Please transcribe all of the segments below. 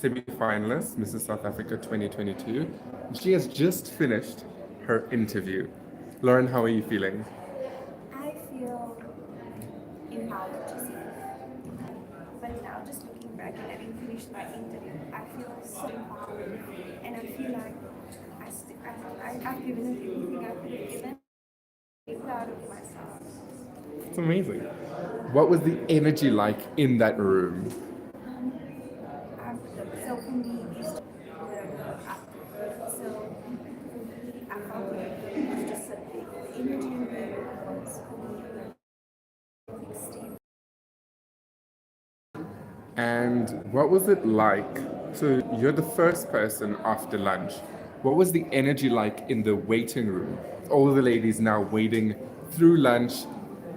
semi-finalist, Mrs. South Africa 2022. She has just finished her interview. Lauren, how are you feeling? I feel empowered to see. But now, just looking back and having finished my interview, I feel so empowered. And I feel like I've given it everything I could have given. I'm proud of myself. It's amazing. What was the energy like in that room? So for me, these were up. So I felt like it was just a big energy in there was for me extreme. And what was it like? So you're the first person after lunch. What was the energy like in the waiting room? All the ladies now waiting through lunch.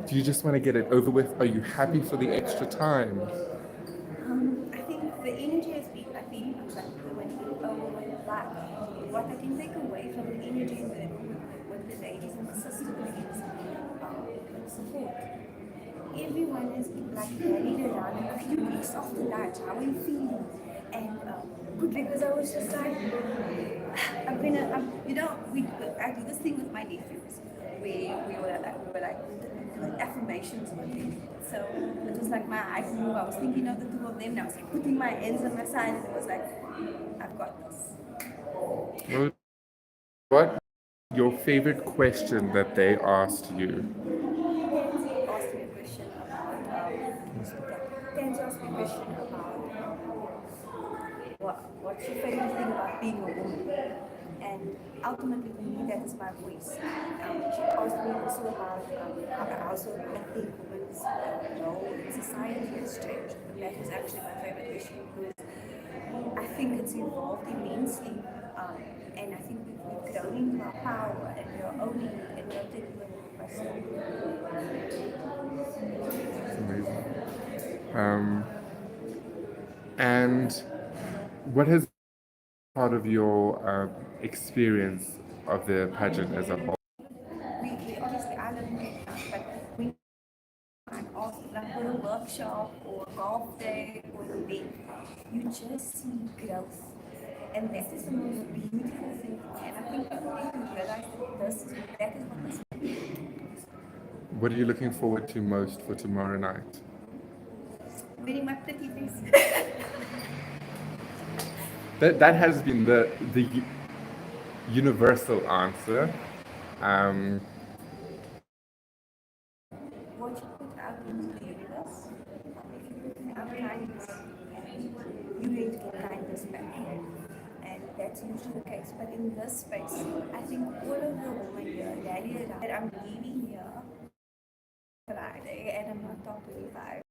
Do you just want to get it over with? Are you happy for the extra time? I think the energy has been like really much like when back. What I can take away from the energy in the room with the ladies and the sisters is support. Everyone is like rallied around and a few weeks after lunch, how are you feeling? And good because I was just like, I do this thing with my nephews where we were like affirmations with them. So it was like my eye move. I was thinking of the two of them and I was like putting my hands on my side and it was like, I've got this. Well, what your favorite question that they asked you? Tansy asked me a question about Tansy asked me a question about what's your favorite thing about being a woman? And ultimately, for me, that is my voice. She asked me also about how I also I think women's role in society has changed. And that is actually my favorite question because I think it's evolved immensely. And I think we've grown into our power and we're owning it and we're taking it by storm. It's amazing. Um, and what has part of your experience of the pageant as a whole? We obviously I live in Cape Town, but we and also like with a workshop or a golf day or a week, you just see growth. And that is the most beautiful thing. And I think people need to realize that that is what this What are you looking forward to most for tomorrow night? very much pretty face. That has been the universal answer. Um, What you put out into the universe, if you put out kindness, you're going to get kindness back. And that's usually the case. But in this space, I think all of the women here rally around that I'm leaving here Friday and I'm not top 25.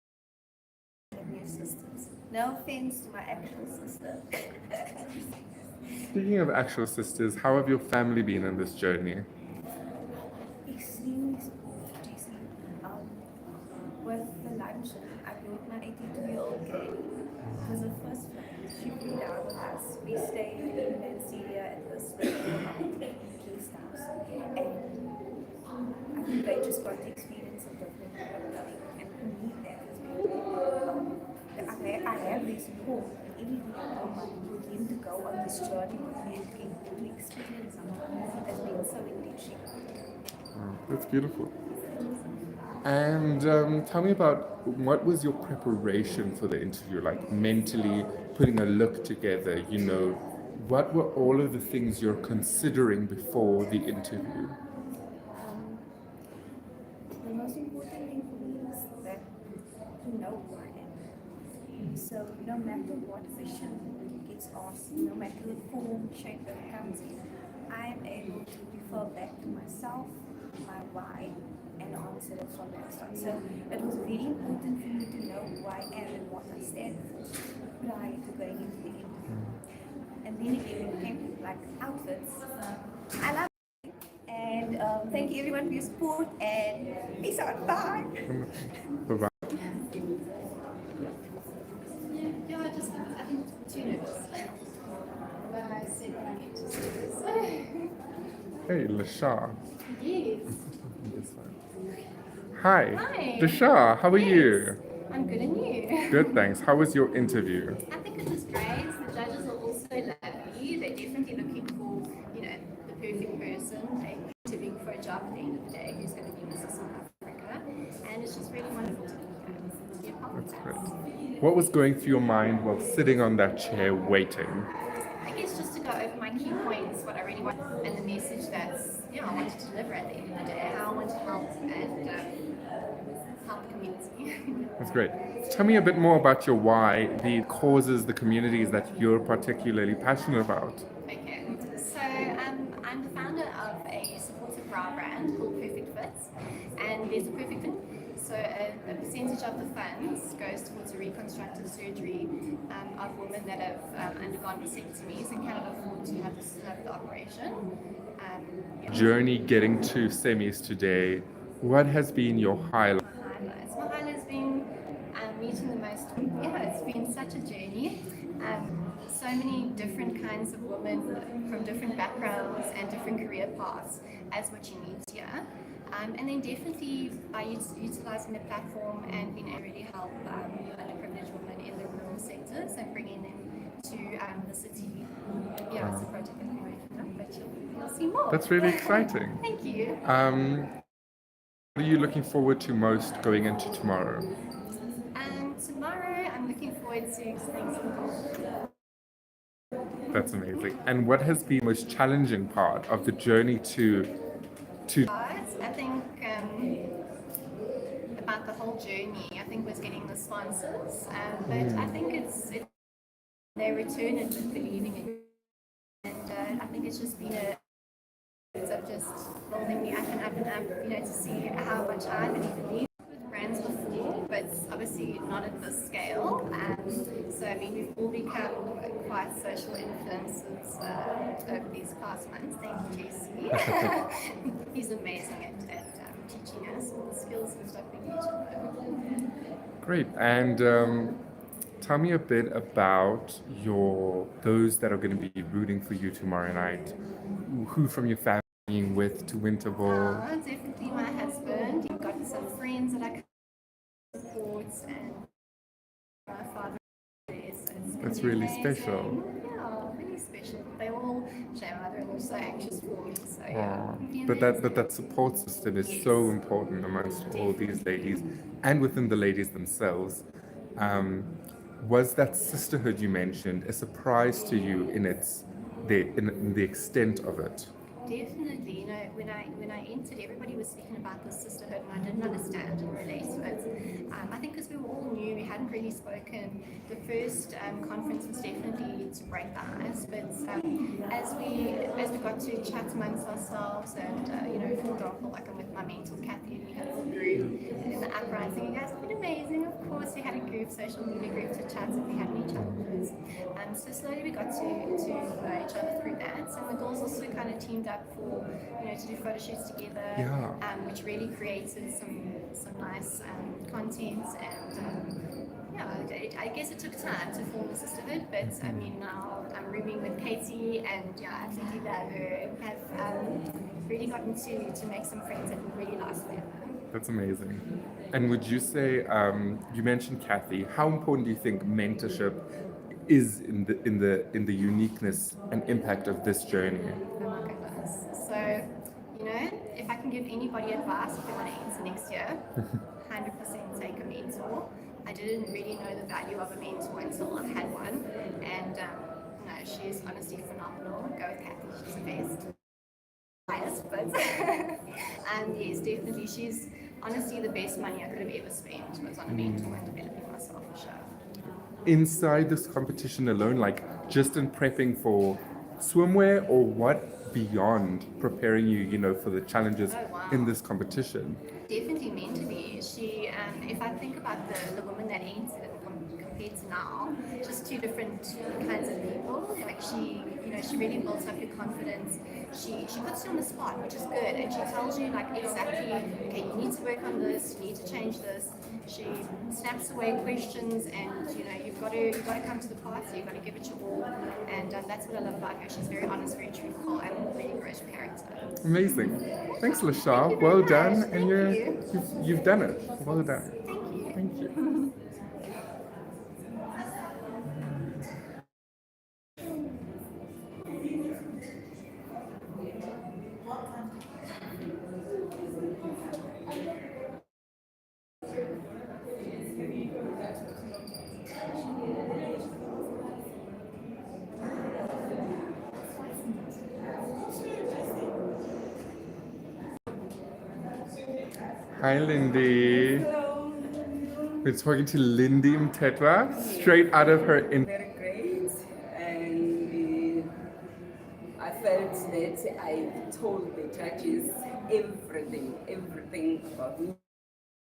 New sisters. No offense to my actual sister. Speaking of actual sisters, how have your family been in this journey? Extremely supportive, Jason. With the lunch, I brought my 82-year-old granny. It was the first flight. She flew down with us. We stayed in Mansilla at this guest house. And I think they just got to experience a different way of living. And for me, that has been, I have this hope and everything I know for him to go on this journey with me and to experience something that's been so enriching. Oh, that's beautiful. And tell me about what was your preparation for the interview, like mentally putting a look together, what were all of the things you're considering before the interview? The most important thing for me is that to know who I am. So no matter what question gets asked, no matter the form, shape that it comes in, I am able to refer back to myself, my why, and answer it from that start. So it was very important for me to know who I am and what I stand for prior to going into the interview. And then again, when it came to like outfits, I love it. And thank you everyone for your support and peace out. Bye. Bye-bye. Yeah, I think too nervous. But I said when I get to see this. Hey, Lashar. Yes. This one. Hi. Hi. Lashar, how are Yes. you? I'm good and you? Good, thanks. How was your interview? I think it was great. The definitely looking for, you know, the perfect person, like interviewing for a job at the end of the day, who's going to be Mrs. South Africa. And it's just really wonderful to be a part of That's that. great. What was going through your mind while sitting on that chair waiting? I guess just to go over my key points, what I really want, and the message that's, you know, I want to deliver at the end of the day, how I want to help and help the community. That's great. Tell me a bit more about your why, the causes, the communities that you're particularly passionate about. Okay, so I'm the founder of a supportive bra brand called Perfect Fits, and there's a Perfect Fit. So a percentage of the funds goes towards a reconstructive surgery of women that have undergone vasectomies and cannot afford to have the operation. Yeah. Journey getting to semis today, what has been your highlight? My highlight has been meeting the most. Yeah, it's been such a journey. So many different kinds of women from different backgrounds and different career paths as what you meet here. And then definitely by utilizing the platform and being able to really help underprivileged women in the rural sectors and bringing them to the city. Yeah, it's a project that we're working on, but you'll see more. That's really exciting. Thank you. What are you looking forward to most going into tomorrow? Tomorrow I'm looking forward to explaining some. That's amazing. And what has been the most challenging part of the journey to I think about the whole journey, I think was getting the sponsors, but I think it's they return and just believing in it. And I think it's just been a of just building me up and up and up, you know, to see how much I believe in these with brands before, but obviously not at this scale. So I mean, we've all become quite social influencers over these past months. Thank you, JC. He's amazing at teaching us all the skills and stuff we need to learn. Great. And tell me a bit about those that are going to be rooting for you tomorrow night. Who from your family are you with to Winterval? Definitely my husband. You've got some friends that I can support, and my father is. That's really special. Yeah, really special. They all, my mother-in-law, so anxious for me. So yeah. But that support system is so important amongst all these ladies and within the ladies themselves. Was that sisterhood you mentioned a surprise to you in the extent of it? Definitely, you know, when I entered, everybody was speaking about the sisterhood, and I didn't understand and relate to it. I think because we were all new, we hadn't really spoken. The first conference was definitely to break the ice, but as we got to chat amongst ourselves, and you know, for example, like I'm with my mentor Kathy, and we had a little group, and in the uprising, you guys have been amazing. Of course, we had a group, social media group to chat if we had any challenges. So slowly we got to know each other through that, and the girls also kind of teamed up for, you know, to do photo shoots together, which really created some nice content, and yeah, I guess it took time to form the sisterhood, but I mean now I'm rooming with Katie, and yeah, I absolutely love her. Have really gotten to make some friends that we really last with. That's amazing. And would you say you mentioned Kathy? How important do you think mentorship is in the uniqueness and impact of this journey? Oh my goodness. So, you know, if I can give anybody advice if they want to enter next year, 100% take a mentor. I didn't really know the value of a mentor until I had one, and no, she's honestly phenomenal. Go with Kathy, she's the best. Biased, but yes, definitely, she's honestly the best money I could have ever spent was on a mentor and developing myself for sure. Inside this competition alone, like just in prepping for swimwear, or what beyond preparing you, you know, for the challenges in this competition? Definitely mentally. She, if I think about the women that entered compared to now, just two different kinds of people. Like she, you know, she really builds up your confidence. She puts you on the spot, which is good, and she tells you like exactly, okay, you need to work on this, you need to change this. She snaps away questions, and you know, you've got to come to the party, you've got to give it your all, and that's what I love about her. She's very honest, very truthful, and a really great character. Amazing. Thanks, Lashar. Thank you very Well much. done, and Thank you've done it. Well done. Thank you. Thank you. Hi, Lindy. We're talking to Lindy Mtetwa, straight out of her in. Very great, and I felt that I told the judges everything about me.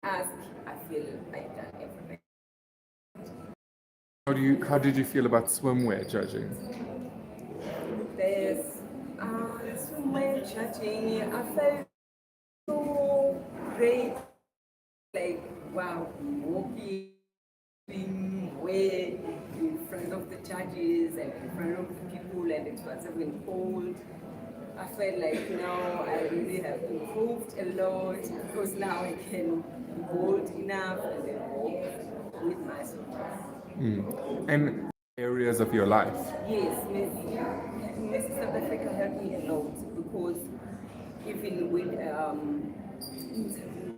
Ask, I feel I've done everything. How did you feel about swimwear judging? There's swimwear judging. I felt so great, like wow, walking way in front of the judges and in front of the people, and it was even cold. I felt like now I really have improved a lot because now I can be bold enough and then walk with myself. And areas of your life. Yes, Miss South Africa helped me a lot because even with interview,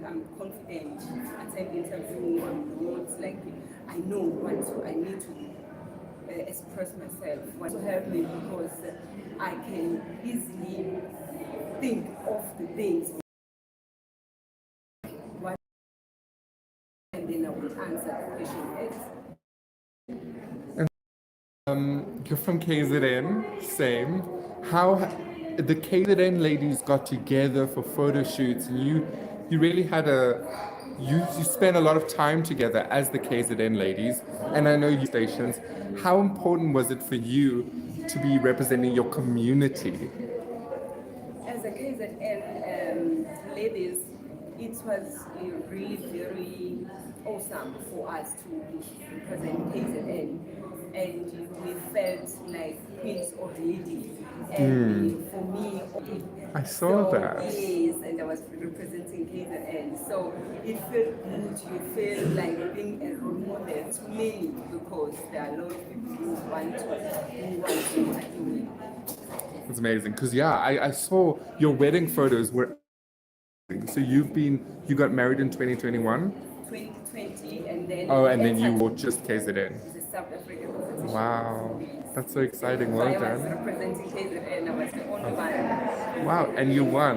I'm confident. Attend interview, I'm not like I know what I need to express myself. What to help me because I can easily think of the things. And then I will answer the question next. You're from KZN, same. How the KZN ladies got together for photo shoots, and you really had you spent a lot of time together as the KZN ladies, and I know you stations. How important was it for you to be representing your community? As a KZN ladies, it was really very awesome for us to represent KZN, and we felt like queens already. And for me, I saw that. Yes, and I was representing KZN, so it felt good. You feel like being a role model to many because there are a lot of people who want to do it. It's amazing because I saw your wedding photos were. So you got married in 2021. 2020, and then and then you were just KZN. the South African competition. Wow, that's so exciting. So Well I was done. representing KZN. I was the only one. Wow, and you won.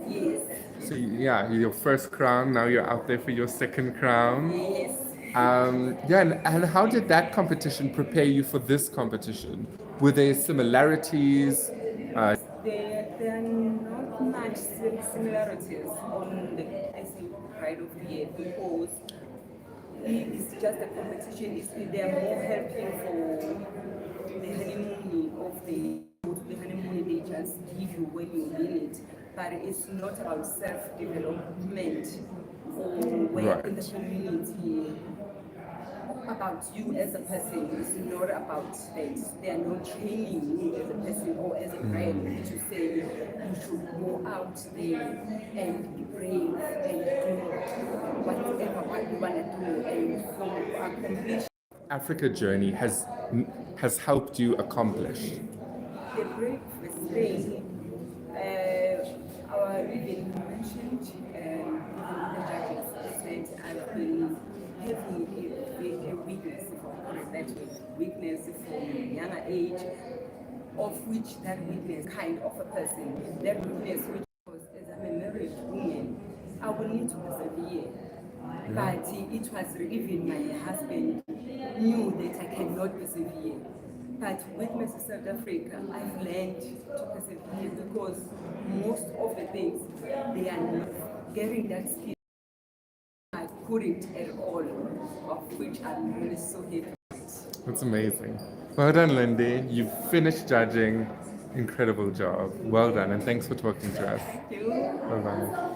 Yes. So your first crown. Now you're out there for your second crown. Yes. And how did that competition prepare you for this competition? Were there similarities? There are not much similarities on the SA Pride of the Year because it's just a competition. They are more helping for the honeymoon of the honeymoon. They just give you when you need it, but it's not about self-development or work in the community. About you as a person. It's not about that. They are not training you as a person or as a brand to say you should go out there and be brave and do whatever what you want to do and accomplish. Africa journey has helped you accomplish. The bravest thing, our even mentioned, the judges said I've been having a weakness, weakness from younger age, of which that weakness kind of a person, that weakness which was as I'm a married woman, I will need to persevere. But it was even my husband knew that I cannot persevere. But with Mrs. South Africa, I've learned to persevere because most of the things, they are not getting that skill. I couldn't at all, of which I'm really so happy. That's amazing. Well done, Lindy. You finished judging. Incredible job. Well done, and thanks for talking to us. Thank you. Bye-bye.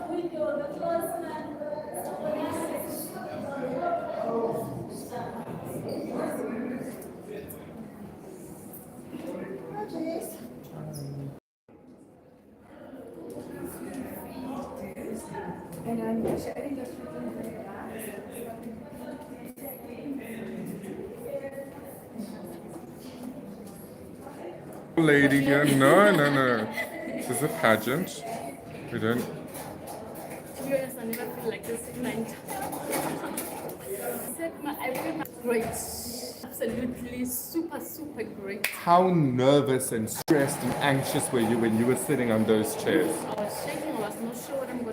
Lady here. No. This is a pageant. We don't. To be honest, I never feel like this in my entire life. Great. Absolutely super great. How nervous and stressed and anxious were you when you were sitting on those chairs? I was shaking, I was not sure what I'm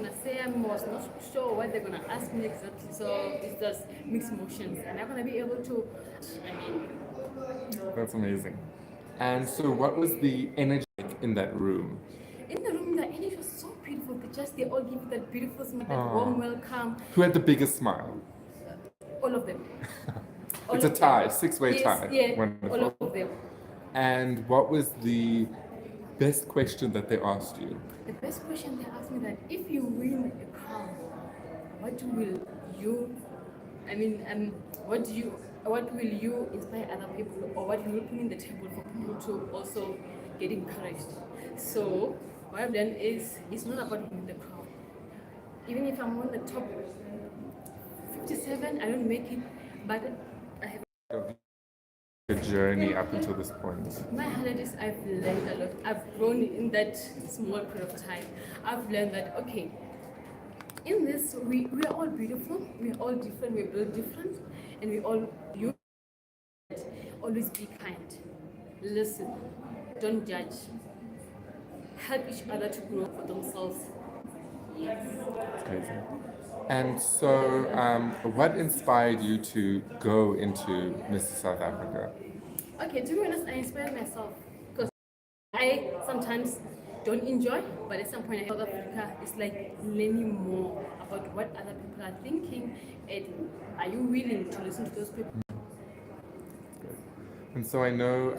ask me exactly. So it's just mixed emotions. And I'm gonna be able to, I mean, That's amazing. And so, what was the energy like in that room? in the room, the energy was so beautiful. They all give you that beautiful smile, that Aw. warm welcome. Who had the biggest smile? All of them. All It's a of them. tie, six-way Yes, tie. yeah, Wonderful. all of them. And what was the best question that they asked you? The best question they asked me that if you win a crown, what will you, I mean, what will you inspire other people, or what will you put in the table for people to also get encouraged? So what I've done is, it's not about winning the crown. Even if I'm on the top 57, I don't make it, but I have. Your journey up until this point. My highlight is I've learned a lot. I've grown in that small period of time. I've learned that, okay, in this, we are all beautiful, we're all different, we're built different, and you always be kind. Listen, don't judge. Help each other to grow for themselves. Amazing. And so, what inspired you to go into Mr. South Africa? Okay, to be honest, I inspired myself because I sometimes don't enjoy, but at some point in South Africa, it's like learning more about what other people are thinking, and are you willing to listen to those people? And so I know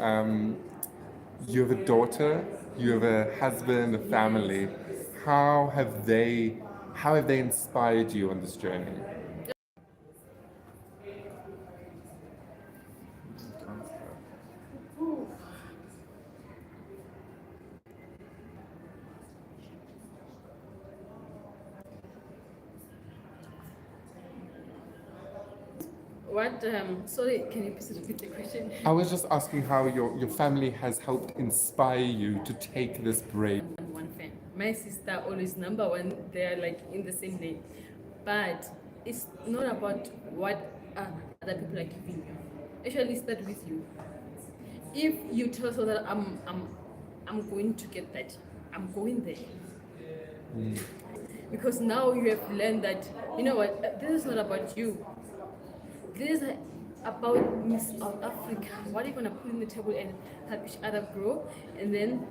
you have a daughter, you have a husband, a family. How have they inspired you on this journey? What? Sorry, can you please repeat the question? I was just asking how your family has helped inspire you to take this brave. One fan. My sister always number one. They're like in the same lane, but it's not about what other people are giving you. Actually, start with you. If you tell so that I'm going to get that, I'm going there. Because now you have learned that, you know what, this is not about you. This is about Miss South Africa. What are you going to put in the table and help each other grow? And then,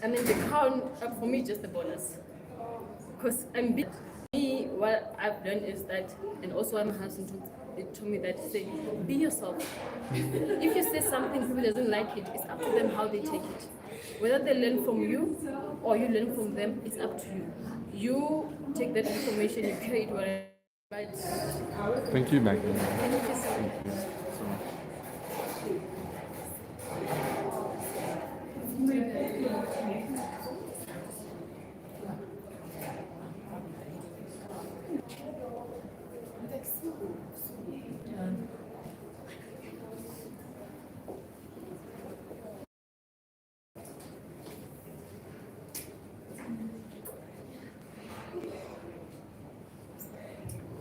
I mean, the crown, for me, just a bonus. Because me, what I've done is that, and also my husband told me that, say, be yourself. If you say something, people doesn't like it, it's up to them how they take it. Whether they learn from you or you learn from them, it's up to you. You take that information, you carry it wherever. But Thank you, Maggie. thank you so much. Thank you so much.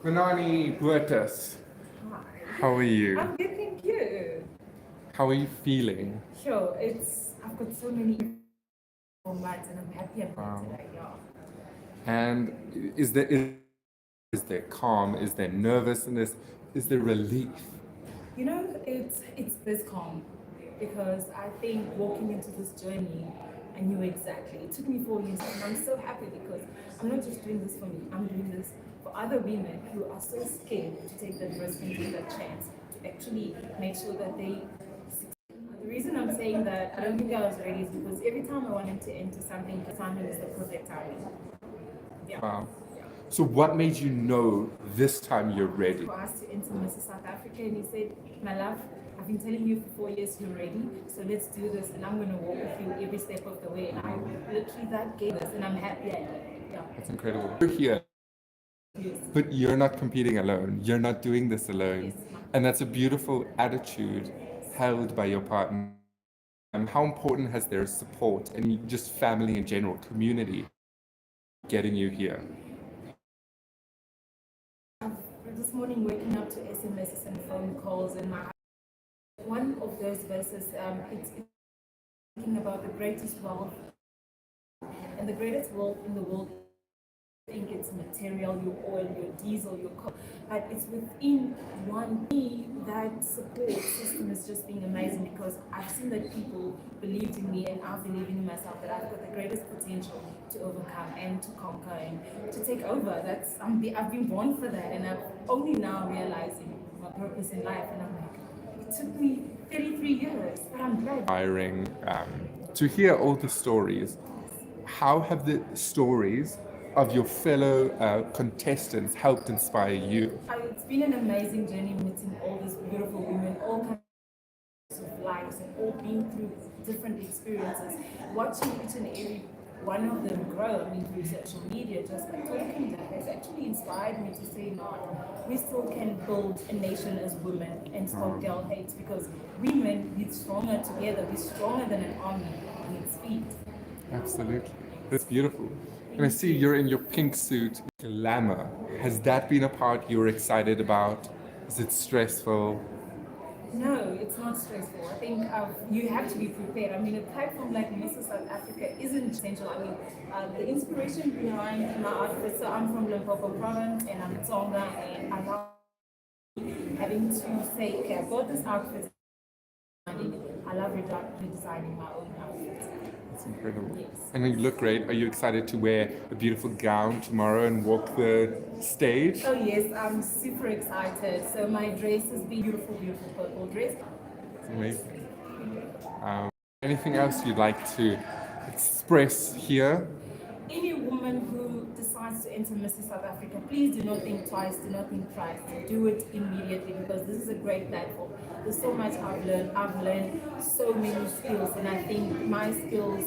Manani Buertas, how are you? I'm good, thank you. How are you feeling? Sure, I've got so many formats and I'm happy about Wow. it. Yeah. And is there calm? Is there nervousness? Is there relief? You know, it's this calm because I think walking into this journey, I knew exactly. It took me 4 years, and I'm so happy because I'm not just doing this for me. I'm doing this for other women who are so scared to take that risk and take that chance to actually make sure that they succeed. The reason I'm saying that I don't think I was ready is because every time I wanted to enter something, the timing is the perfect timing. Yeah. Wow. So what made you know this time you're ready? For us to enter Mrs. South Africa, and he said, my love, I've been telling you for 4 years you're ready, so let's do this, and I'm going to walk with you every step of the way. And I literally that gave this, and I'm happy I did. Yeah. That's incredible. You're here, Yes. but you're not competing alone. You're not doing this alone. And that's a beautiful attitude held by your partner. And how important has their support and just family in general, community, getting you here? This morning, waking up to SMSs and phone calls, and one of those verses, it's thinking about the greatest wealth, and the greatest wealth in the world think it's material, your oil, your diesel, your coal, but it's within one. That support system is just being amazing because I've seen that people believed in me and I'm believing in myself that I've got the greatest potential to overcome and to conquer and to take over. I've been born for that, and I'm only now realizing my purpose in life. And I'm like, it took me 33 years, but I'm glad. Inspiring to hear all the stories. How have the stories of your fellow contestants helped inspire you? It's been an amazing journey meeting all these beautiful women, all kinds of lives, and all been through different experiences. Watching each and every one of them grow, I mean, through social media, just by talking to them, has actually inspired me to say, no, we still can build a nation as women and stop girl hate, because women, we're stronger together, we're stronger than an army on its feet. Absolutely. That's beautiful. And I see you're in your pink suit, glamour. Has that been a part you were excited about? Is it stressful? No, it's not stressful. I think you have to be prepared. I mean, a platform like Mrs. South Africa isn't essential. I mean, the inspiration behind my outfit, so I'm from Limpopo province and I'm Tsonga, and I love having to say, okay, I bought this outfit. I love redesigning my own outfits. That's incredible. Yes. And you look great. Are you excited to wear a beautiful gown tomorrow and walk the stage? Oh yes, I'm super excited. So my dress is the beautiful, beautiful purple dress. It's amazing. Anything else you'd like to express here? Any woman who decides to enter Mrs. South Africa, please do not think twice, do not think thrice. Do it immediately, because this is a great platform. There's so much I've learned. I've learned so many skills, and I think my skills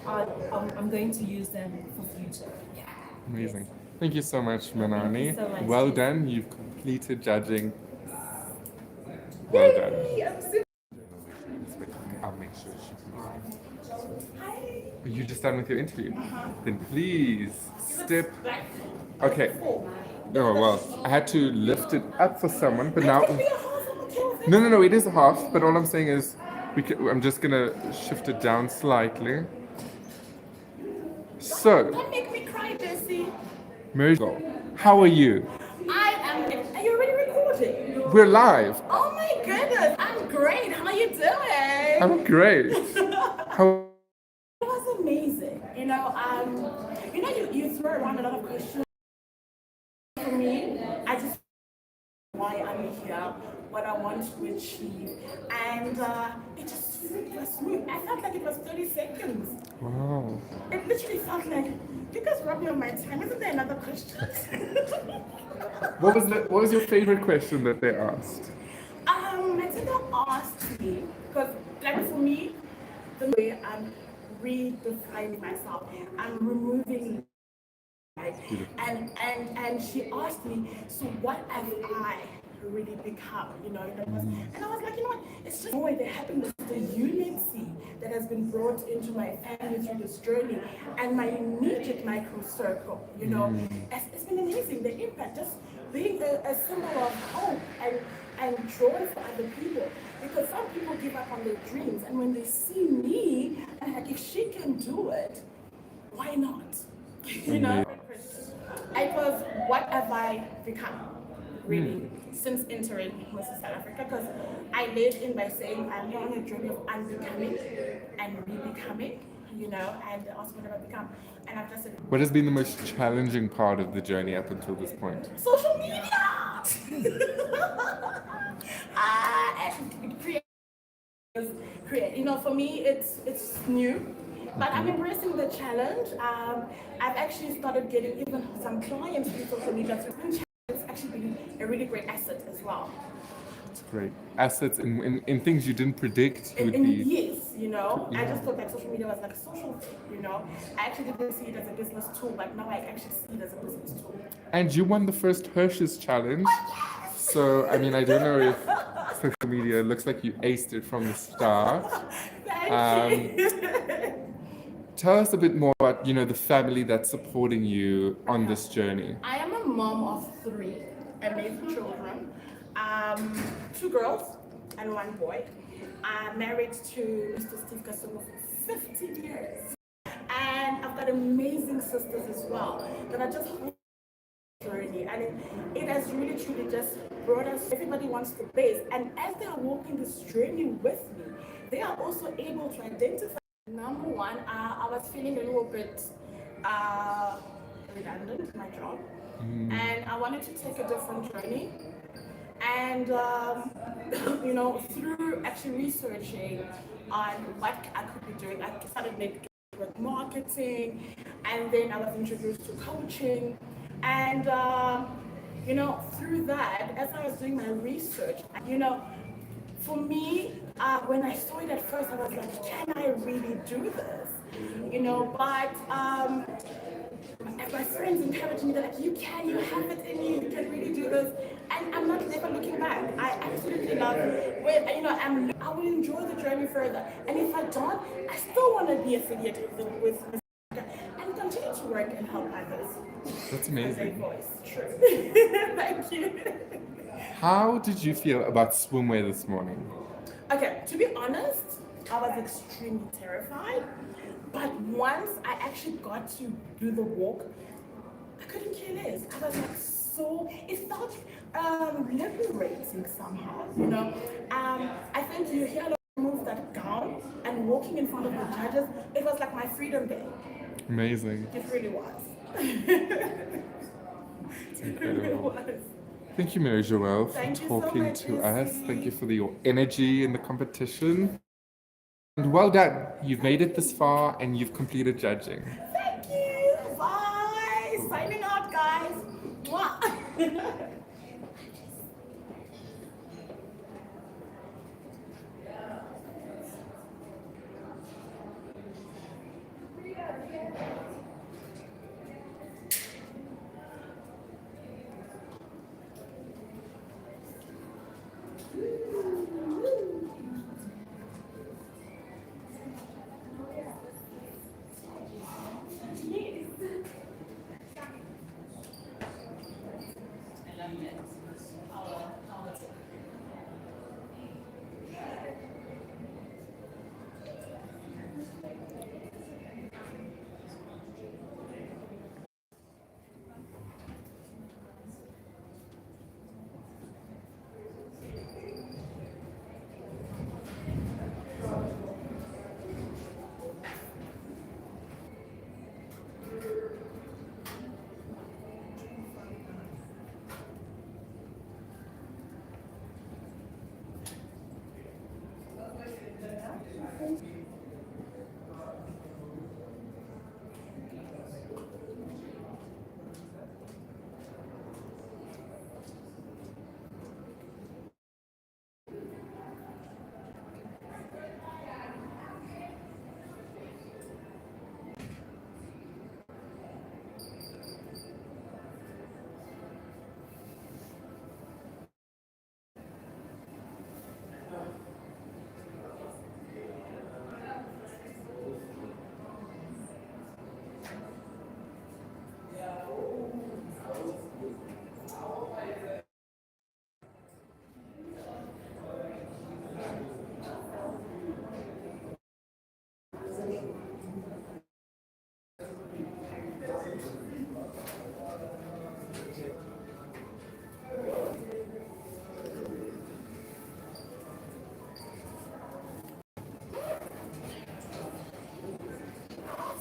I'm going to use them for future. Yeah. Amazing. Thank you so much, Manani. Thank you so much. Well done. You've completed judging. Well done. I'll make sure she can. Are you just done with your interview? Then please step. Okay. Oh well, I had to lift it up for someone, but now. No. It is a half. But all I'm saying is, I'm just gonna shift it down slightly. So, Don't make me cry, Jesse. Miracle, how are you? I am. Are you already recording? We're live. Oh my goodness, I'm great. How are you doing? I'm great. How? It was amazing. You throw around a lot of questions. For me, I just why I'm here, what I want to achieve, and it just was smooth. I felt like it was 30 seconds. Wow. It literally felt like, you guys robbed me of my time. Isn't there another question? What was your favorite question that they asked? I think they asked me, because like for me, the way I'm redefining myself, I'm removing, right? And she asked me, so what have I really become, and I was like, it's just the happiness, the unity that has been brought into my family through this journey, and my immediate micro circle, it's been amazing. The impact, just being a symbol of hope and joy for other people, because some people give up on their dreams, and when they see me, and like, if she can do it, why not? It was, what have I become? Really, since entering Mrs. South Africa, because I led in by saying I'm on a journey of unbecoming and rebecoming, and also what have I become, and I've just said, What has been the most challenging part of the journey up until this point? social media. And create. For me, it's new. But I'm embracing the challenge. I've actually started getting even some clients through social media. So it's actually been a really great asset as well. It's great. Assets in things you didn't predict would And be. yes, I just thought that social media was like a social thing, I actually didn't see it as a business tool, but now I actually see it as a business tool. And you won the first Hershey's challenge. So, I don't know if social media looks like you aced it from the start. Thank you. Tell us a bit more about, the family that's supporting you on this journey. I am a mom of 3 amazing children, 2 girls and 1 boy. I'm married to Mr. Steve Kasumu for 15 years. And I've got amazing sisters as well that are just journey, and it has really truly just brought us. Everybody wants the best, and as they are walking this journey with me, they are also able to identify. Number one, I was feeling a little bit redundant in my job, and I wanted to take a different journey. And you know, through actually researching on what I could be doing, I started making with marketing, and then I was introduced to coaching. And you know, through that, as I was doing my research, you know, for me, when I saw it at first, I was like, can I really do this? You know, but my friends encouraged me, they're like, you can, you have it in you, you can really do this. And I'm not ever looking back. I absolutely love it. When, you know, I will enjoy the journey further. And if I don't, I still want to be affiliated with and continue to work and help others. That's amazing. Voice. True. Thank you. How did you feel about swimwear this morning? Okay, to be honest, I was extremely terrified. But once I actually got to do the walk, I couldn't care less. I was like so, it felt liberating somehow, you know. I think you hear a lot of move that gown and walking in front of the judges, it was like my freedom day. Amazing. It really was. It's It really incredible. was. Thank you, Mary Joelle, for Thank you so talking much, to us. Izzy. Thank you for your energy in the competition. And well done. You've made it this far and you've completed judging. Thank you. Bye. Signing out, guys. Mwah.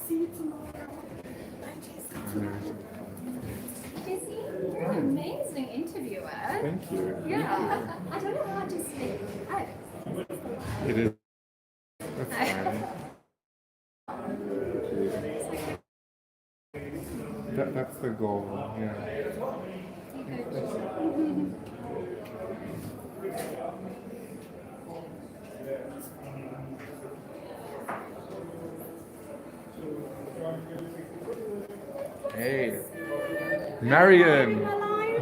See you tomorrow. Bye, Jessica. Jessie, you're an amazing interviewer. Thank you. Yeah, I don't know how to speak. Oh. It is. That's fine. That's the goal, yeah. Hey, Marion,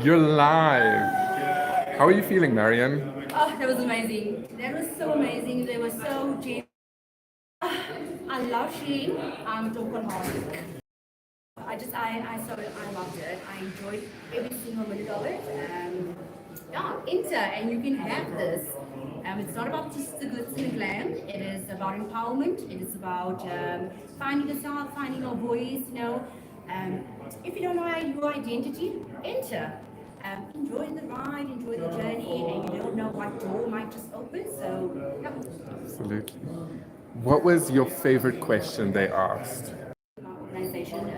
you're live. How are you feeling, Marion? Oh, that was amazing. That was so amazing. They were so genuine. I love Shein. I'm a talkaholic. I loved it. I enjoyed every single minute of it. yeah, enter and you can have this. It's not about just the glitz and the glam. It is about empowerment. It is about finding yourself, finding your voice. If you don't know your identity, enter. Enjoy the ride, enjoy the journey, and you don't know what door might just open. So, yeah. Absolutely. What was your favorite question they asked? My organization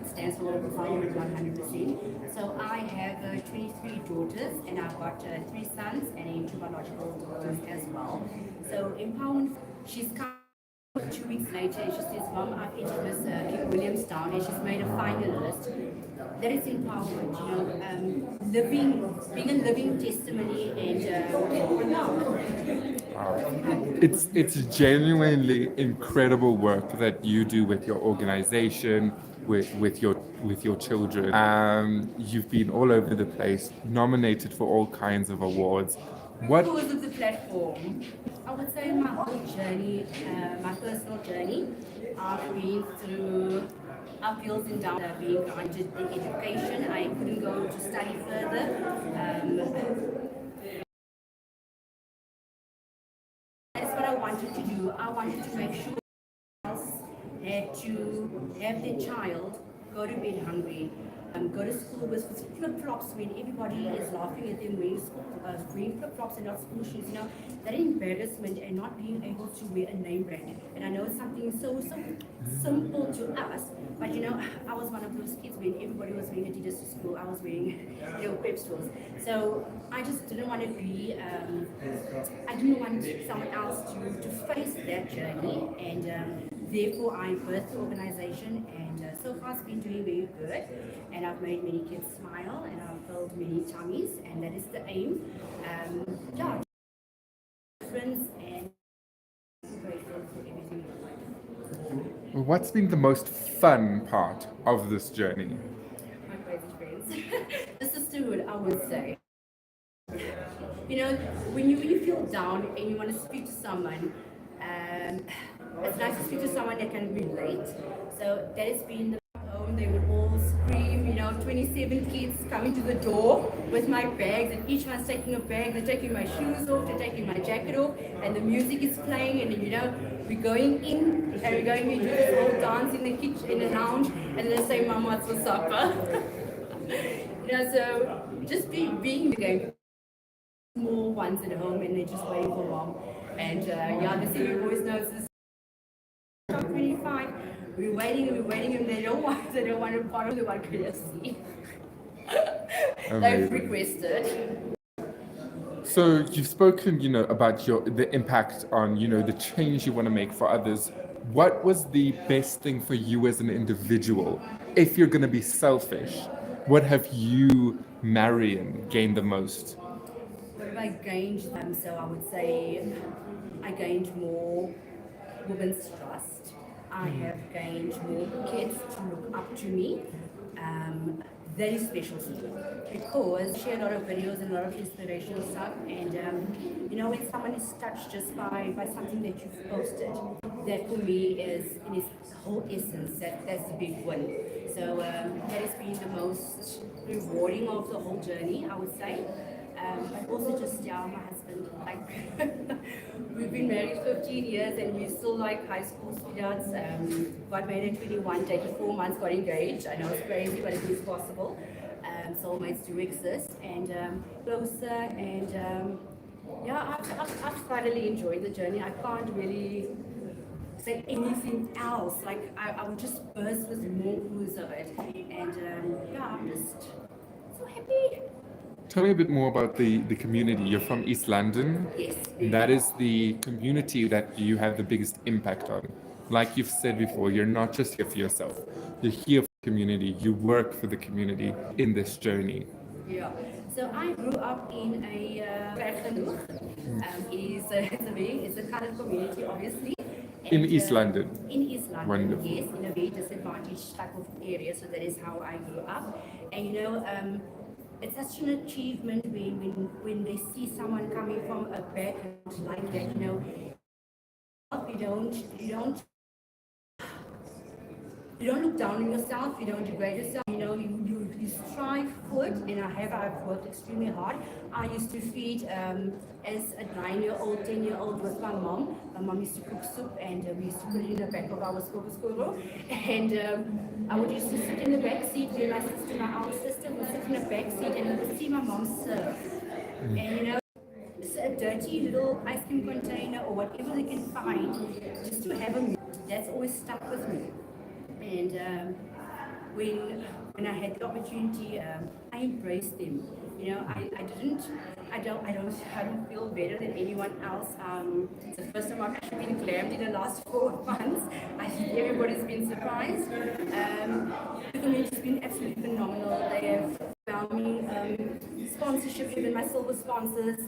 stands for Empowerment 100%. So I have 23 daughters and I've got 3 sons and 2 biological daughters as well. So Empowerment, she's come 2 weeks later and she says, Mom, I've entered Miss King Williamstown and she's made a finalist. That is empowerment, being a living testimony and It's genuinely incredible work that you do with your organization, with your children. You've been all over the place, nominated for all kinds of awards. What because of the platform. I would say my whole journey, my personal journey, I've been through uphills and downs. Being granted the education, I couldn't go to study further. That's what I wanted to do. I wanted to make sure else had to have their child go to bed hungry, go to school with flip-flops when everybody is laughing at them wearing green flip-flops and not school shoes, that embarrassment and not being able to wear a name brand. And I know it's something so simple to us, but I was one of those kids when everybody was wearing Adidas to school, I was wearing prep stores. So I just didn't want to be, I didn't want someone else to face that journey, and therefore I birthed the organization, and so far it's been doing very good, and I've made many kids smile, and I've filled many tummies, and that is the aim. Difference, and I'm grateful for everything in life. What's been the most fun part of this journey? My crazy friends. The sisterhood, I would say. When you feel down and you want to speak to someone, it's nice to speak to someone that can relate. So that has been the home. They would all scream, 27 kids coming to the door with my bags, and each one's taking a bag. They're taking my shoes off, they're taking my jacket off, and the music is playing, and then, we're going in, and we're going to do this whole dance in the kitchen, in the lounge, and then they say, Mom, what's for supper? So just being the game. Small ones at home, and they're just waiting for Mom. And the singing voice notes is 25. We're waiting, and they don't want to borrow the one KFC. They've requested. So you've spoken, about the impact on, the change you want to make for others. What was the best thing for you as an individual? If you're going to be selfish, what have you, Marion, gained the most? What have I gained? So I would say I gained more women's trust. I have gained more kids to look up to me. That is special to me because I share a lot of videos and a lot of inspirational stuff, and when someone is touched just by something that you've posted, that for me is in its whole essence, that's the big win. So that has been the most rewarding of the whole journey, I would say. But also just, my husband, we've been married 15 years and we're still like high school sweethearts. Got married at 21, dated 4 months, got engaged. I know it's crazy, but it is possible. Soulmates do exist, and closer, and I've thoroughly enjoyed the journey. I can't really say anything else. I would just burst with more ooze of it, and I'm just so happy. Tell me a bit more about the community. You're from East London. Yes. That is the community that you have the biggest impact on. Like you've said before, you're not just here for yourself. You're here for the community. You work for the community in this journey. Yeah. So I grew up in a it's a colored community, obviously. In East London. In East London, Wonderful. yes, in a very disadvantaged type of area. So that is how I grew up. And it's such an achievement when they see someone coming from a background like that. You don't you don't look down on yourself, you don't degrade yourself, you strive for it. And I've worked extremely hard. I used to feed as a 9-year-old, 10-year-old with my mom. My mom used to cook soup, and we used to put it in the back of our school. And I would used to sit in the back seat with my sister, my older sister would sit in the back seat, and I would see my mom serve. And it's a dirty little ice cream container or whatever they can find, just to have a meal. That's always stuck with me. And when I had the opportunity, I embraced them. I don't feel better than anyone else. It's the first time I've actually been glammed in the last 4 months. I think everybody's been surprised. The community's been absolutely phenomenal. They have found me sponsorship, even my silver sponsors.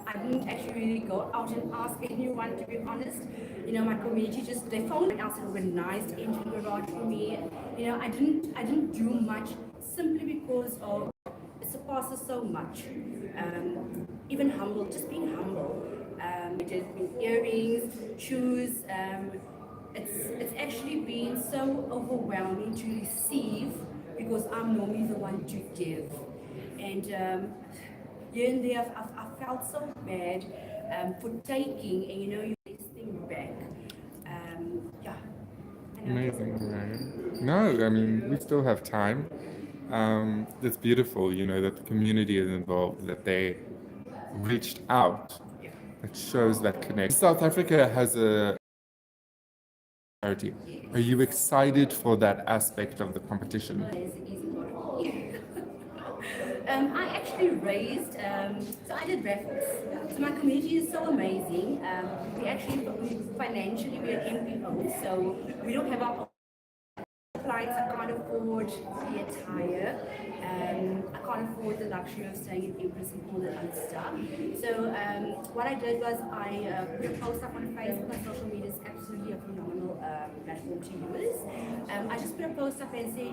I didn't actually really go out and ask anyone, to be honest. My community they phoned me else and organized entry garage for me. I didn't do much simply because of it surpasses so much. Even humble, just being humble. It has been earrings, shoes. It's actually been so overwhelming to receive because I'm normally the one to give. And here and there, I felt so bad for taking, and you this thing back. Yeah. Amazing, Mariam. No, I mean, we still have time. It's beautiful, that the community is involved, that they reached out. It shows that connection. South Africa has a charity. Are you excited for that aspect of the competition? I actually raised, so I did raffles. So my community is so amazing. Financially, we are MPO, so we don't have our clients. I can't afford the attire. I can't afford the luxury of staying in Empress and all that other stuff. So what I did was I put a post up on Facebook. My social media is absolutely a phenomenal platform to use. I just put a post up and said,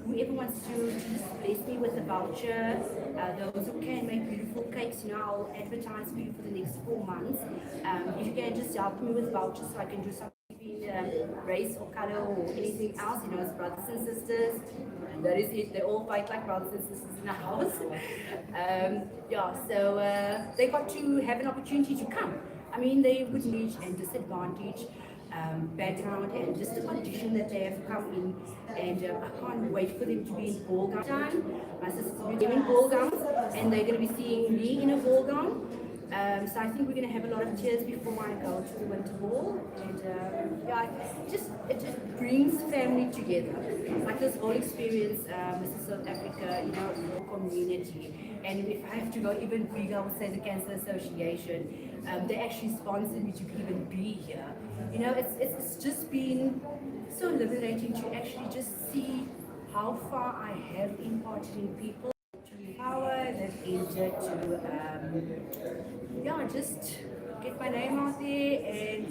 whoever wants to just bless me with a voucher, those who can make beautiful cakes, I'll advertise for you for the next 4 months. If you can just help me with vouchers so I can do something race or color or anything else, as brothers and sisters. And that is it. They all fight like brothers and sisters in the house. So they got to have an opportunity to come. I mean, they would reach and disadvantage background and just the condition that they have come in. And I can't wait for them to be in ball gown time. My sisters will be in ball gowns, and they're going to be seeing me in a ball gown. So I think we're going to have a lot of tears before I go to the Winter Ball. And it just brings family together. Like this whole experience, Mrs. South Africa, community. And if I have to go even bigger, I would say the Cancer Association. They actually sponsored me to even be here. It's just been so liberating to actually just see how far I have imparted in people. Power that is to just get my name out there and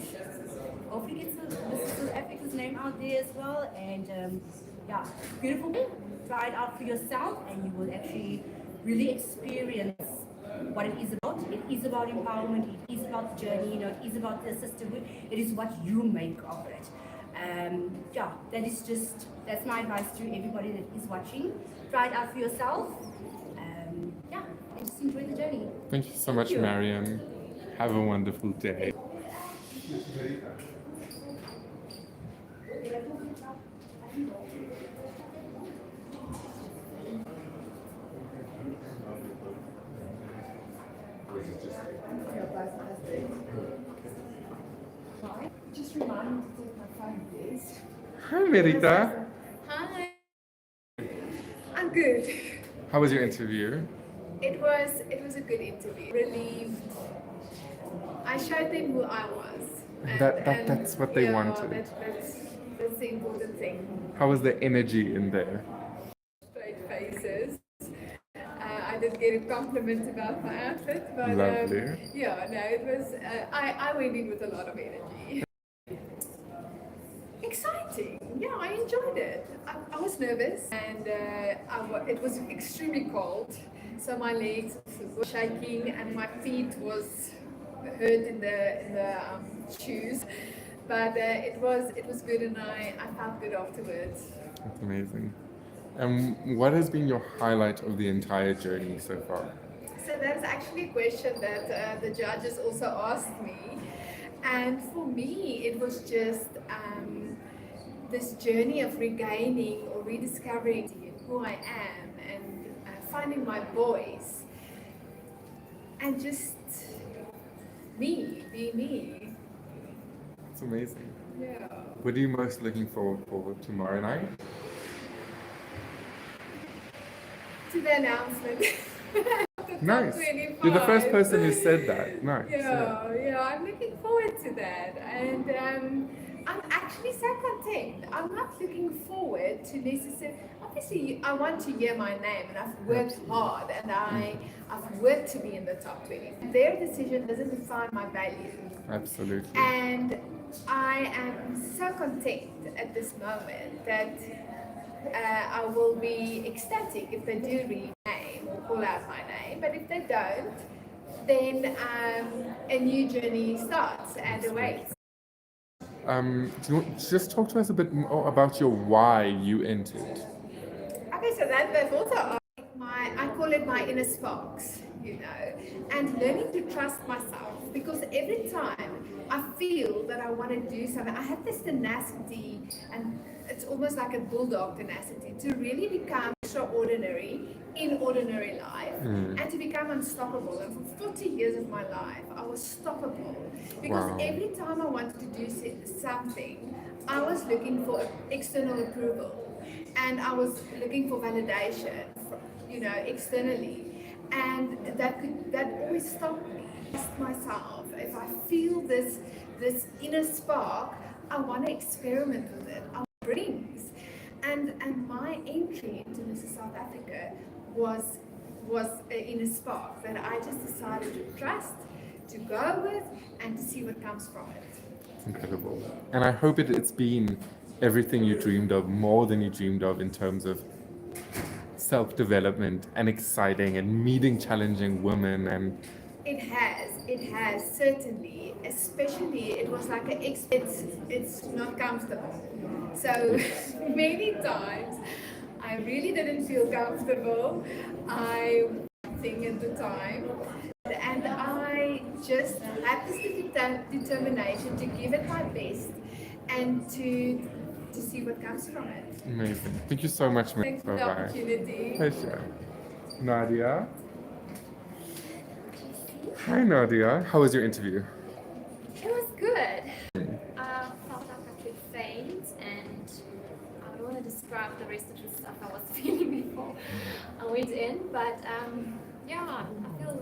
hopefully get South Africa's name out there as well. And beautiful. Try it out for yourself, and you will actually really experience what it is about. It is about empowerment. It is about the journey. It is about the sisterhood. It is what you make of it. That's my advice to everybody that is watching. Try it out for yourself. And just enjoy the journey. Thank you so much, Mariam. Have a wonderful day. Just remind me to take my phone, please. Hi, Merita. Hi. I'm good. How was your interview? It was a good interview. Relieved. I showed them who I was. That's what they wanted. That's the important thing. How was the energy in there? Straight faces. I did get a compliment about my outfit, but Lovely. it was. I went in with a lot of energy. Exciting. Yeah, I enjoyed it. I was nervous, and it was extremely cold, so my legs were shaking and my feet was hurt in the shoes. but it was good, and I felt good afterwards. That's amazing. And what has been your highlight of the entire journey so far? So that's actually a question that the judges also asked me. And for me, it was just this journey of regaining or rediscovering who I am and finding my voice and just be me. It's amazing. Yeah. What are you most looking forward for tomorrow night? To the announcement. Nice. 25. You're the first person who said that. Nice. Yeah, I'm looking forward to that, and I'm actually so content. I'm not looking forward to necessarily. Obviously, I want to hear my name, and I've worked hard, and I've worked to be in the top 20. Their decision doesn't define my value, Absolutely. and I am so content at this moment that I will be ecstatic if they do read my name or call out my name. But if they don't, then a new journey starts and awaits. Do you want to just talk to us a bit more about your why you entered? Okay, so that's also I call it my inner sparks, you know, and learning to trust myself, because every time I feel that I want to do something, I have this tenacity, and it's almost like a bulldog tenacity to really become extraordinary in ordinary life and to become unstoppable. And for 40 years of my life, I was stoppable because Wow. every time I wanted to do something, I was looking for external approval, and I was looking for validation, you know, externally, and that always stopped me. Ask myself, if I feel this inner spark, I want to experiment with it. I want brings, and my entry into Mrs. South Africa was an inner spark that I just decided to trust, to go with, and to see what comes from it. It's incredible. And I hope it's been everything you dreamed of, more than you dreamed of in terms of self-development and exciting and meeting challenging women and It has certainly, especially it was like it's not comfortable. So many times I really didn't feel comfortable. I think at the time, and I just had this determination to give it my best and to see what comes from it. amazing. Thank you so much, ma'am. Thanks for the Bye-bye. opportunity. Pleasure. Nadia. Hi, Nadia. How was your interview? It was good. I felt like I could faint, and I don't want to describe the rest of the stuff I was feeling before I went in, but yeah, I feel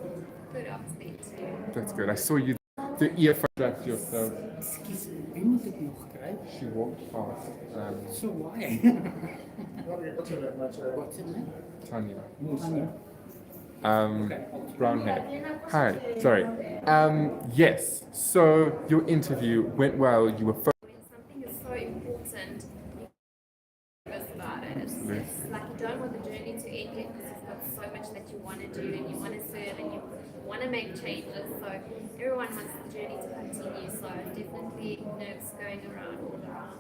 good after the interview. That's good. I saw you the earphone back to yourself. Excuse me, wie moet ik nog krijgen? She walked past So why? What's her name? Tanya. Tanya. Brown hair. Hi. Sorry. Yes. So your interview went well. You were focused. When something is so important, you nervous about it. It's like you don't want the journey to end yet because you've got so much that you want to do and you want to serve and you want to make changes. So everyone wants the journey to continue. So definitely nerves going around all around.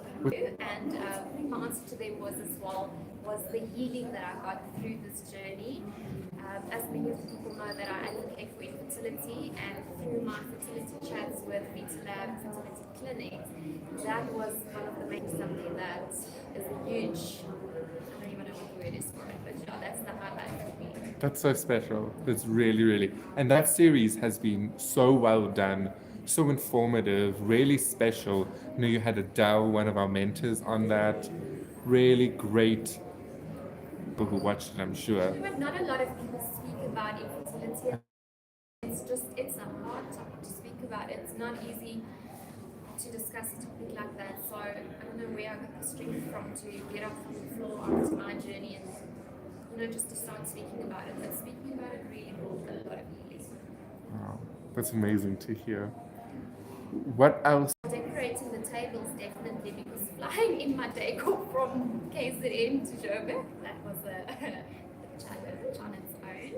And my answer to them was as well was the healing that I got through this journey. As many of the people know that I advocate for infertility, and through my fertility chats with VitaLab Fertility Clinic, that was one of the main something that is a huge, I don't even know what the word is for it, but yeah, that's the highlight for me. That's so special. It's really, really. And that series has been so well done, so informative, really special. You know, you had Adele, one of our mentors, on that. Really great people who watched it, I'm sure. But not a lot of people speak about infertility. It's a hard topic to speak about. It's not easy to discuss a topic like that. So I don't know where I got the strength from to get up from the floor onto my journey and, you know, just to start speaking about it. But speaking about it really brought a lot of healing. Wow, that's amazing to hear. What else? Decorating the tables definitely, because flying in my decor from KZN to Joburg, that was a challenge on its own.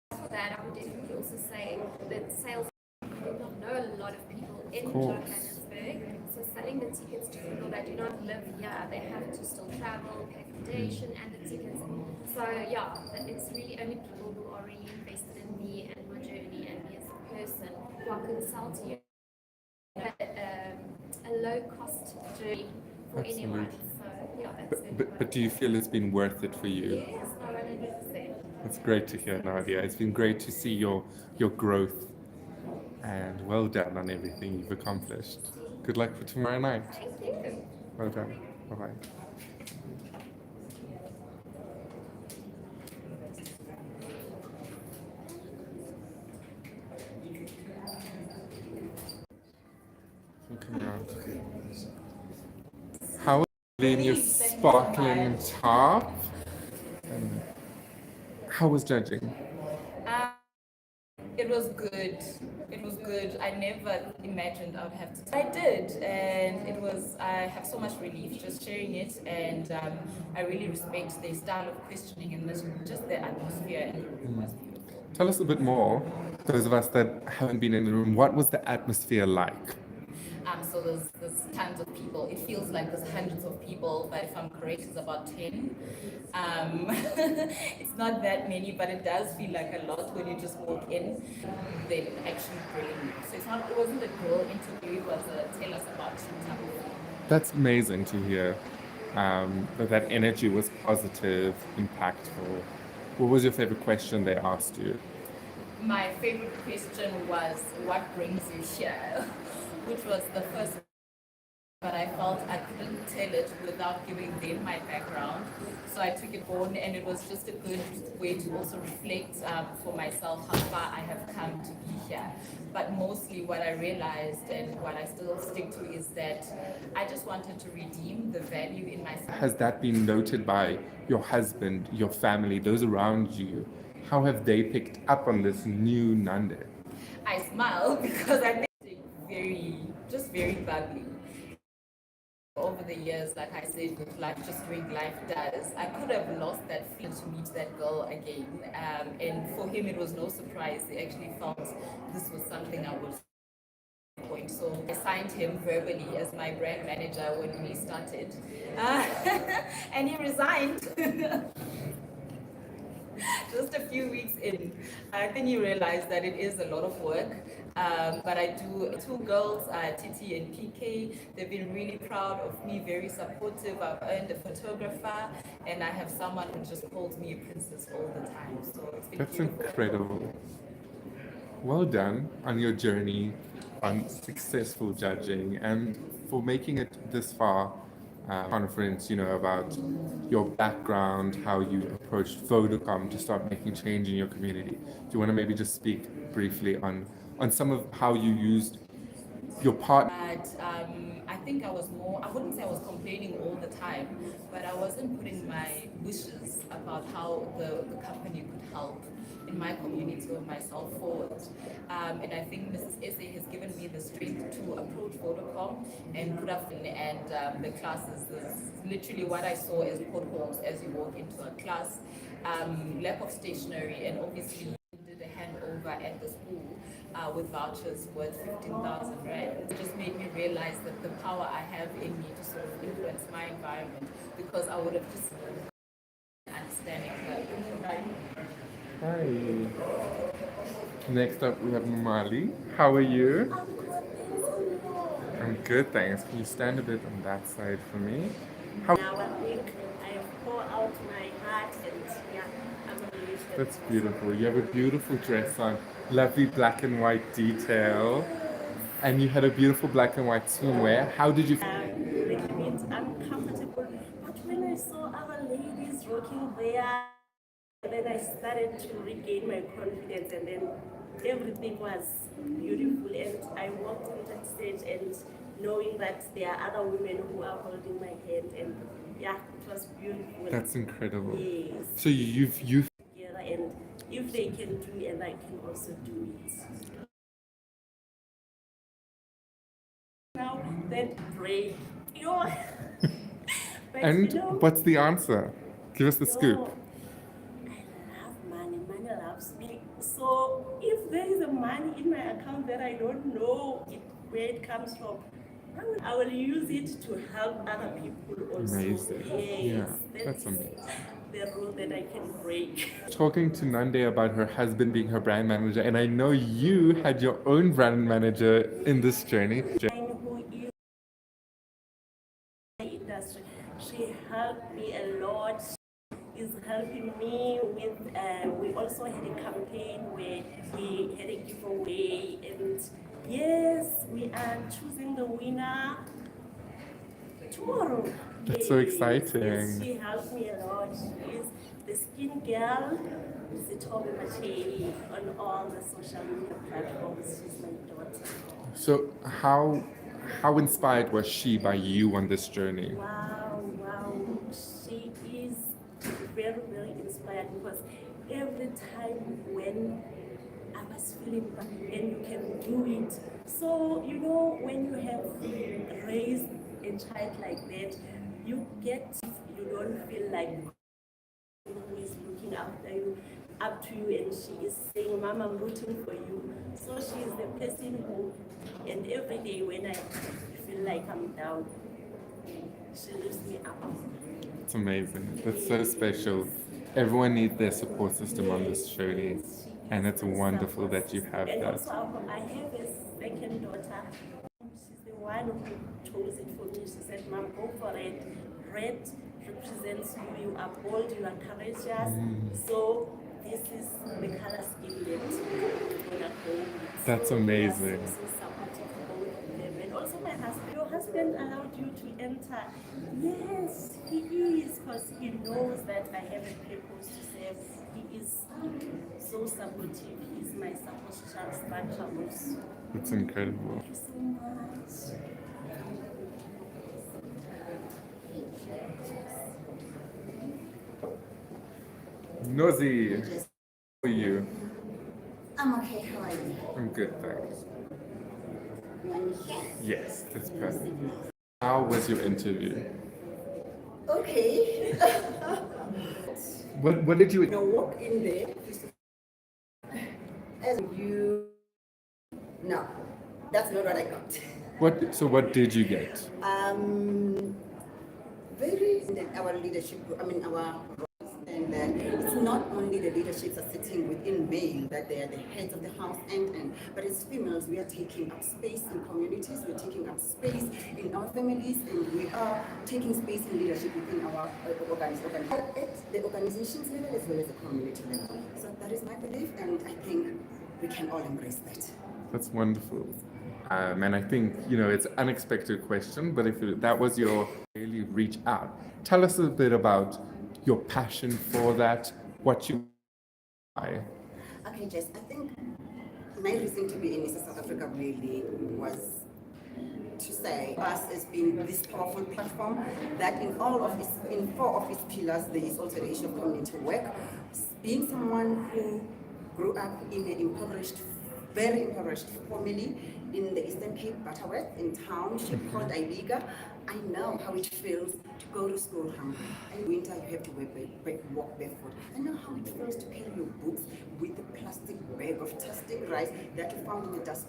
For that, I would definitely also say that sales, I do not know a lot of people in course. Johannesburg. So selling the tickets to people that do not live here, they have to still travel, pay accommodation and the tickets. So yeah, it's really only people who are really invested in me and my journey and me as a person who I can sell to you a low cost journey for anyone. Absolutely. So yeah, that's really But do you feel it's been worth it for you? yes, no, 100%. It's great to hear, Nadia. It's been great to see your growth, and well done on everything you've accomplished. Good luck for tomorrow night. Thank you. Well done. Bye bye. Come around. How is it your sparkling top? And how was judging? It was good. It was good. I never imagined I would have to. I did, and it was. I have so much relief just sharing it, and I really respect their style of questioning and just the atmosphere. And it was beautiful. Tell us a bit more, those of us that haven't been in the room, what was the atmosphere like? So there's tons of people. It feels like there's hundreds of people, but if I'm correct, it's about 10. It's not that many, but it does feel like a lot when you just walk in. They actually bring. So it wasn't a girl interview. It was a tell us about you type of thing. That's amazing to hear. That energy was positive, impactful. What was your favorite question they asked you? My favorite question was, what brings you here? Which was the first, but I felt I couldn't tell it without giving them my background. So I took it on, and it was just a good way to also reflect for myself how far I have come to be here. But mostly what I realized and what I still stick to is that I just wanted to redeem the value in myself. Has that been noted by your husband, your family, those around you? How have they picked up on this new Nande? I smile because I think very bubbly. Over the years, like I said, with life just doing life does, I could have lost that feeling to meet that girl again. And for him, it was no surprise. He actually felt this was something I was point. So I signed him verbally as my brand manager when we started. And he resigned. Just a few weeks in, I think he realized that it is a lot of work. But I do two girls, Titi and PK. They've been really proud of me, very supportive. I've earned a photographer, and I have someone who just calls me a princess all the time. So it's been That's beautiful. incredible. Well done on your journey, on successful judging, and for making it this far. Conference, about your background, how you approached Vodacom to start making change in your community. Do you want to maybe just speak briefly on some of how you used your part? But I think I wouldn't say I was complaining all the time, but I wasn't putting my wishes about how the company could help in my community or myself forward. And I think Mrs. Ese has given me the strength to approach Vodacom and put up and the classes. Literally what I saw as potholes as you walk into a class, lack of stationery, and obviously did a handover at the school with vouchers worth 15,000 rand. It just made me realize that the power I have in me to sort of influence my environment, because I would have just understanding her. Hi. Next up, we have Mali. How are you? I'm good, thanks. Can you stand a bit on that side for me? How? Now I think I pour out my heart, and yeah, I'm really sure. That's beautiful. You have a beautiful dress on, lovely black and white detail, and you had a beautiful black and white swimwear. How did you? A little bit uncomfortable, but when I saw other ladies rocking there, then I started to regain my confidence, and then everything was beautiful. And I walked on that stage and knowing that there are other women who are holding my hand, and yeah, it was beautiful. That's incredible. Yes. So you've Together, and if they can do, and I can also do it. Now then break. But and what's the answer? Give us the no, scoop. I love money. Money loves me. So if there is a money in my account that I don't know where it comes from, I will use it to help other people also. Amazing. Yes, Yeah, that's amazing. the rule that I can break. Talking to Nande about her husband being her brand manager, and I know you had your own brand manager in this journey. Who is in the industry. She helped me a lot. Is helping me with. We also had a campaign where we had a giveaway, and yes, we are choosing the winner tomorrow. That's so Yes, exciting. yes, she helped me a lot. She is the skin girl. Zitobe Mate on all the social media platforms. She's my daughter. So how inspired was she by you on this journey? Wow, wow. She is very, very inspired because every time when I was feeling bad and you can do it. So, you know, when you have raised a child like that, you don't feel like who is looking after you, up to you, and she is saying, Mom, I'm rooting for you. So she is the person who, and every day when I feel like I'm down, she lifts me up. It's amazing. That's so special. Everyone needs their support system on this journey, and it's wonderful that you have And that. also, I have a second daughter. She's the one who chose it for me. She said, Mom, go for it. Red represents you. You are bold, you are courageous. So this is the color scheme that we're gonna go with. That's So amazing. we are so supportive of both of them. And also my husband, your husband allowed you to enter. Yes, he is, because he knows that I have a purpose to serve. He is so supportive. He's my support structure also. It's incredible. Thank you so much. Nozi, how are you? I'm okay, how are you? I'm good, thanks. You want me here? Yes, it's perfect. How was your interview? Okay. What did you? Now walk in there. As you. No, that's not what I got. What did you get? Very our leadership. I mean our. And it's not only the leaderships are sitting within male, that they are the heads of the house, but as females, we are taking up space in communities, we're taking up space in our families, and we are taking space in leadership within our organizations, at the organizations level as well as the community level. So that is my belief, and I think we can all embrace that. That's wonderful. And I think, it's an unexpected question, but if that was your really reach out, tell us a bit about your passion for that, what you why. Okay, Jess, I think my reason to be in Mr. South Africa really was to say us as being this powerful platform that in four of its pillars there is also the issue of community work. Being someone who grew up in an very impoverished family in the Eastern Cape, Butterworth, in township called Iliga, I know how it feels to go to school hungry. In winter, you have to walk barefoot. I know how it feels to carry your books with a plastic bag of tasting rice that you found in the dust.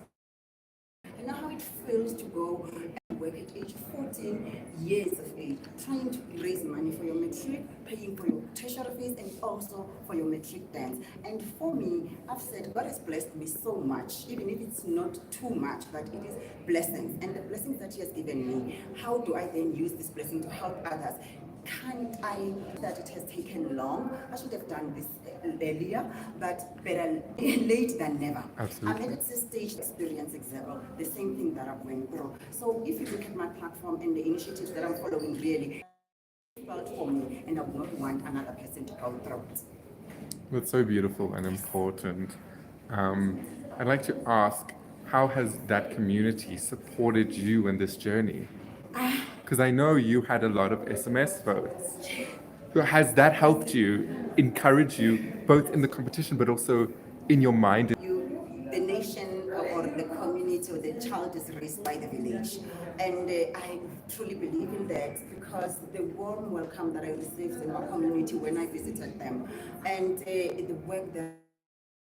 I know how it feels to go and work at age 14 years of age, trying to raise money for your matric, paying for your tertiary fees, and also for your matric dance. And for me, I've said God has blessed me so much, even if it's not too much, but it is blessings. And the blessings that He has given me, how do I then use this blessing to help others? Can't I, that it has taken long? I should have done this earlier, but better late than never. Absolutely. I'm at this stage experience example, the same thing that I've went through. So if you look at my platform and the initiatives that I'm following, really, it felt for me, and I would not want another person to go through it. That's so beautiful and important. I'd like to ask, how has that community supported you in this journey? Because I know you had a lot of SMS votes. So has that helped you, encourage you, both in the competition but also in your mind? The nation or the community or the child is raised by the village. And I truly believe in that because the warm welcome that I received in my community when I visited them and the work that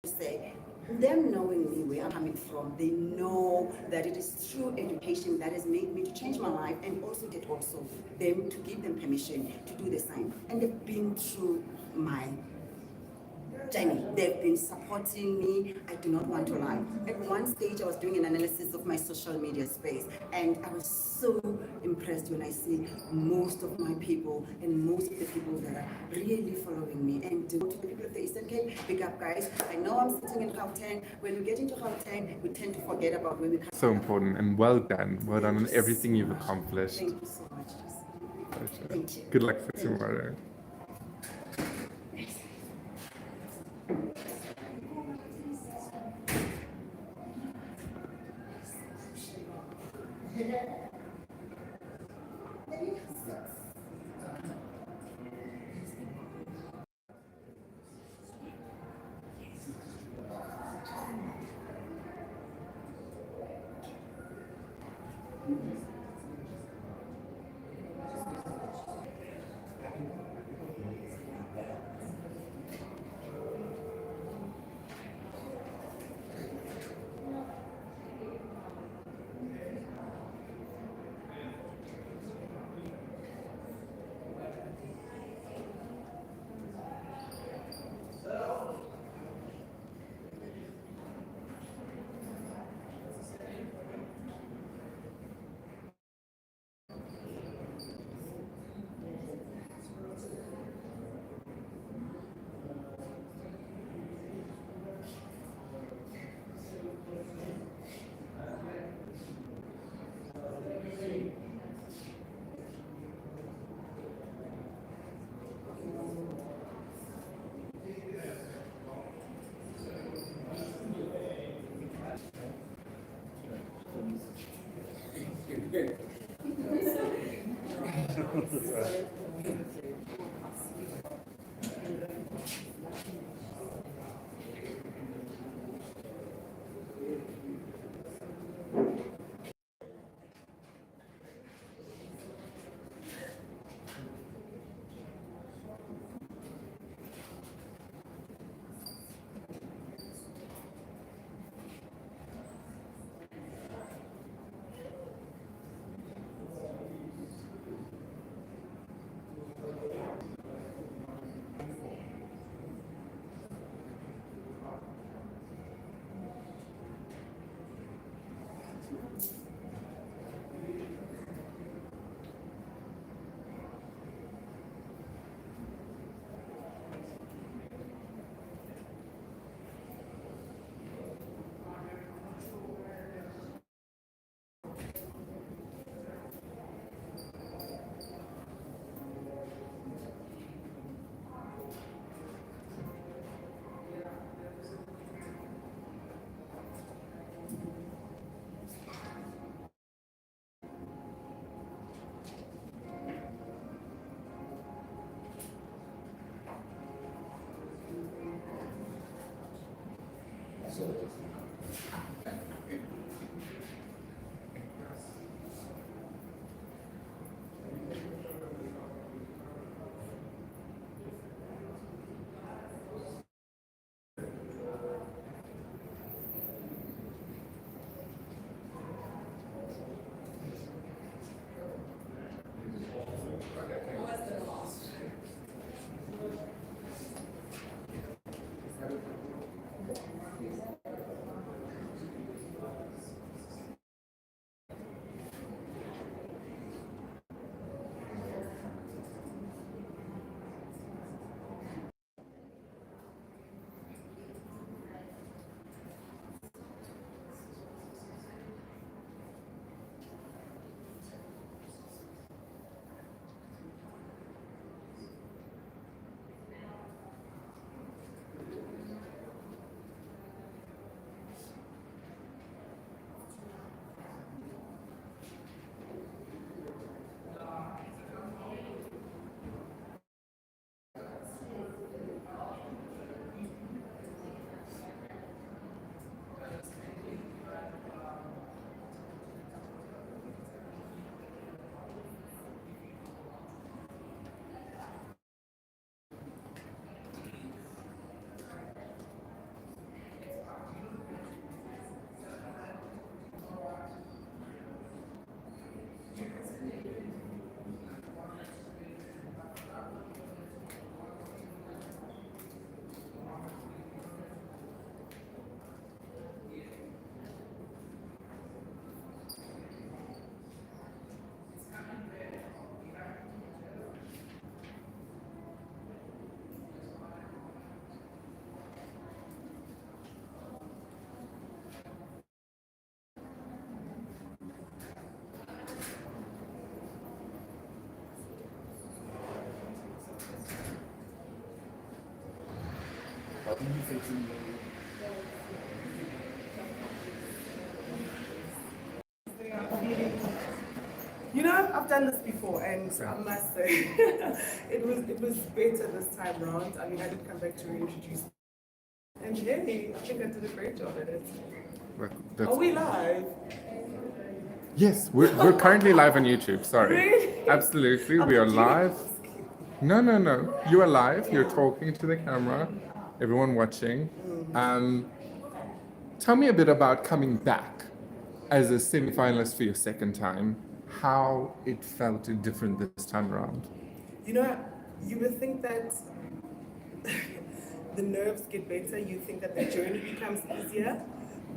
I say, them knowing me, where I'm coming from, they know that it is through education that has made me to change my life, and also get also them to give them permission to do the same. And they've been through my journey. They've been supporting me. I do not want to lie. At one stage, I was doing an analysis of my social media space, and I was so impressed when I see most of my people and most of the people that are really following me. And to the people of the Eastern Cape, big up, guys. I know I'm sitting in Gauteng. When we get into Gauteng, we tend to forget about where we come So important, and well done. Well done on everything you've accomplished. Thank you so much, Jesse. Pleasure. Thank you. Good luck for tomorrow. You know, I've done this before, and I must say, it was better this time round. I mean, I did come back to reintroduce, and hey, I think I did a great job at it. Are we live? Yes, we're currently live on YouTube. Sorry. Really? Absolutely, we are live. No. You are live. You're talking to the camera. Everyone watching. Tell me a bit about coming back as a semi-finalist for your second time. How it felt different this time around. You know, you would think that the nerves get better. You think that the journey becomes easier,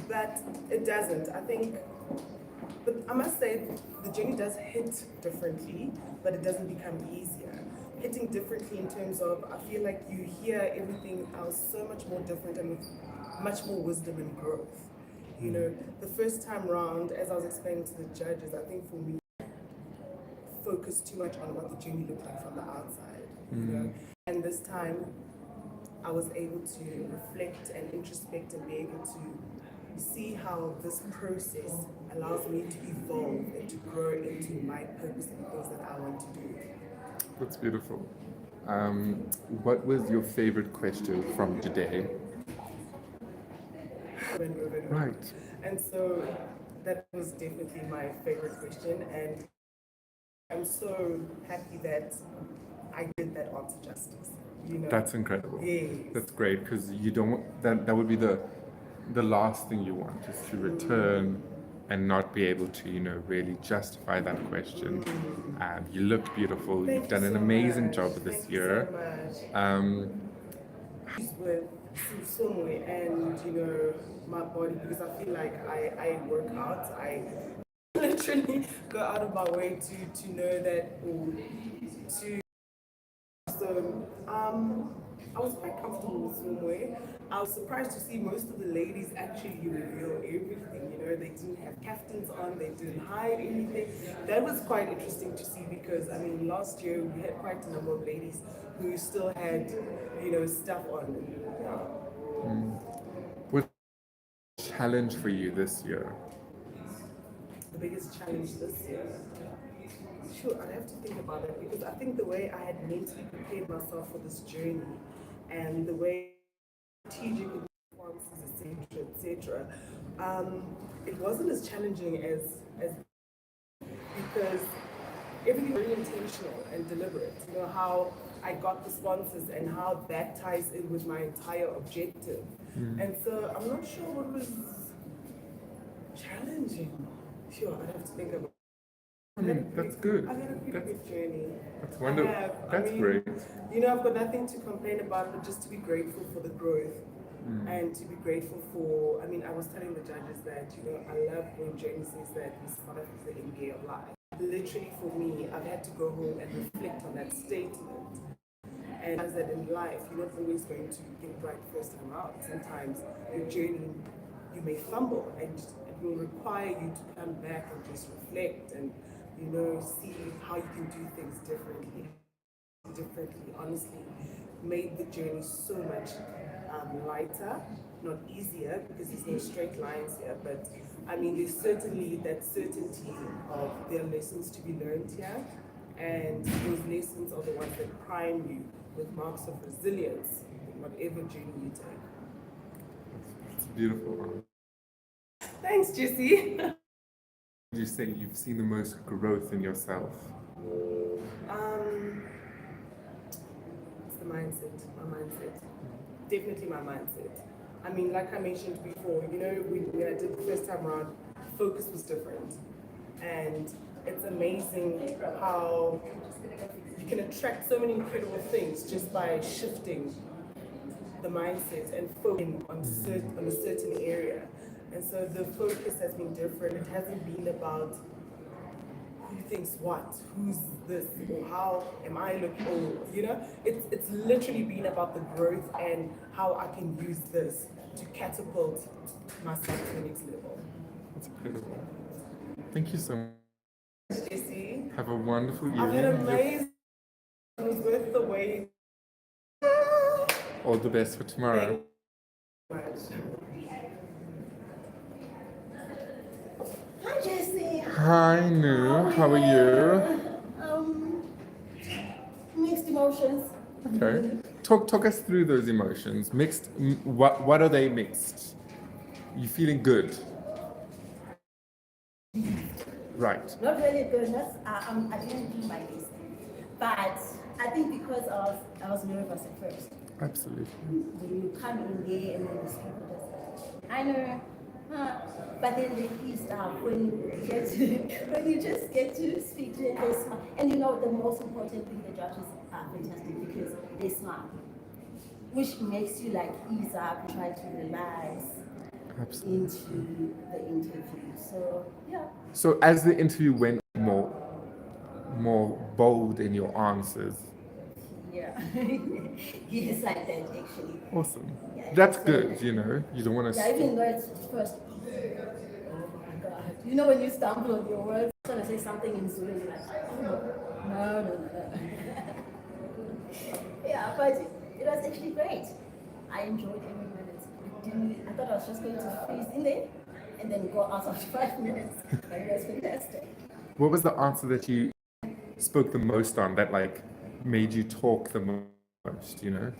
but it doesn't. But I must say, the journey does hit differently, but it doesn't become easier. Hitting differently in terms of, I feel like you hear everything else so much more different and with much more wisdom and growth. You know, the first time round, as I was explaining to the judges, I think for me, focused too much on what the journey looked like from the outside. You know, and this time, I was able to reflect and introspect and be able to see how this process allows me to evolve and to grow into my purpose and things that I want to do. That's beautiful. What was your favorite question from today? Right. And so that was definitely my favorite question, and I'm so happy that I did that answer justice. You know? That's incredible. Yes. That's great because you don't. That would be the last thing you want is to return and not be able to really justify that question. You look beautiful. You've done an amazing job this year. With Sumwe and my body, because I feel like I work out. I literally go out of my way to know that so I was quite comfortable with Sumwe. I was surprised to see most of the ladies actually reveal everything. They didn't have caftans on, they didn't hide anything. That was quite interesting to see because I mean last year we had quite a number of ladies who still had stuff on. What challenge for you this year? The biggest challenge this year? Sure, I'd have to think about it because I think the way I had mentally prepared myself for this journey and the way strategic responses, etc., it wasn't as challenging as because everything was very intentional and deliberate. How I got the sponsors and how that ties in with my entire objective. And so I'm not sure what was challenging. Sure, I'd have to think about it. That's good. I've had a pretty good journey. That's wonderful. That's great. I've got nothing to complain about, but just to be grateful for the growth and to be grateful for, I was telling the judges that, I love when Jamie says that this product is the MBA of life. Literally for me, I've had to go home and reflect on that statement. And as that in life, you're not always going to get it right the first time out. Sometimes your journey, you may fumble and it will require you to come back and just reflect and see how you can do things differently. Honestly, made the journey so much lighter, not easier because there's no straight lines here, but there's certainly that certainty of there are lessons to be learned here, and those lessons are the ones that prime you with marks of resilience in whatever journey you take. It's beautiful. Thanks, Jessie. You say you've seen the most growth in yourself? It's the mindset, my mindset. Definitely my mindset. Like I mentioned before, when I did the first time around, focus was different. And it's amazing how you can attract so many incredible things just by shifting the mindset and focusing on a certain area. And so the focus has been different. It hasn't been about who thinks what, who's this, or how am I looking, or, it's literally been about the growth and how I can use this to catapult myself to the next level. That's incredible. Thank you so much. Jessie. Have a wonderful evening. I've had amazing. It was worth the wait. All the best for tomorrow. Hi, Jessie. Hi, Nu. How are you? Mixed emotions. Okay. Talk us through those emotions. Mixed. What are they mixed? You feeling good? Right. Not really good. I didn't do my best. But I think because I was nervous at first. Absolutely. When you come in there and then the people just, I know, but then they ease up when you get to, when you just get to speak to them, they smile. And you know, the most important thing, the judges are fantastic because they smile, which makes you like ease up, try to relax into the interview. So, yeah. So as the interview went more bold in your answers. Yeah. Yes, I did actually. Awesome. Yeah, That's so- good, you know. You don't want to. Yeah, even though it's first. Oh my God. You know when you stumble on your words, trying to say something in Zulu, you're like, oh no. Yeah, but it was actually great. I enjoyed every minute. I thought I was just going to freeze in there and then go out after 5 minutes. But it was fantastic. What was the answer that you spoke the most on that like made you talk the most, you know?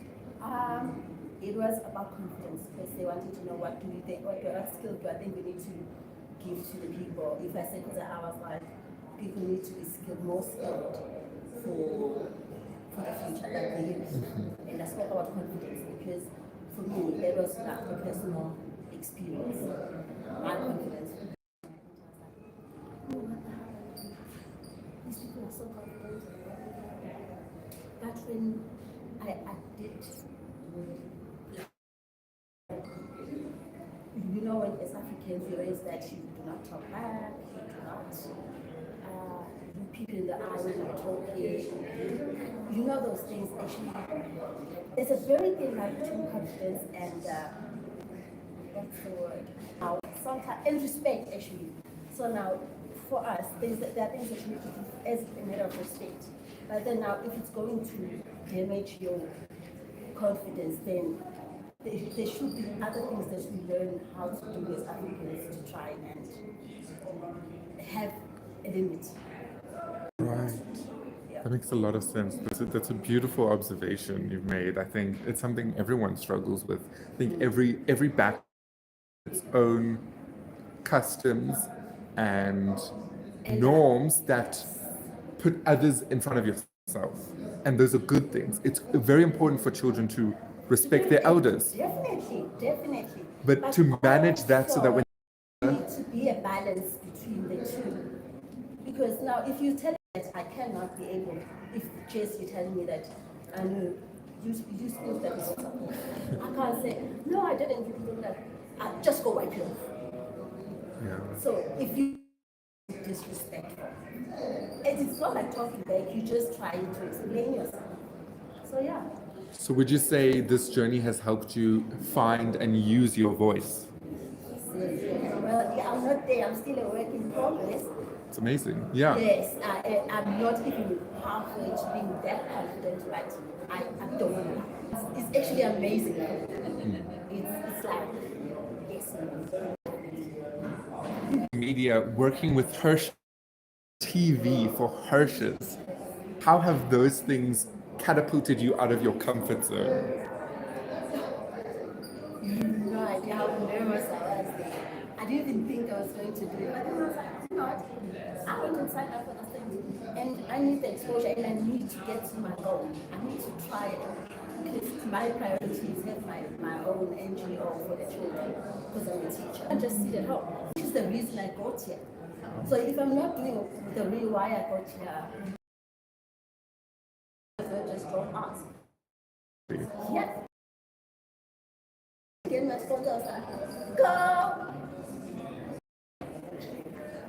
It was about confidence because they wanted to know what skills do I think we need to give to the people. If I said that I was like, people need to be more skilled for the future that they use. And I spoke about confidence because for me, that was like a personal experience. My confidence. These people are so confident. But when I did, you know, when as Africans, we raise that you do not talk back, you do not look people in the eye when you're talking. You know those things actually. There's a very thin line between confidence and what's the word? Sometimes and respect actually. So now, for us, there are things that you need to do as a matter of respect. But then now, if it's going to damage your confidence, then there should be other things that we learn how to do as Africans to try and have a limit. Right. That makes a lot of sense. That's a beautiful observation you've made. I think it's something everyone struggles with. I think every back its own customs and norms that put others in front of yourself. And those are good things. It's very important for children to respect their elders. Definitely. But to manage that so that when there needs to be a balance between the two. Because now if you tell me that I cannot be able, if Jess you tell me that I know you spoke that is something, I can't say, no I didn't do that. Just go wipe your off. Yeah. So if you disrespectful, it's not like talking back, you just trying to explain yourself. So yeah. So would you say this journey has helped you find and use your voice? Well, yeah, I'm not there. I'm still a work in progress. It's amazing. Yeah. Yes, I'm not even halfway to being that confident, but I don't know. It's actually amazing. It's like, yes. Media, working with Hirsch TV for Hirsch's. How have those things catapulted you out of your comfort zone? No idea how nervous I was. I didn't even think I was going to do it, but then I was like, you know what? I want to sign up for this thing, and I need the exposure, and I need to get to my goal. I need to try it because my priority is have my own NGO for the children because I'm a teacher. I just sit at home, which is the reason I got here. So if I'm not doing the real why I got here, I just drop out. Yeah. Get my sponsors. Go!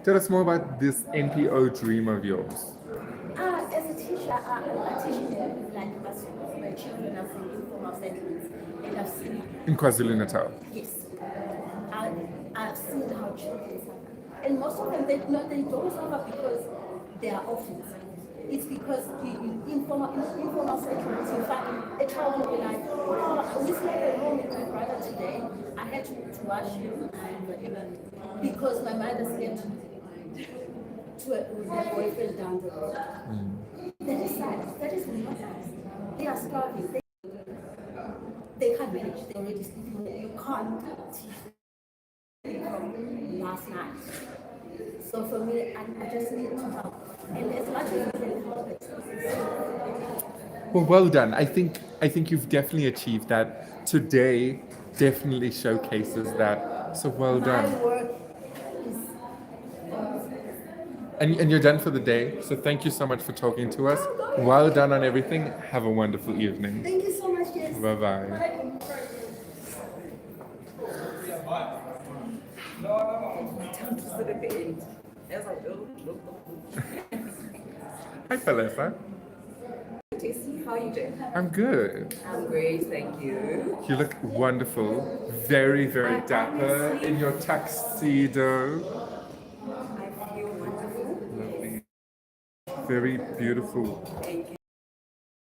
Tell us more about this NPO dream of yours. As a teacher, I teach in like my children are from informal settlements, and I've seen. In KwaZulu-Natal. Yes, I've seen how children suffer, and most of them they don't suffer because they are orphans. it's because informal settlements, you find a child will be like, oh, we slept at home with my brother today. I had to wash him because my mother slept with her boyfriend down the road. That is sad. That is not nice. They are starving. They can't manage. They're already sleeping. You can't teach them from last night. So for me, I just need to help. And as much as I can help it. Well, well done. I think you've definitely achieved that. Today definitely showcases that. So well done. My work is And you're done for the day. So thank you so much for talking to us. Well done on everything. Have a wonderful evening. Thank you so much, yes. Bye bye. Time to sit at the end. As I look. Hi, Felisa. Tessie, how are you doing? I'm good. I'm great, thank you. You look wonderful. Very, very dapper in your tuxedo. I feel wonderful. Lovely. Very beautiful. Thank you.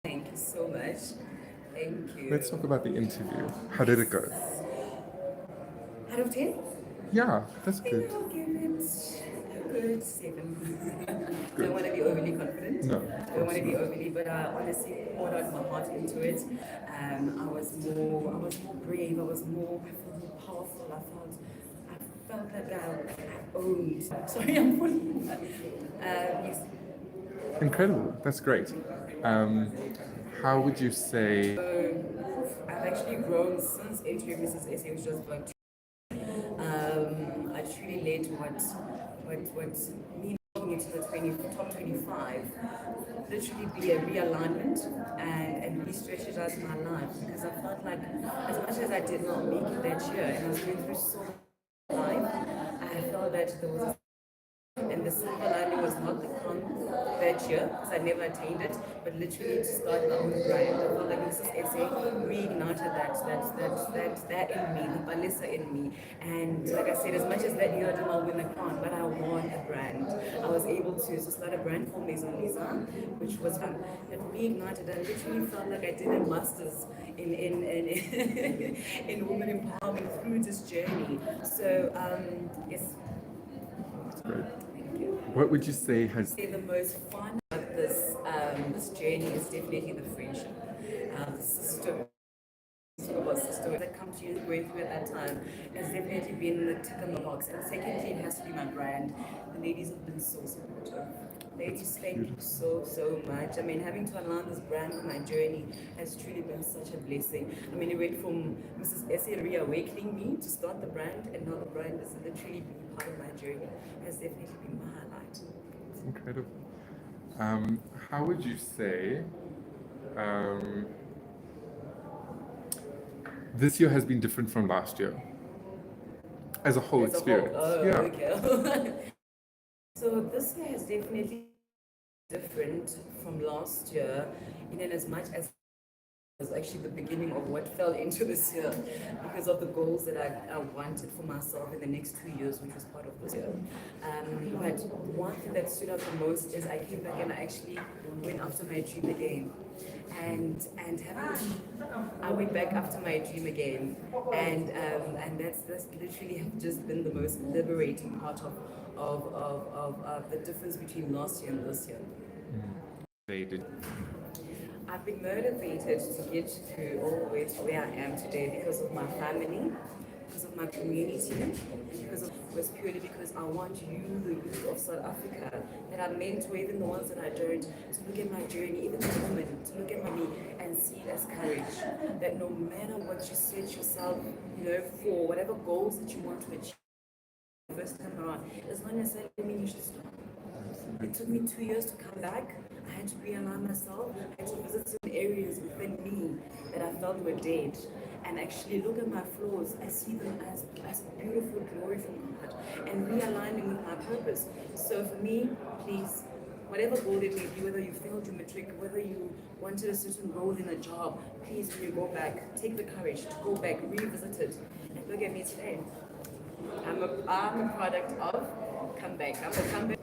Thank you so much. Thank you. Let's talk about the interview. How did it go? Out of 10? Yeah, that's I think good. I'll give it a good 7. Don't want to be overly confident. No. Don't want to be overly, but I honestly poured out my heart into it. I was more brave. I felt more powerful. I felt like I owned. Sorry, I'm full. Yes. Incredible. That's great. How would you say? I've actually grown since entering Mrs. SA, which was about 2. I truly led what me going into the top 25 literally be a realignment and re-strategize my life, because I felt like as much as I did not make it that year and I was going through so much life, I felt that there was a and the silver lining was not the con that year, because I never attained it, but literally to start my own brand. I felt like Mrs. SA reignited that in me, the Balisa in me. And like I said, as much as that year I did not win the crown, but I won a brand. I was able to start a brand called Maison Lisa, which was fun. It reignited. I literally felt like I did a master's in in women empowerment through this journey. So yes. Great. What would you say has? The most fun about this journey is definitely the friendship, the sister. Talk about sister that come to you going through at that time has definitely been the tick on the box. And secondly, it has to be my brand. The ladies have been so supportive. Ladies, thank you so much. I mean, having to align this brand with my journey has truly been such a blessing. I mean, it went from Mrs. SA reawakening me to start the brand, and now the brand is literally being part of my journey. Has definitely been my highlight. It's incredible. How would you say this year has been different from last year as a whole experience? Okay. So this year has definitely different from last year, in as much as it was actually the beginning of what fell into this year because of the goals that I wanted for myself in the next 2 years, which was part of this year. But one thing that stood out the most is I came back and I actually went after my dream again. And I went back after my dream again, and that's literally just been the most liberating part of the difference between last year and this year. I've been motivated to get to all the way to where I am today because of my family, because of my community, because it was purely because I want you, the youth of South Africa, that I mentor, even the ones that I don't, to look at my journey, even the women, to look at me and see it as courage. That no matter what you set yourself, for whatever goals that you want to achieve the first time around, does not necessarily mean you should stop. It took me 2 years to come back. I had to realign myself. I had to visit certain areas within me that I felt were dead, and actually look at my flaws. I see them as beautiful glory from God, and realigning with my purpose. So for me, please, whatever goal it may be, whether you failed your matric, whether you wanted a certain role in a job, please, when you go back, take the courage to go back, revisit it, and look at me today. I'm a product of comeback. I'm a comeback.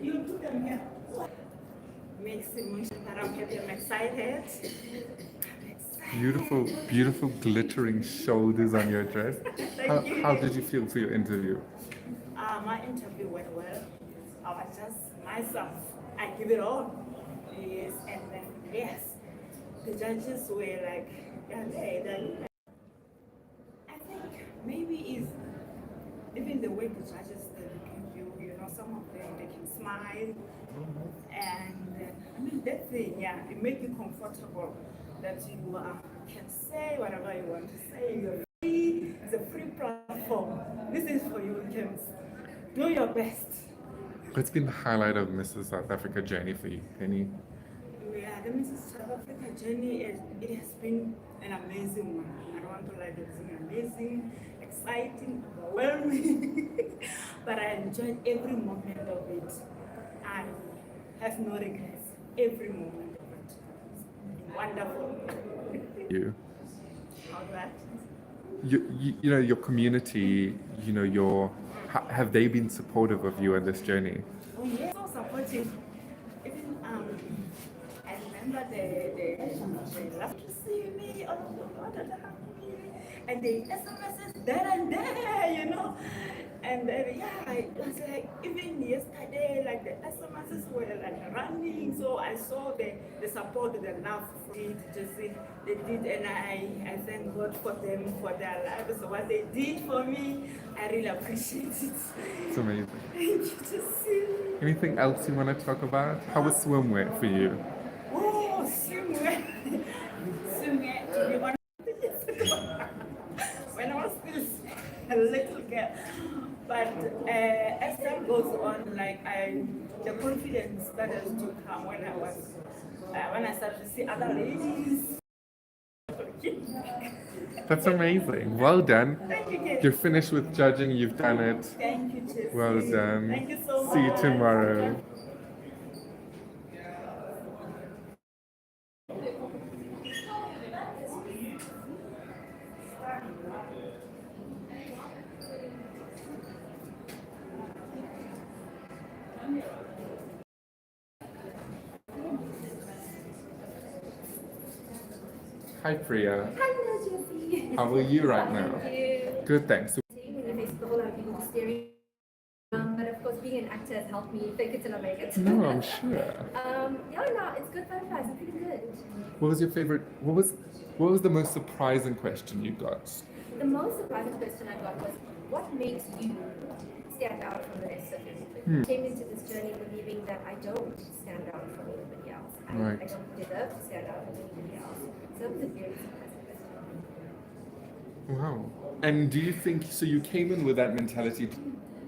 You put them here. Makes emotion that I'm happy, I'm excited. Beautiful, beautiful glittering shoulders on your dress. Thank How you. did you feel for your interview? My interview went well. I was just myself. I give it all. Yes, and then yes, the judges were like, yeah, I think maybe is even the way the judges they look at you. You know, some of them they can smile, and I mean that thing, yeah, it makes you comfortable that you can say whatever you want to say. You're free. It's a free platform. This is for you. You can do your best. What's been the highlight of Mrs. South Africa journey for you, Penny? Yeah, the Mrs. South Africa journey, it has been an amazing one. I don't want to lie, it's been amazing, exciting, overwhelming, but I enjoyed every moment of it. I have no regrets, every moment of it. Wonderful. You. How do I? You know, your community, you know, have they been supportive of you on this journey? Oh yeah, so supportive. Even I remember they love to see me, oh my God, and the SMSs there and there, you know. And then yeah, it was like even yesterday, like the SMSs were like running, so I saw the support, the love for it, just they did, and I thank God for them, for their lives, what they did for me. I really appreciate it. It's amazing. Thank you to see me. Anything else you want to talk about? How was swimwear for you? Oh, swimwear. Swimwear, to be honest. When I was still a little girl. But as time goes on, like the confidence started to come when I started to see other ladies. That's amazing. Well done. Thank you, Kate. You're finished with judging. You've done it. Thank you, Chelsea. Well done. Thank you so much. See you tomorrow. Hi Priya. Hello, Jessie. How are you right now? Thank you. Good, thanks. When I faced a whole lot of people just staring. But of course, being an actor has helped me fake it till I make it. No, I'm sure. Yeah, no, it's good butterflies. I'm feeling good. What was your favorite? What was the most surprising question you got? The most surprising question I got was, what makes you stand out from the rest of you? I came into this journey believing that I don't stand out from anybody else. Right. I don't deserve to stand out from anybody else. So it was a very surprising question. Wow. And do you think so? You came in with that mentality.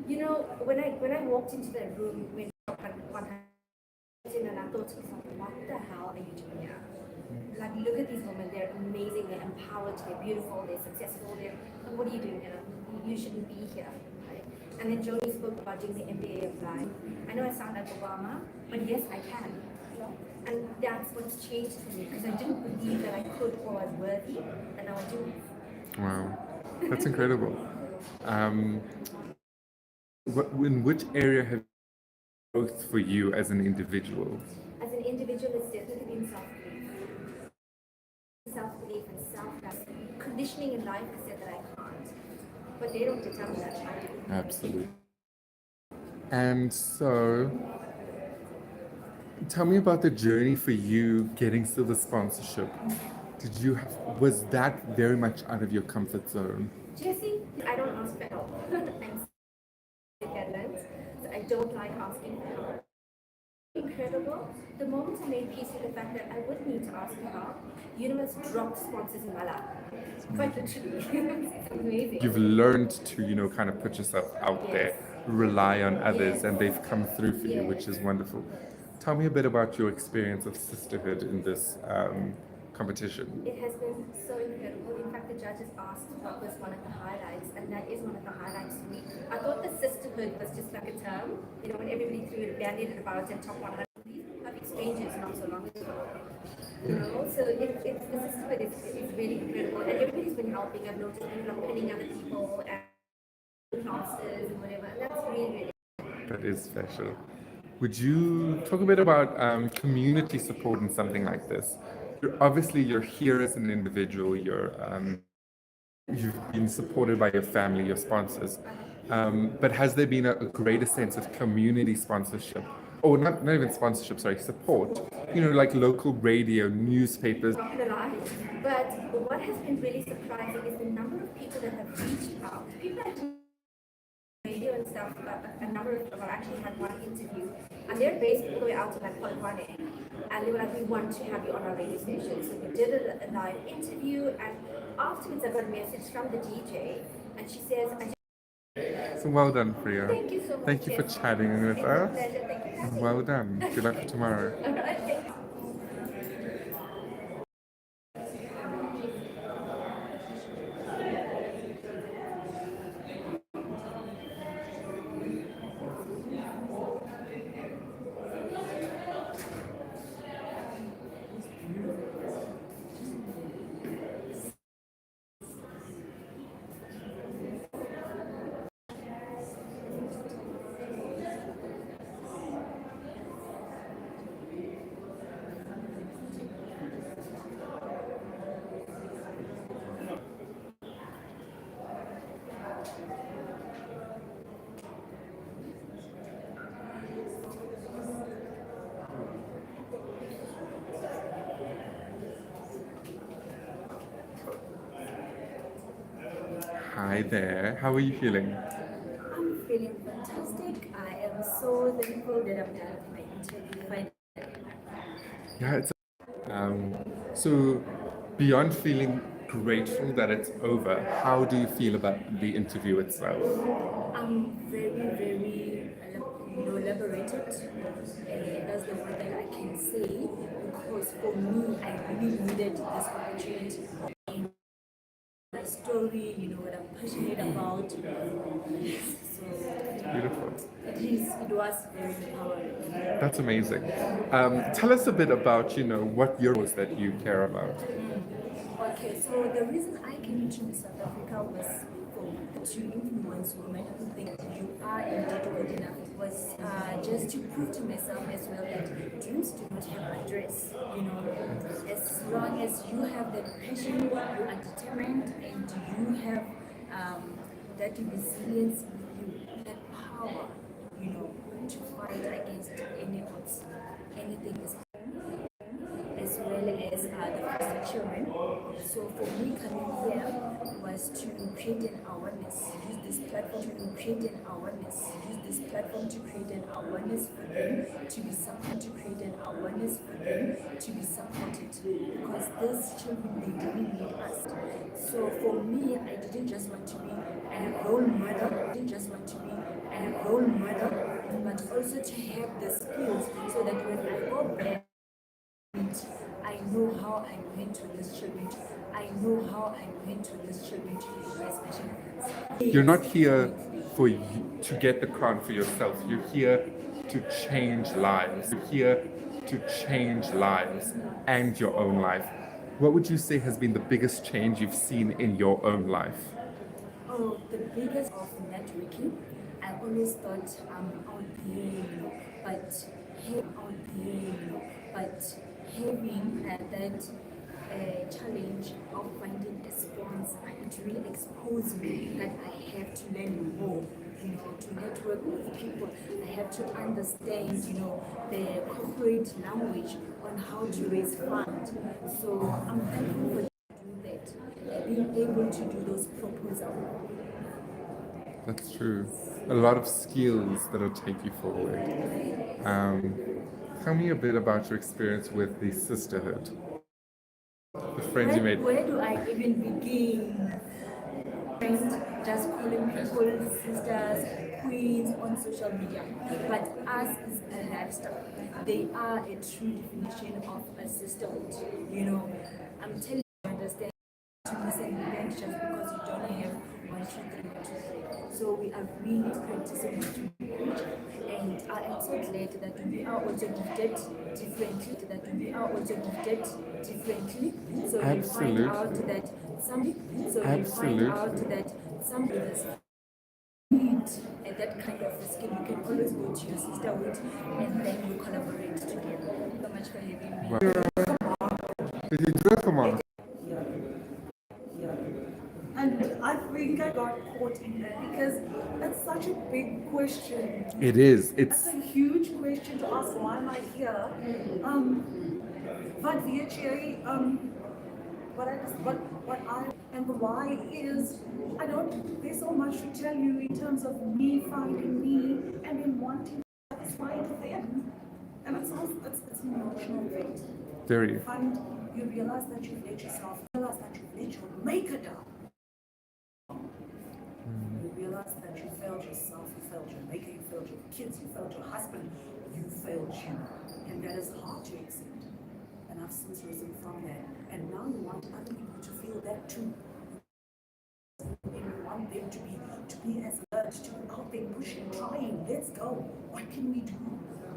You know, when I walked into the room when and I the hell are you doing here? Like, look at these women, they're amazing, they're empowered, they're beautiful, they're successful, like, what are you doing here? You shouldn't be here, right? And then Joni spoke about doing the MBA of life. I know I sound like Obama, but yes, I can. And that's what's changed for me, because I didn't believe that I could or was worthy, and now I do. Wow, that's incredible. In which area have growth for you as an individual? As an individual, it's definitely been self-belief. Self-belief and self-doubt. Conditioning in life has said that I can't, but they don't determine that I do. Absolutely. And so, tell me about the journey for you getting to the sponsorship. Was that very much out of your comfort zone? Jesse, I don't ask for help. I'm independent, so I don't like asking for help. Incredible. The moment I made peace with the fact that I wouldn't need to ask for help, universe dropped sponsors in my lap. Quite literally. It's amazing. You've learned to, kind of put yourself out there, rely on others, and they've come through for you, which is wonderful. Tell me a bit about your experience of sisterhood in this competition. It has been so incredible. In fact, the judges asked what was one of the highlights, and that is one of the highlights for me. I thought the sisterhood was just like a term, when everybody threw a band-aid about it, top 100. These perfect strangers not so long ago. So it's the sisterhood is really incredible, and everybody's been helping. I've noticed people are pinning other people and classes and whatever, and that's really, really. That is special. Would you talk a bit about community support in something like this? You're here as an individual. You've been supported by your family, your sponsors. But has there been a greater sense of community sponsorship? Or not even sponsorship, sorry, support. Like local radio, newspapers. Not gonna lie, but what has been really surprising is the number of people that have reached out. People that do radio and stuff, a number of them actually had one interview, and they're based all the way out to like Polokwane, and they were like, we want to have you on our radio station. So we did a live interview, and afterwards I got a message from the DJ, and she says, So well done, Priya. Thank you so much. Thank you for chatting with It's us. a pleasure. Thank you. Well done. Good luck for tomorrow. All right, thank you. Hi there. How are you feeling? I'm feeling fantastic. I am so thankful that I'm done with my interview finally. Yeah, so beyond feeling grateful that it's over, how do you feel about the interview itself? I'm very, very liberated. And that's the word that I can say, because for me, I really needed this opportunity. My story, what I'm passionate about. So Beautiful. it was very empowering. That's amazing. Tell us a bit about, what your goals that you care about. Okay, so the reason I came to South Africa was to influence women who think you are indeed good enough. It was just to prove to myself as well that dreams do not have an address. As long as you have that passion, you are determined, and you have that resilience in you, that power, to fight against any odds, anything is as well as the first children. So for me coming here was to create an awareness, use this platform to create an awareness, use this platform to create an awareness for them, to be someone, to create an awareness for them, to be supported, because these children, they really need us. So for me, I didn't just want to be a role model, but also to have the skills so that when I go back, I know how I'm meant to this tribute. I know how I'm meant to this tribute to my special friends. You're not here for you to get the crown for yourself. You're here to change lives. You're here to change lives and your own life. What would you say has been the biggest change you've seen in your own life? Oh, the biggest of networking. I always thought out there, but having that challenge of finding a sponsor, it really exposed me that I have to learn more, to network with people. I have to understand, the corporate language on how to raise funds. So I'm thankful for doing that, being able to do those proposals. That's true. A lot of skills that'll take you forward. Tell me a bit about your experience with the sisterhood. The friends you made. Where do I even begin? Friends, just calling people sisters, queens on social media. But us is a lifestyle. They are a true definition of a sisterhood. I'm telling you, understand to listen event just because you don't have 1, 2, 3, 1, 2, 3. So we are really practicing what we preach, and I am so glad that we are also gifted differently. So we find out that some leaders need that kind of skill. You can always go to your sisterhood and then you collaborate together. Thank you so much for having me. Did you do it? Come on. And I think I got caught in that because it's such a big question. It is. It's a huge question to ask. Why am I here? But VHA, what I and the why is there's so much to tell you in terms of me finding me and then wanting to satisfy them. And it's an emotional thing. Very. You realize that you've let yourself, realize that you've let your maker down. You realize that you failed yourself, you failed your maker, you failed your kids, you failed your husband, you failed you. And that is hard to accept. And I've since risen from that. And now you want other people to feel that too. And you want them to be as alert, to be out there pushing, trying, let's go. What can we do?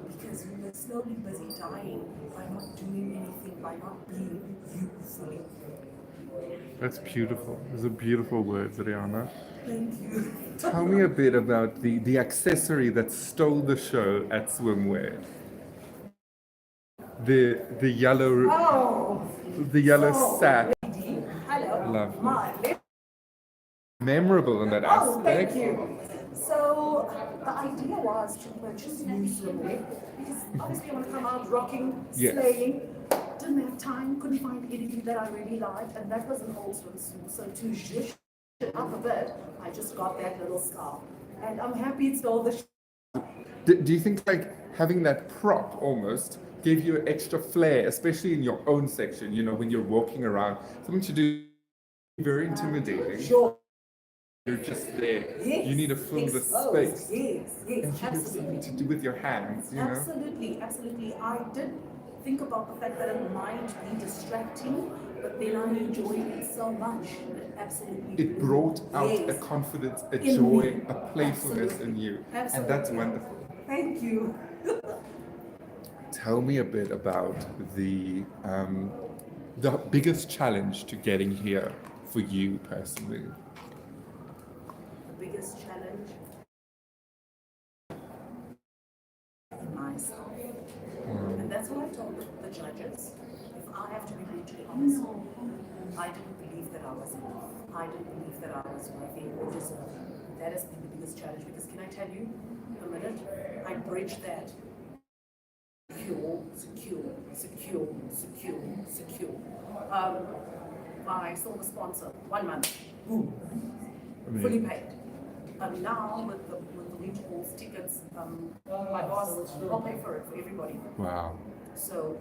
Because we are slowly busy dying by not doing anything, by not being you fully. That's beautiful. Those are beautiful words, Rihanna. Thank you. Tell me a bit about the accessory that stole the show at Swimwear. The yellow sack. Hello. Lovely. Memorable in that aspect. Thank you. So the idea was to purchase new swimwear because obviously I want to come out rocking, slaying. Didn't have time, couldn't find anything that I really liked, and that was an old swimsuit. So to zhuzh it up a bit, I just got that little scarf, and I'm happy it's all the. Do you think like having that prop almost gave you an extra flair, especially in your own section? When you're walking around, something to do very intimidating. Sure. You're just there. Yes, you need to fill the space. Yes, And you have absolutely. something to do with your hands, Absolutely. I did think about the fact that it might be distracting, but then I enjoyed it so much. Absolutely. It brought out a confidence, a joy, a playfulness in you. Absolutely. And that's wonderful. Thank you. Tell me a bit about the biggest challenge to getting here for you personally. The biggest challenge in myself. And that's what I told the judges. If I have to be brutally honest, I didn't believe that I was enough. I didn't believe that I was worthy or deserving. That has been the biggest challenge because can I tell you, the minute I bridged that, secure. I saw the sponsor, 1 month, boom, fully paid. Now with the Reach Halls tickets, my boss, I'll pay for it for everybody. Wow. So,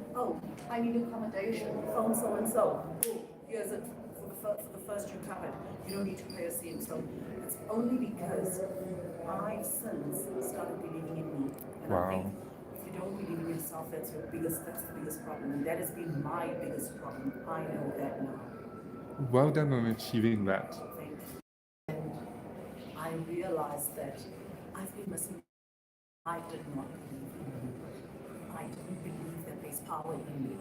I need accommodation, phone so and so. Here's it for the first you covered. You don't need to pay a cent. So it's only because I've since started believing in me. And I think if you don't believe in yourself, that's the biggest problem. And that has been my biggest problem. I know that now. Well done on achieving that. Thank you. And I realized that I've been missing. I did not believe in me. I didn't believe that there's power in me.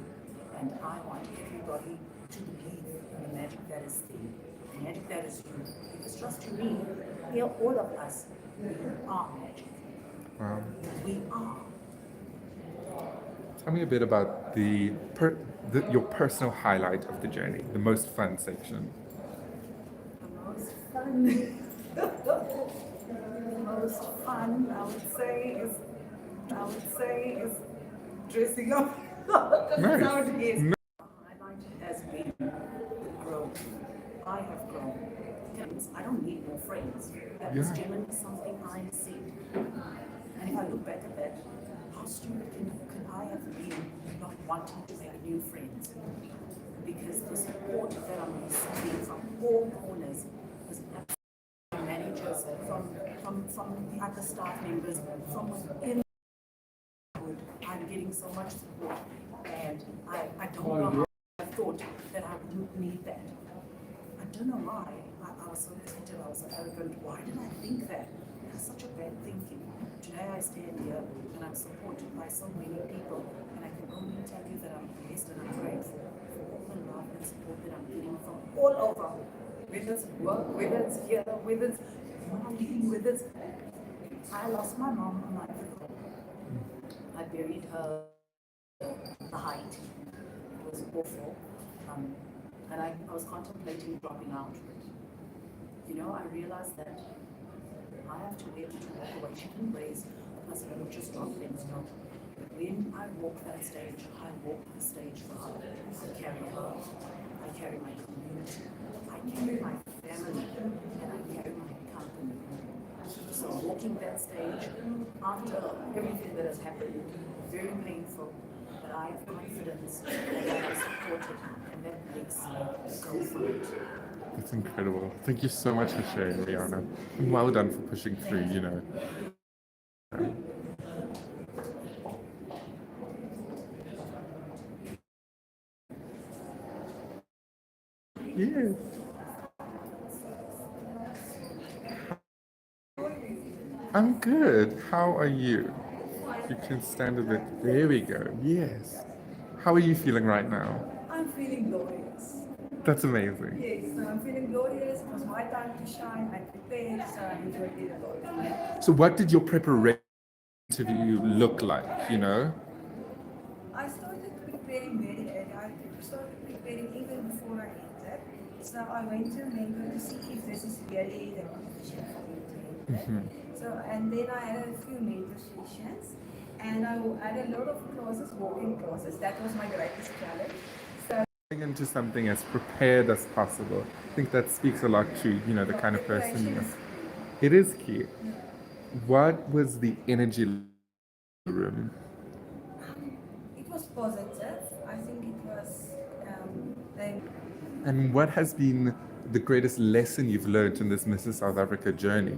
And I want everybody to believe in the magic that is there. The magic that is you. Because trust you me, here all of us, we are magic. Wow. We are. Tell me a bit about your personal highlight of the journey, the most fun section. The most fun. The most fun, I would say, is dressing up. Nice. How it is. Highlight has been the growth. I have grown. I don't need more friends. That was genuinely something I see. And if I look back at that, how stupid can I have been not wanting to make new friends? Because the support that I'm receiving from all corners is from managers, from the other staff members, from within. I'm getting so much support, and I don't know how I thought that I wouldn't need that. I don't know why. I was so negative, I was so arrogant. Why did I think that? That's such a bad thinking. Today I stand here and I'm supported by so many people, and I can only tell you that I'm blessed and I'm grateful for all the love and support that I'm getting from all over. Whether it's work, whether it's here, whether it's marketing, whether it's... I lost my mom a month ago. I buried her the height. It was awful. And I was contemplating dropping out. But, I realized that I have to be able to walk away. She didn't raise us, I would just drop things, no. But when I walk that stage, I walk the stage for her. I carry her. I carry my community. I carry my family. And I carry my company. So walking that stage, after everything that has happened, very painful, but I have confidence that I am supported, and that makes me go for it. That's incredible. Thank you so much for sharing, Rihanna. And well done for pushing through, Yes. I'm good. How are you? You can stand a bit. There we go. Yes. How are you feeling right now? I'm feeling glorious. That's amazing. Yes, so I'm feeling glorious. It was my time to shine. I prepared, so I enjoyed it a lot. So what did your preparation interview look like, I started preparing very early. I started preparing even before I entered. So I went to Mentor to see if this is really the competition for me to enter. So, and then I had a few mentor sessions, and I had a lot of classes, walking classes. That was my greatest challenge. So into something as prepared as possible. I think that speaks a lot to, the kind of person you are. It is key. What was the energy in the room? It was positive. I think it was. And what has been the greatest lesson you've learned in this Mrs. South Africa journey, I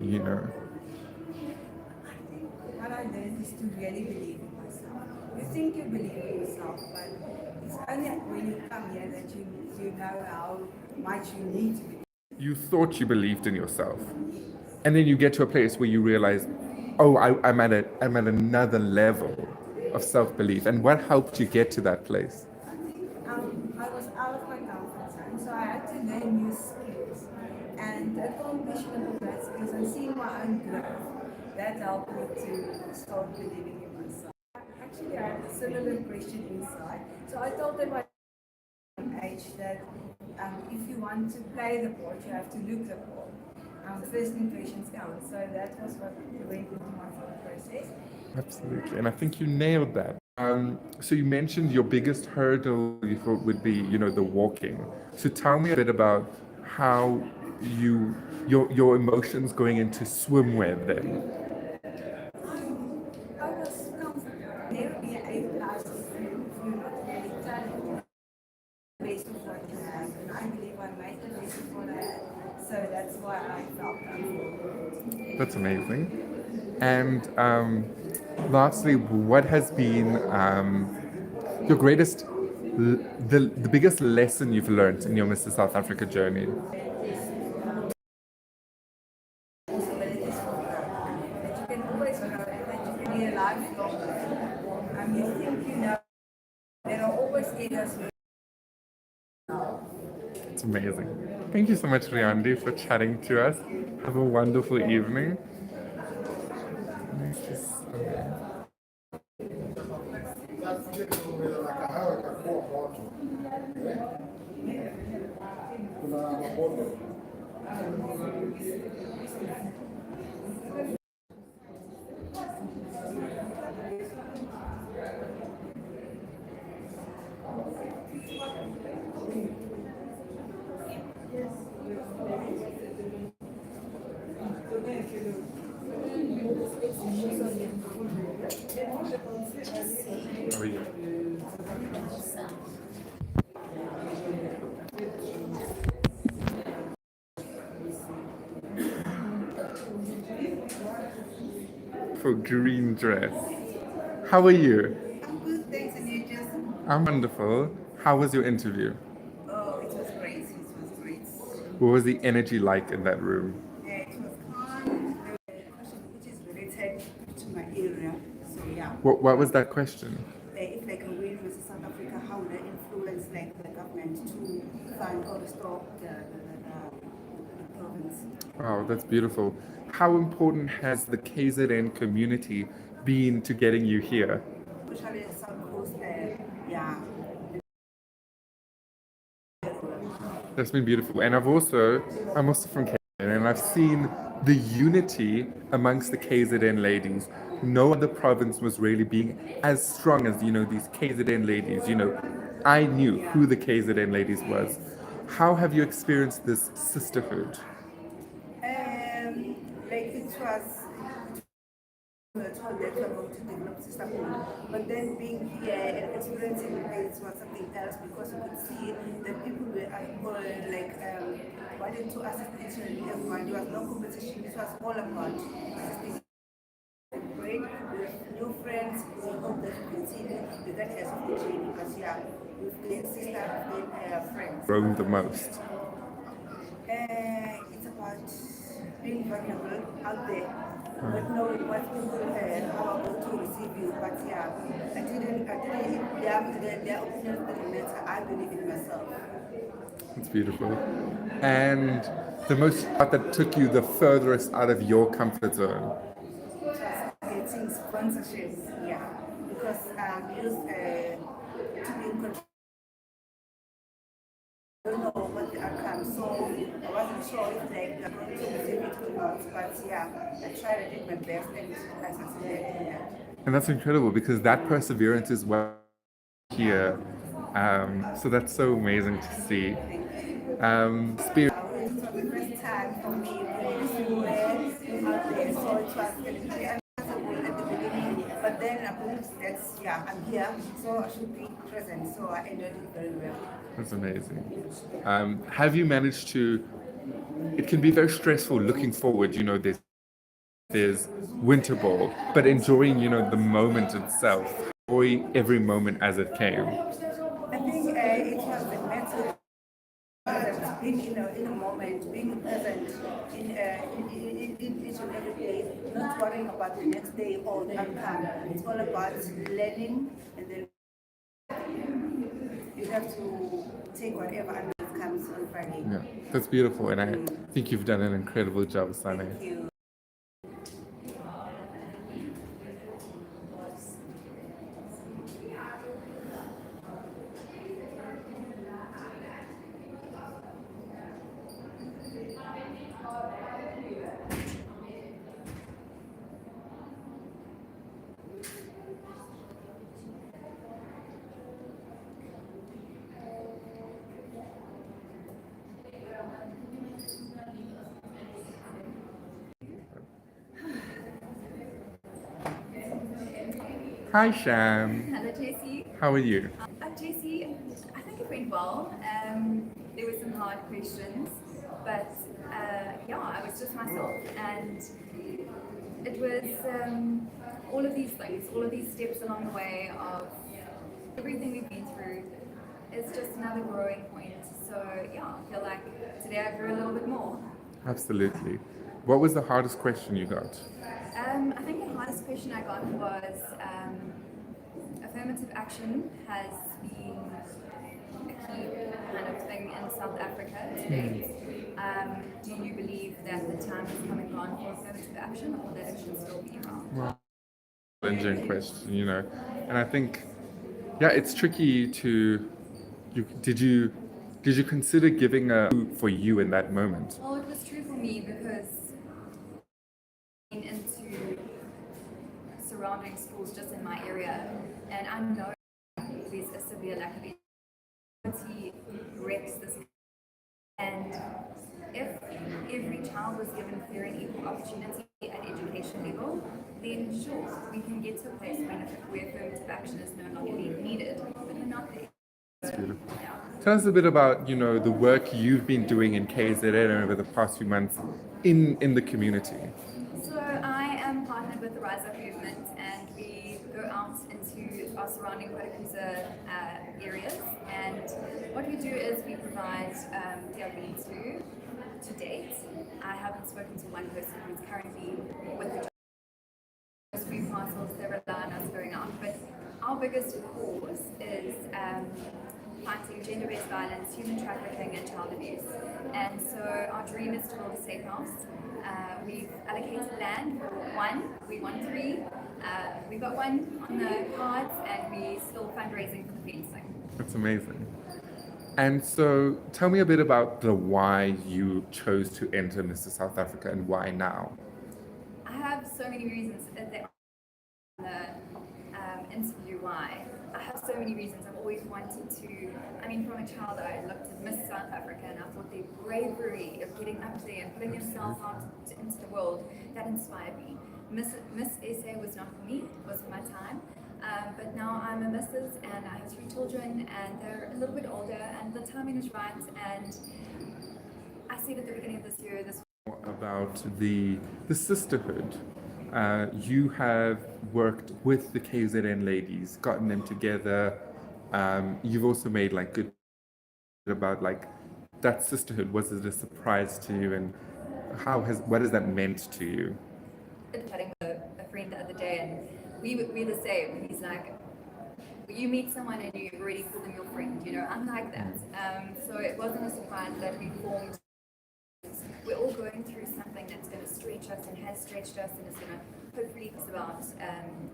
think what I learned is to really believe in myself. You think you believe in yourself, but it's only when you come here that you know how much you need to believe. You thought you believed in yourself. And then you get to a place where you realize, oh, I'm at another level of self-belief. And what helped you get to that place? I think I was out of my comfort zone, so I had to learn new skills. And the accomplishment of that skills and seeing my own growth, that helped me to start believing in myself. Actually, I had a similar question inside. So I told them at age that if you want to play the part, you have to look the part. First impressions count. So that was what went into my thought process. Absolutely. And I think you nailed that. So you mentioned your biggest hurdle you thought would be, the walking. So tell me a bit about how your emotions going into swimwear then. I was comfortable. Never be A class if you're not really talented. Based on what you have, and I believe I made the best of what I had. So that's why I felt comfortable. That's amazing. And lastly, what has been your greatest, the biggest lesson you've learned in your Mr. South Africa journey? Possibilities for that. That you can always grow, that you can be a lifelong learner. You think you know, there are always areas where It's amazing. Thank you so much, Riandi, for chatting to us. Have a wonderful evening. How are you? For green dress. How are you? I'm good, thanks, and you just. I'm wonderful. How was your interview? Oh, it was great. It was great. What was the energy like in that room? Yeah, it was calm. The question which is related to my area. So yeah. What was that question? If like a win with South Africa, how would they influence like the government to fund or restore the province? Wow, that's beautiful. How important has the KZN community been to getting you here? Especially the South Coast, yeah. That's been beautiful. And I'm also from KZN, and I've seen the unity amongst the KZN ladies. No other province was really being as strong as, these KZN ladies. I knew who the KZN ladies was. How have you experienced this sisterhood? Like it was told that we're going to develop sisterhood, but then being here and experiencing it was something else because you could see that people were like wanting to assist each and everyone. There was no competition. This was all about assisting. Great with new friends. We hope that we continue with that as of the journey because we've been sisters, we've been friends. Growing the most. It's about being vulnerable out there, but knowing what people how are going to receive you. But I didn't their opinions didn't matter. I believe in myself. It's beautiful. And the most part that took you the furthest out of your comfort zone? Getting sponsorships, because I'm used to be in control. I don't know what the outcome, so I wasn't sure if they're going to receive it or not, but I tried to do my best and I succeeded in that. And that's incredible because that perseverance is what here. So that's so amazing to see. Spirit. It was the first time for me to out there, so it was uncomfortable at the beginning, but then I believe that I'm here, so I should be present, so I enjoyed it very well. That's amazing. Have you managed to? It can be very stressful looking forward. There's winter ball, but enjoying the moment itself. Enjoy every moment as it came. I think it was the mental being in a moment, being present in each and every day, not worrying about the next day or the outcome. It's all about learning, and then you have to take whatever advice comes on Friday. Yeah, that's beautiful, and I think you've done an incredible job, Sane. Thank you. Hi, Sham. Hello, JC. How are you? JC, I think it went well. There were some hard questions, but I was just myself, and it was all of these things, all of these steps along the way of everything we've been through is just another growing point. So yeah, I feel like today I grew a little bit more. Absolutely. What was the hardest question you got? I think the hardest question I got was affirmative action has been a key kind of thing in South Africa today. Do you believe that the time is coming on for affirmative action, or that it should still be around? Well, challenging question, you know, and I think, yeah, it's tricky to. Did you consider giving a for you in that moment? Well, it was true for me because into surrounding schools just in my area, and I know there's a severe lack of equity wrecks this, and if every child was given fair and equal opportunity at education level, then sure, we can get to a place where affirmative action is no longer being needed, but we're not there. That's beautiful. Tell us a bit about, you know, the work you've been doing in KZN over the past few months in the community. So I am partnered with the Rise Up movement, and we go out into our surrounding Kotakuza areas, and what we do is we provide DRB to date. I haven't spoken to one person who's currently with the job. Few parcels that rely on us going out, but our biggest cause is fighting gender-based violence, human trafficking, and child abuse. And so our dream is to build a safe house. We've allocated land for one. We want three. We got one on the cards, and we're still fundraising for the fencing. That's amazing. And so tell me a bit about the why you chose to enter Mr. South Africa and why now? I have so many reasons that the interview why. I have so many reasons. I've always wanted to, I mean, from a child I looked at Miss South Africa and I thought their bravery of getting up there and putting yourself out into the world, that inspired me. Miss SA was not for me, it was for my time. But now I'm a missus and I have 3 children and they're a little bit older and the timing is right, and I said at the beginning of this year, about the sisterhood. You have worked with the KZN ladies, gotten them together. You've also made like good about like that sisterhood. Was it a surprise to you, and what has that meant to you? Chatting with a friend the other day, and we're the same. He's like, you meet someone and you already call them your friend. You know, I'm like that. So it wasn't a surprise that we formed. We're all going through something that's going to stretch us and has stretched us, and is going to hopefully it's about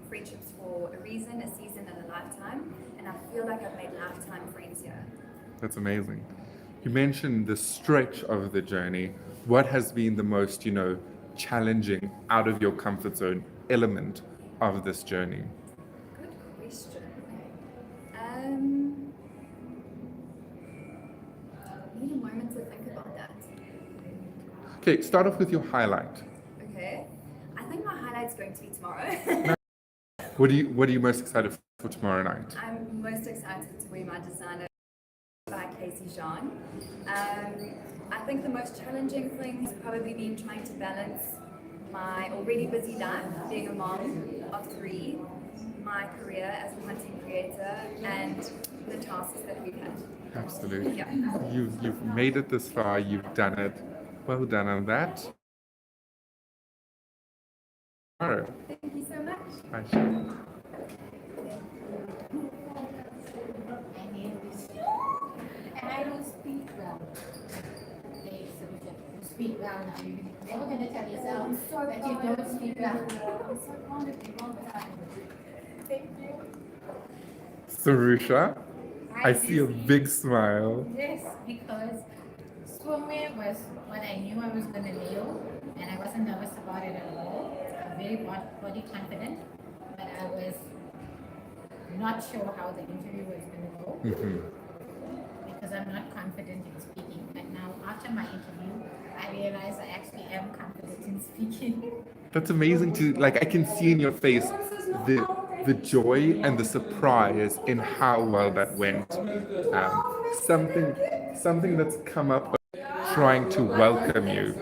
friendships for a reason, a season, and a lifetime. And I feel like I've made lifetime friends here. That's amazing. You mentioned the stretch of the journey. What has been the most, you know, challenging, out of your comfort zone element of this journey? Good question. Need a moment to think about that. Okay, start off with your highlight. Okay, I think my highlight's going to be tomorrow. What are you most excited for tomorrow night? I'm most excited to wear my designer by Casey Jean. I think the most challenging thing has probably been trying to balance my already busy life, being a mom of 3, my career as a content creator, and the tasks that we've had. Absolutely. Yeah. You've made it this far. You've done it. Well done on that. All right. Thank you so much. Bye, Sharon. And I don't speak well. They speak well now. You're never going to tell yourself that you don't speak well. I'm so proud of you all the time. Thank you. Sarusha, I see a big smile. Yes, because swimwear was what I knew I was going to nail, and I wasn't nervous about it at all. I'm very body confident, but I was not sure how the interview was going to go. Because I'm not confident in speaking. But now, after my interview, I realize I actually am confident in speaking. That's amazing to, like, I can see in your face the joy and the surprise in how well that went. Something that's come up trying to welcome you.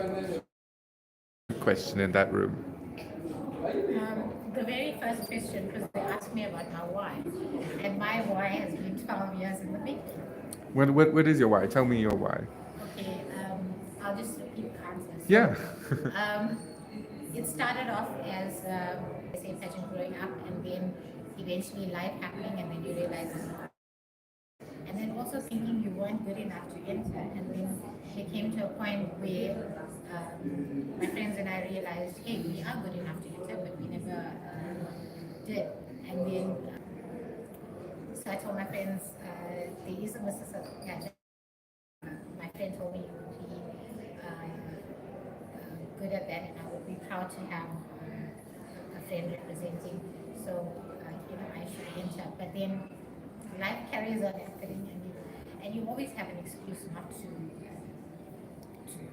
Question in that room. the very first question, because they asked me about my why, and my why has been 12 years in the making. What is your why? Tell me your why. Okay, I'll just repeat the answer. So, Yeah. it started off as I say pageant growing up, and then eventually life happening, and then you realize, and then also thinking you weren't good enough to enter, and then it came to a point where my friends and I realized, hey, we are good enough to enter, but we never did. And then so I told my friends, there is a Mrs. Pageant. My friend told me you would be good at that, and I would be proud to have a friend representing. So I should enter. But then life carries on happening, and you always have an excuse not to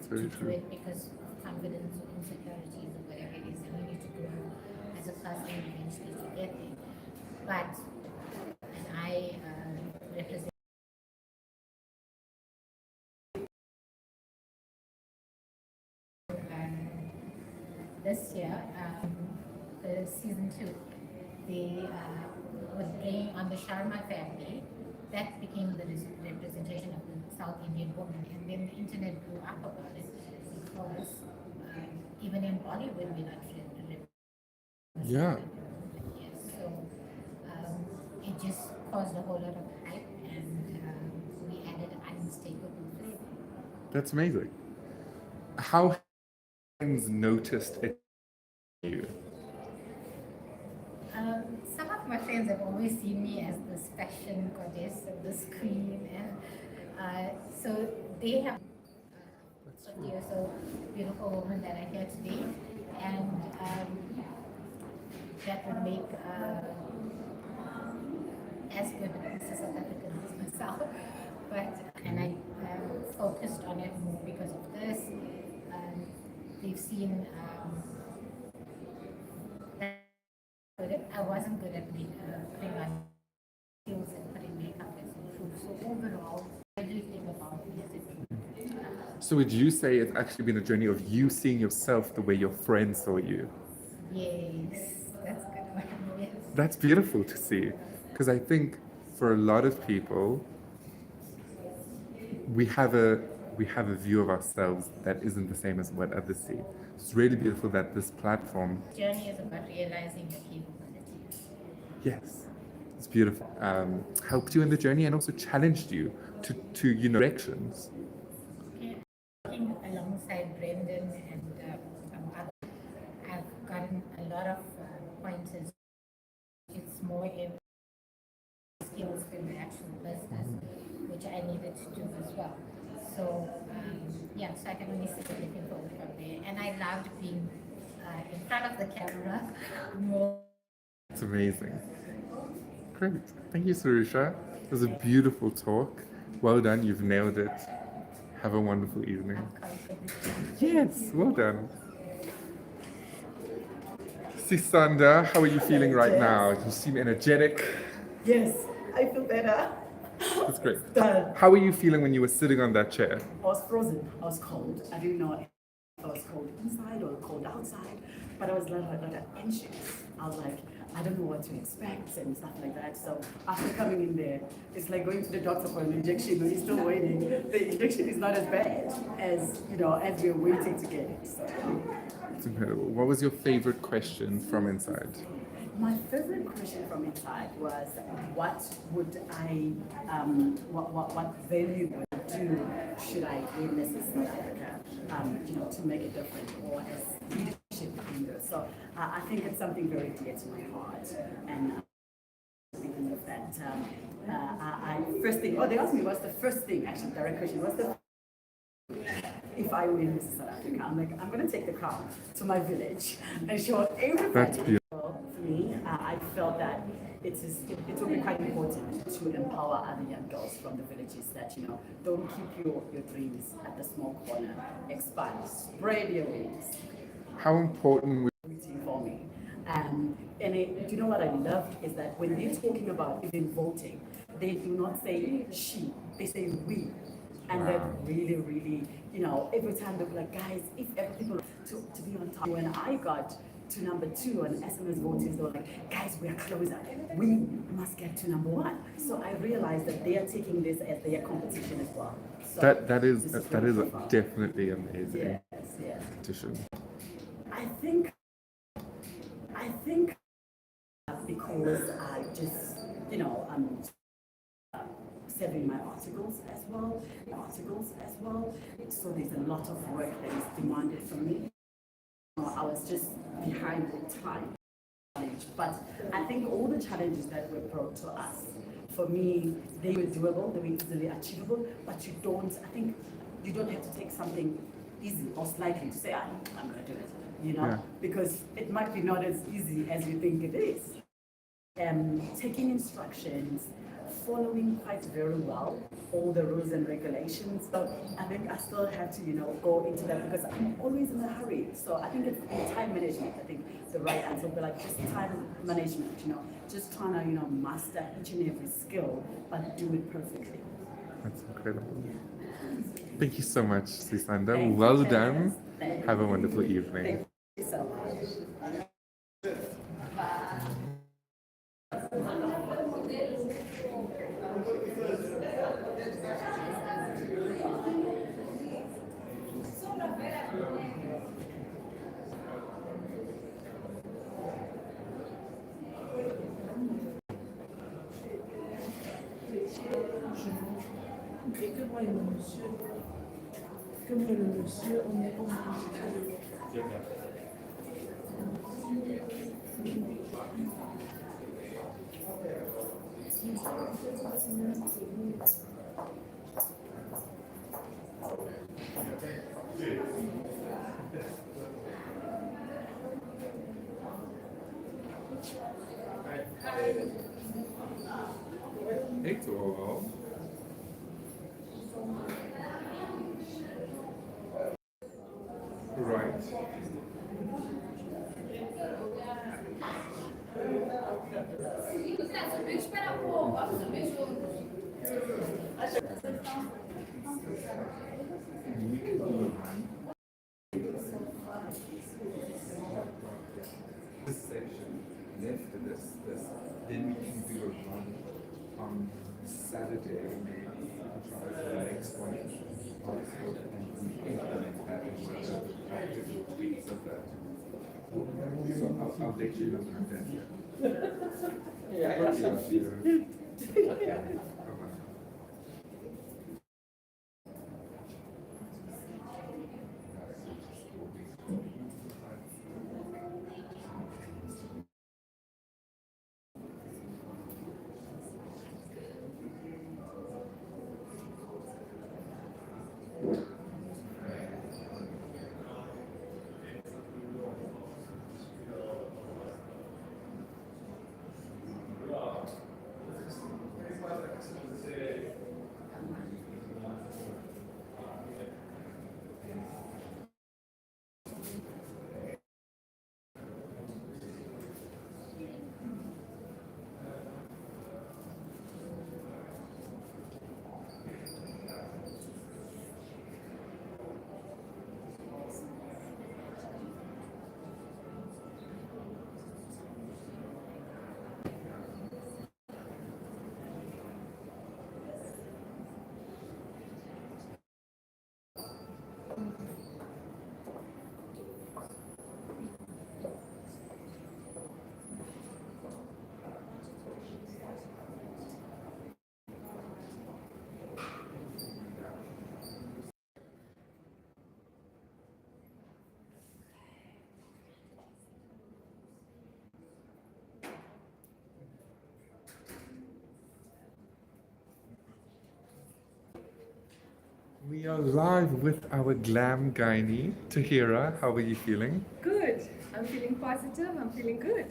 do it because of confidence or insecurities or whatever it is, and you need to grow as a person eventually to get there. But and I represent. This year, the season 2, they were bringing on the Sharma family. That became the representation of the South Indian woman, and then the internet blew up about it because even in Bollywood we're not represented. Yeah. Yes, so it just caused a whole lot of hype, and we added unmistakable flavor. That's amazing. How have friends noticed it in you? Some of my friends have always seen me as this fashion goddess and this queen, and so they have you're so beautiful woman that I hear today, and that would make as good a South African as myself. But and I focused on it more because of this. They've seen that I wasn't good at putting on skills and putting makeup as improved. So overall, everything about me is improved. So would you say it's actually been a journey of you seeing yourself the way your friends saw you? Yes, that's a good one. Yes. That's beautiful to see, because I think for a lot of people, we have a view of ourselves that isn't the same as what others see. It's really beautiful that this platform. Journey is about realizing your capabilities. Yes, it's beautiful. Helped you in the journey and also challenged you to directions. Okay. Working alongside Brendan and others, I've gotten a lot of pointers. It's more in skills than the actual business, which I needed to do as well. So so I can only see looking forward from there. And I loved being in front of the camera more. It's amazing. Great. Thank you, Sarusha. It was a beautiful talk. Well done. You've nailed it. Have a wonderful evening. Yes, well done. Sisanda, how are you feeling right now? You seem energetic. Yes, I feel better. That's great. Done. How were you feeling when you were sitting on that chair? I was frozen. I was cold. I didn't know if I was cold inside or cold outside, but I was like anxious. I was like, I don't know what to expect and stuff like that. So after coming in there, it's like going to the doctor for an injection when you're still waiting. The injection is not as bad as as we're waiting to get it. So. It's incredible. What was your favorite question from inside? My favorite question from inside was, what would I, what value would I do should I win Mrs. South Africa, to make a difference or as leadership leader. So I think it's something very dear to my heart, and because of that, I first thing. Oh, they asked me what's the first thing. Actually, direct question. What's the if I win Mrs. South Africa? I'm like, I'm going to take the crown to my village and show everybody. That's beautiful. For me, I felt that it will be quite important to empower other young girls from the villages that, don't keep your dreams at the small corner. Expand, spread your wings. How important for me. And you know what I loved is that when they're talking about even voting, they do not say she, they say we. And that really, really, every time they'll be like, guys, if people to be on time. When I got to number 2 on SMS voters. They were like, guys, we are closer. We must get to number 1. So I realized that they are taking this as their competition as well. So That is this really fun. definitely amazing. Yes. Competition. I think because I just, I'm selling my articles as well. So there's a lot of work that is demanded from me. I was just behind the time. But I think all the challenges that were brought to us, for me, they were doable, they were easily achievable, but I think you don't have to take something easy or slightly to say, I'm going to do it, Yeah. because it might be not as easy as you think it is. Taking instructions, following quite very well all the rules and regulations. So I think I still have to, go into that because I'm always in a hurry. So I think it's time management. I think the right answer would be like just time management, just trying to, master each and every skill, but do it perfectly. That's incredible. Thank you so much, Sisanda. Thank you, Well Candace. done. Thank Have a you. wonderful evening. Thank you so much. Et que moi et le monsieur, on est obligé. Hey to all. Right. This section, after this, then we can do a run on Saturday, maybe, try the next one, also, and we implement that in the practical tweaks of that. So I'll let you know when I'm done. We are live with our glam gynae, Tahira. How are you feeling? Good. I'm feeling positive. I'm feeling good.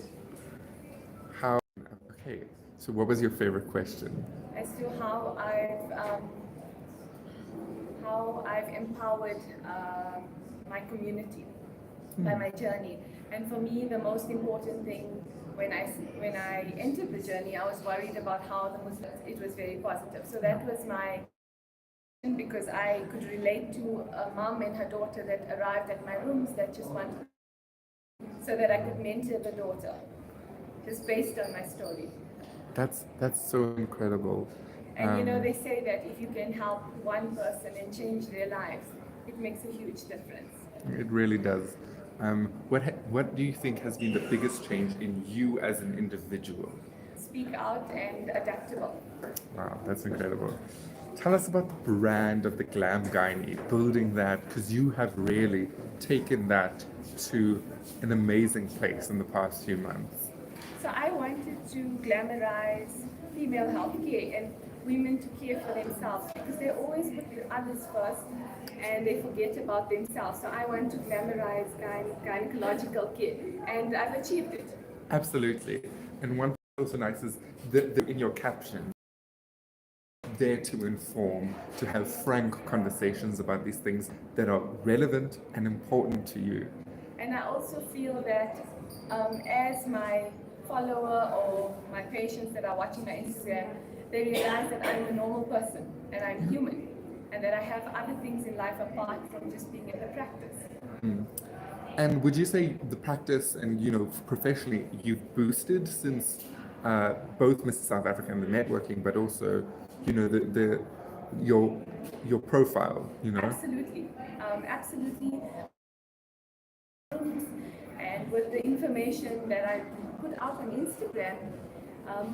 Okay, so what was your favorite question? As to how I've empowered my community by my journey. And for me, the most important thing when I entered the journey, I was worried about how the Muslims. It was very positive. So that was my. Because I could relate to a mom and her daughter that arrived at my rooms that just wanted so that I could mentor the daughter, just based on my story. That's so incredible. And you know, they say that if you can help one person and change their lives, it makes a huge difference. It really does. What do you think has been the biggest change in you as an individual? Speak out and adaptable. Wow, that's incredible. Tell us about the brand of the Glam Gynae, building that, because you have really taken that to an amazing place in the past few months. So I wanted to glamorize female healthcare and women to care for themselves, because they always put the others first and they forget about themselves. So I want to glamorize gynecological care, and I've achieved it. Absolutely. And one thing also nice is in your caption, there to inform, to have frank conversations about these things that are relevant and important to you. And I also feel that as my follower or my patients that are watching my Instagram, they realize that I'm a normal person and I'm human, and that I have other things in life apart from just being in the practice. Mm. And would you say the practice and, you know, professionally, you've boosted since both Mrs. South Africa and the networking, but also, you know, your profile, you know? Absolutely, absolutely. And with the information that I put out on Instagram,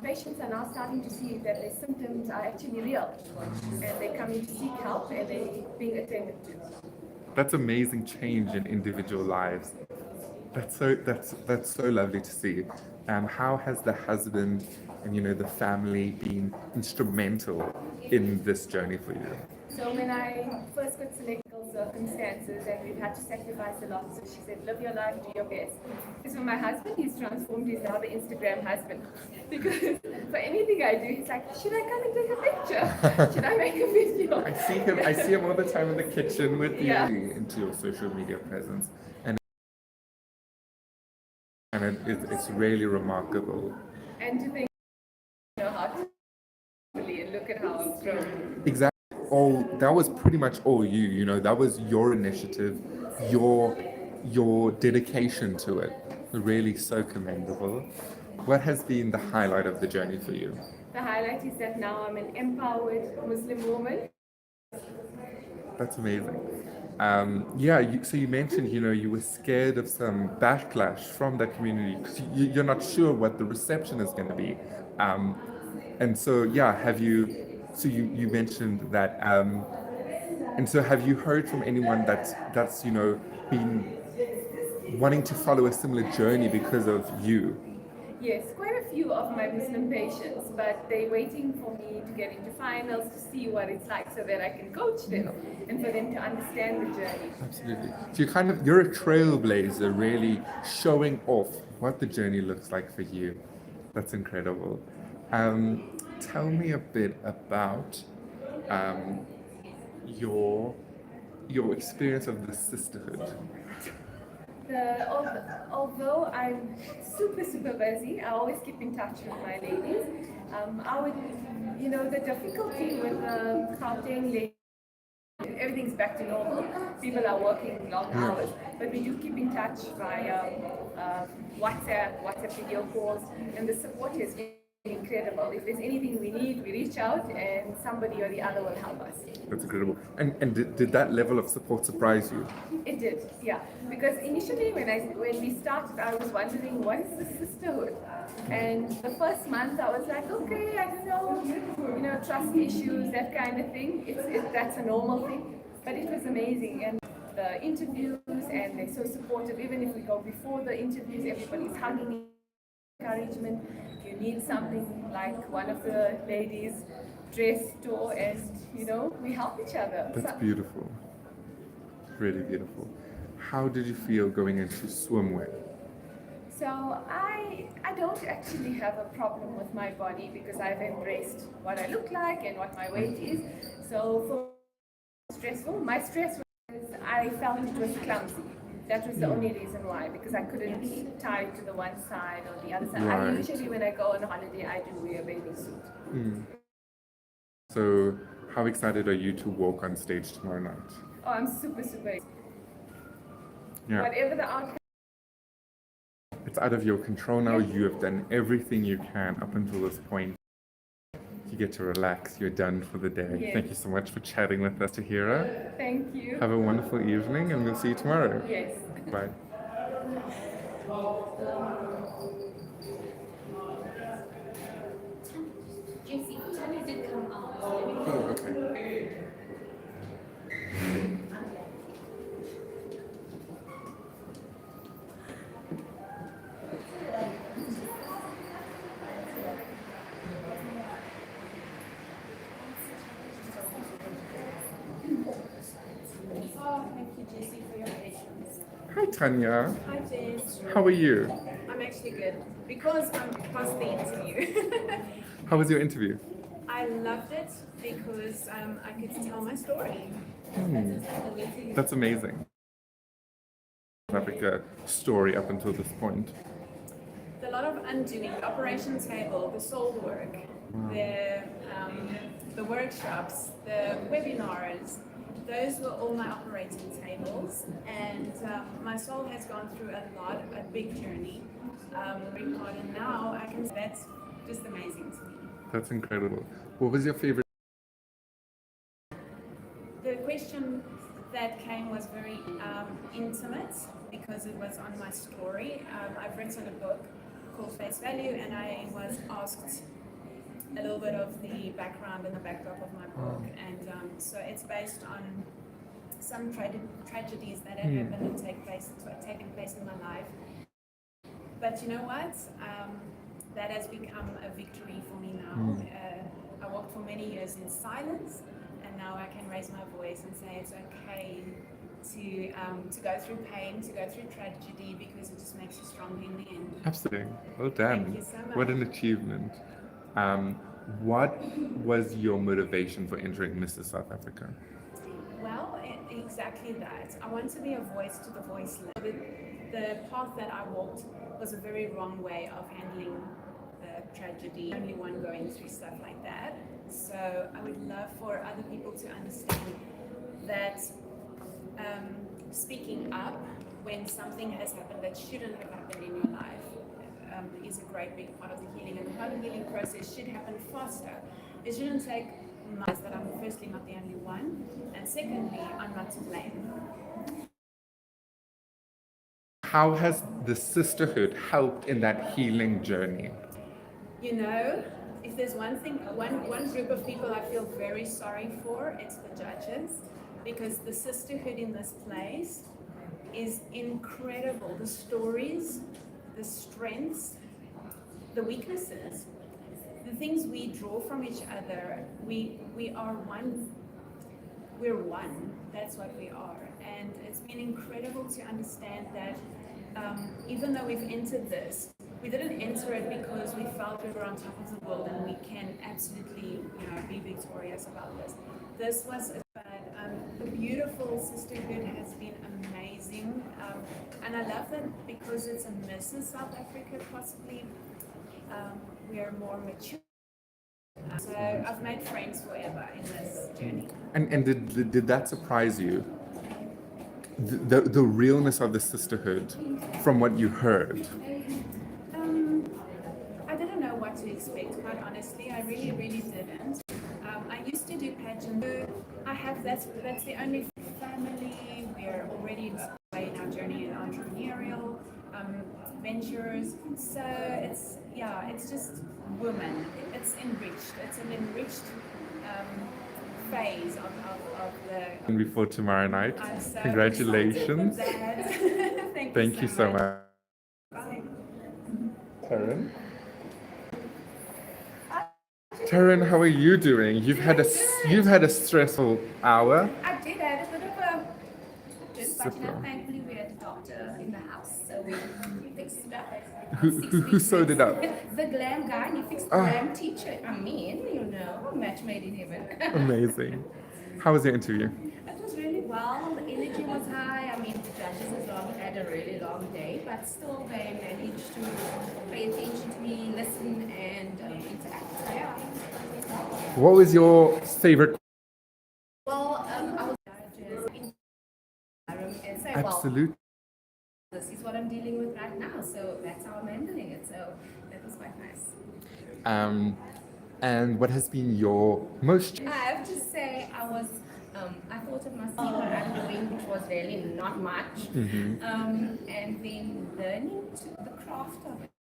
patients are now starting to see that their symptoms are actually real, and they're coming to seek help and they're being attended to. That's amazing change in individual lives. That's so lovely to see. How has the husband and, you know, the family been instrumental in this journey for you? So when I first got selected circumstances and we've had to sacrifice a lot, so she said, live your life, do your best. Because for my husband, he's transformed, he's now the Instagram husband. Because for anything I do, he's like, should I come and take a picture? Should I make a video? I see him all the time in the kitchen with you, Yeah. into your social media presence. And it's really remarkable. And to think, you know, how to really, and look at how I've grown. Exactly. That was pretty much all you know, that was your initiative, your dedication to it. Really so commendable. What has been the highlight of the journey for you? The highlight is that now I'm an empowered Muslim woman. That's amazing. So you mentioned, you know, you were scared of some backlash from that community because you're not sure what the reception is going to be. And so, you mentioned that, and so have you heard from anyone that's you know, been wanting to follow a similar journey because of you? Yes, quite a few of my Muslim patients, but they're waiting for me to get into finals to see what it's like so that I can coach them and for them to understand the journey. Absolutely. So you're a trailblazer, really showing off what the journey looks like for you. That's incredible. Tell me a bit about your experience of the sisterhood. Although I'm super busy, I always keep in touch with my ladies. The difficulty with Gauteng ladies, everything's back to normal. People are working long hours, but we do keep in touch via WhatsApp video calls, and the support has been incredible. If there's anything we need, we reach out and somebody or the other will help us. That's incredible. And did that level of support surprise you? It did, yeah. Because initially when we started, I was wondering, what is the sisterhood? And the first month I was like, okay, I don't know, trust issues, that kind of thing. That's a normal thing. But it was amazing. And the interviews, and they're so supportive. Even if we go before the interviews, everybody's hugging, encouragement. You need something, like one of the ladies dressed or, and we help each other. That's beautiful. Really beautiful. How did you feel going into swimwear? So I don't actually have a problem with my body because I've embraced what I look like and what my weight is. So for my stress was I felt it was clumsy. That was the only reason why, because I couldn't tie it to the one side or the other side. Right. Usually when I go on holiday, I do wear a bathing suit. So how excited are you to walk on stage tomorrow night? Oh, I'm super excited. Yeah. Whatever the outcome It's out of your control now. You have done everything you can up until this point. You get to relax. You're done for the day. Yes. Thank you so much for chatting with us, Tahira. Thank you. Have a wonderful evening, and we'll see you tomorrow. Yes. Bye. Jessie, Tanya did come out. Oh, okay. Oh, thank you, Jessie, for your patience. Hi, Tanya. Hi, Jess. How are you? I'm actually good because I'm past the interview. How was your interview? I loved it because I could tell my story. That's amazing. Africa story up until this point. A lot of undoing, the operation table, the soul work, the workshops, the webinars. Those were all my operating tables, and my soul has gone through a lot, a big journey. And now I can. That's just amazing to me. That's incredible. What was your favorite? The question that came was very intimate because it was on my story. I've written a book called Face Value, and I was asked a little bit of the background and the backdrop of my book, and so it's based on some tragedies that have happened and taken place in my life. But you know what? That has become a victory for me now. I walked for many years in silence, and now I can raise my voice and say it's okay to go through pain, to go through tragedy, because it just makes you stronger in the end. Absolutely. Well done. Thank you so much. What an achievement. What was your motivation for entering Mrs. South Africa? Well, exactly that. I want to be a voice to the voiceless. The path that I walked was a very wrong way of handling the tragedy. Only one going through stuff like that. So I would love for other people to understand that speaking up when something has happened that shouldn't have happened in your life is a great big part of the healing, and the whole healing process should happen faster. It shouldn't take months. That I'm firstly not the only one, and secondly, I'm not to blame. How has the sisterhood helped in that healing journey? You know, if there's one thing, one group of people I feel very sorry for, it's the judges, because the sisterhood in this place is incredible. The stories, the strengths, the weaknesses, the things we draw from each other. We are one. We're one. That's what we are. And it's been incredible to understand that even though we've entered this, we didn't enter it because we felt we were on top of the world and we can absolutely, be victorious about this. This was the beautiful sisterhood has been amazing, and I love that because it's a Mrs. South Africa, possibly we are more mature. So I've made friends forever in this journey. And did that surprise you? The realness of the sisterhood from what you heard? I didn't know what to expect, quite honestly. I really, really didn't. I used to do pageant. I have that's the only family. We're already in our journey in entrepreneurial ventures. So it's just women. It's enriched. It's an enriched phase of the. And before tomorrow night, I'm so congratulations. excited for that. Thank you so much. Bye. Taryn? Taryn, how are you doing? You've had a stressful hour. I did. I had a bit of a just, but Super. thankfully we had a doctor in the house, so we fixed it up. Who sewed it up? The glam guy, and he fixed the glam teacher. I mean, match made in heaven. Amazing. How was your interview? It was really well. The energy was high. I mean, the judges as well had a really long day, but still they managed to pay attention to me, listen, and interact. Yeah. What was your favorite? Well, I was judges in and say, well, Absolutely. this is what I'm dealing with right now. So that's how I'm handling it. So that was quite nice. And what has been your most... I have to say, I thought of myself what I'm doing, which was really not much. And then learning the craft of it.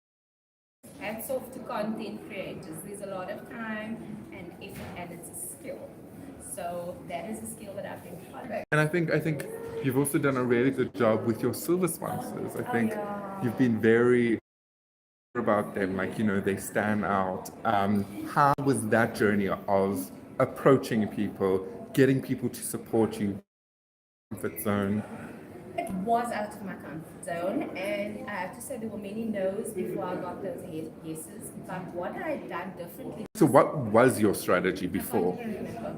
Hats off to content creators. There's a lot of time and effort, and it's a skill. So that is a skill that I've been following. And I think you've also done a really good job with your silver sponsors. I think you've been very about them, like, you know, they stand out. How was that journey of approaching people, getting people to support you? Comfort zone. It was out of my comfort zone, and I have to say there were many no's before I got those yeses. But what I had done differently. So what was your strategy before?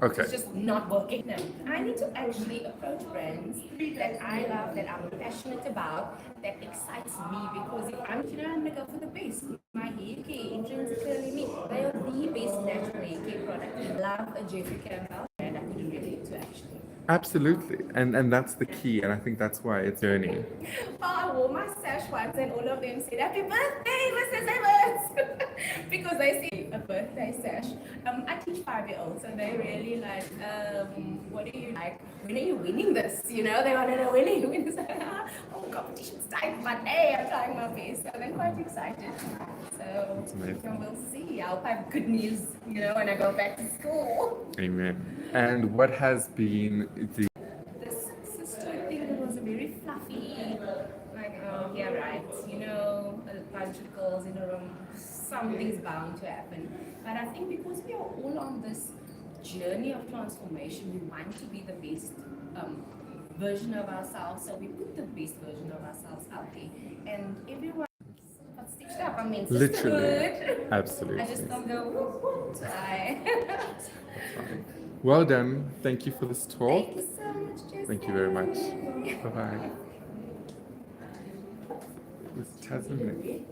Okay. It's just not working. No, I need to actually approach brands that I love, that I'm passionate about, that excites me. Because if I'm gonna go for the best. My hair care, intrinsically me, they are the best natural hair care product. I love a Jeffrey Campbell, and I couldn't relate to actually. Absolutely, and that's the key, and I think that's why it's journey. Oh, I wore my sash once, and all of them said, "Happy birthday, Mrs. Evans!" Because they say a birthday sash. I teach 5-year-olds, so they really like, what are you like? When are you winning this? You know, they want to know when are you winning this. Oh, competition's tight, but hey, I'm trying my best. So they're quite excited. So we'll see. I hope I have good news, you know, when I go back to school. Amen. And what has been This sister thing that was a very fluffy, like, oh, yeah, right, you know, a bunch of girls in a room, something's bound to happen. But I think because we are all on this journey of transformation, we want to be the best version of ourselves, so we put the best version of ourselves out there. And everyone got stitched up. I mean, literally, absolutely. I just don't go, whoop, whoop, Well done. Thank you for this talk. Thank you so much, Jessica. Thank you very much. Bye-bye. With Tasman.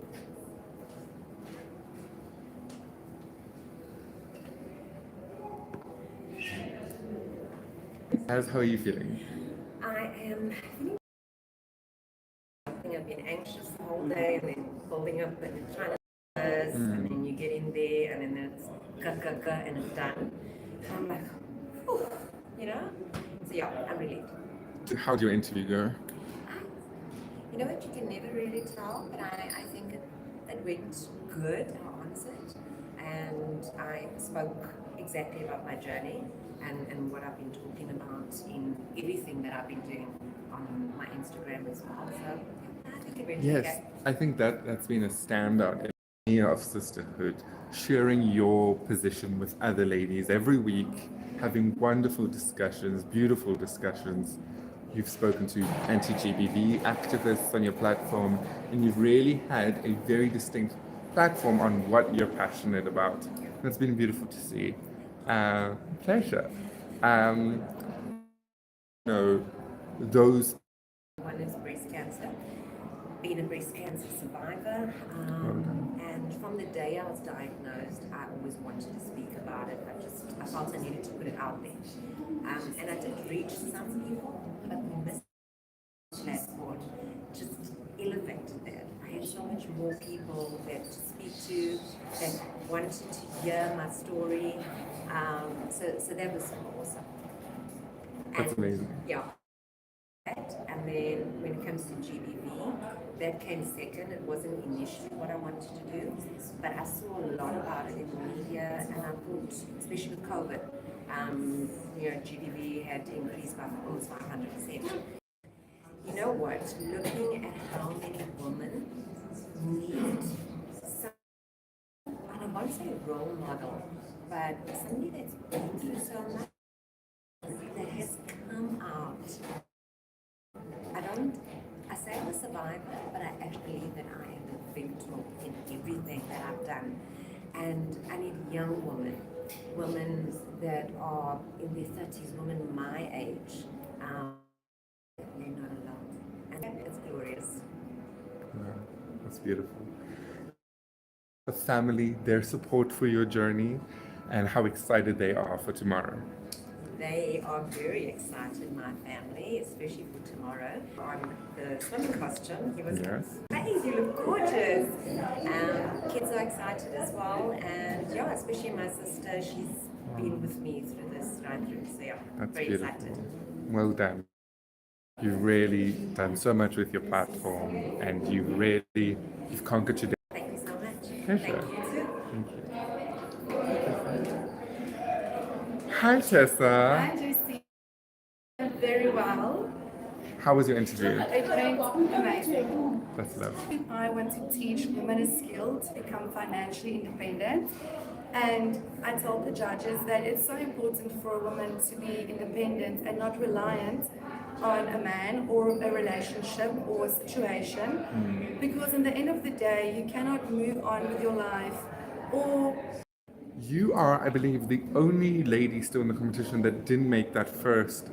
How are you feeling? I am feeling I've been anxious the whole day and then building up and trying to and then you get in there and then it's and it's done. And I'm like, whew, you know? So yeah, I'm relieved. How did your interview go? You know what, you can never really tell, but I think it went good, I'll answer it. And I spoke exactly about my journey and what I've been talking about in everything that I've been doing on my Instagram as well. So I think it went okay. I think that's been a standout in of sisterhood, sharing your position with other ladies every week, having wonderful discussions, beautiful discussions. You've spoken to anti-GBV activists on your platform, and you've really had a very distinct platform on what you're passionate about. And it's been beautiful to see. Pleasure. Those. One is breast cancer, being a breast cancer survivor, and from the day I was diagnosed, I always wanted to speak about it. I felt I needed to put it out there, and I did reach some people, but this platform just elevated that. I had so much more people that to speak to, that wanted to hear my story. So that was awesome. That's amazing. Yeah. And then when it comes to GBV, that came second. It wasn't initially what I wanted to do, but I saw a lot about it in the media, and I thought, especially with COVID, GBV had increased by almost 500%. You know what? Looking at how many women need some, and I won't say role model, but somebody that's been through so much, that has come out. I say I'm a survivor, but I actually believe that I am a victim in everything that I've done. And I need young women that are in their 30s, women my age. They're not alone. And it's glorious. Yeah, that's beautiful. The family, their support for your journey, and how excited they are for tomorrow. They are very excited, my family, especially for tomorrow. On the swimming costume, he was Yes. hey, you look gorgeous. Kids are excited as well, and yeah, especially my sister, she's been with me through this right through. So yeah, That's very beautiful. excited. Well done. You've really done so much with your platform, and you've conquered today. Thank you so much. Pleasure. Thank you too. Thank you. Hi, Tessa. Hi, Josie. Very well. How was your interview? It went amazing. That's lovely. I want to teach women a skill to become financially independent. And I told the judges that it's so important for a woman to be independent and not reliant on a man or a relationship or a situation. Because in the end of the day, you cannot move on with your life or You are, I believe, the only lady still in the competition that didn't make that first.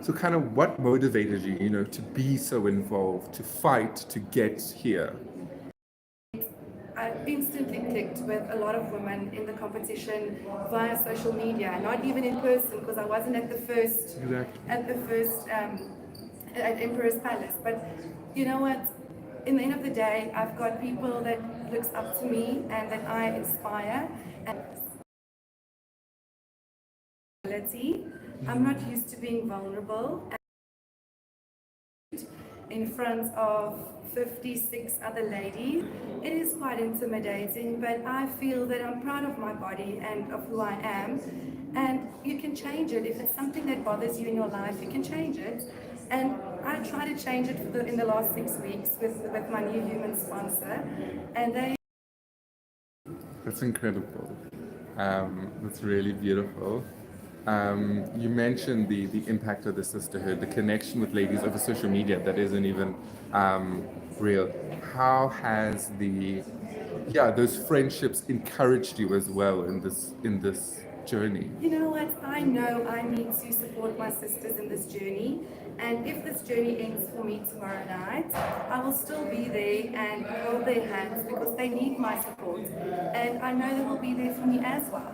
So kind of what motivated you, to be so involved, to fight, to get here? I instantly clicked with a lot of women in the competition via social media, not even in person because I wasn't at the first at Emperor's Palace. But you know what? In the end of the day, I've got people that looks up to me and that I inspire. And I'm not used to being vulnerable in front of 56 other ladies. It is quite intimidating, but I feel that I'm proud of my body and of who I am. And you can change it. If it's something that bothers you in your life, you can change it. And I try to change it in the last 6 weeks with my new human sponsor. And they... That's incredible. That's really beautiful. You mentioned the impact of the sisterhood, the connection with ladies over social media that isn't even real. How has those friendships encouraged you as well in this journey? You know what? I know I need to support my sisters in this journey. And if this journey ends for me tomorrow night, I will still be there and hold their hands because they need my support. And I know they will be there for me as well.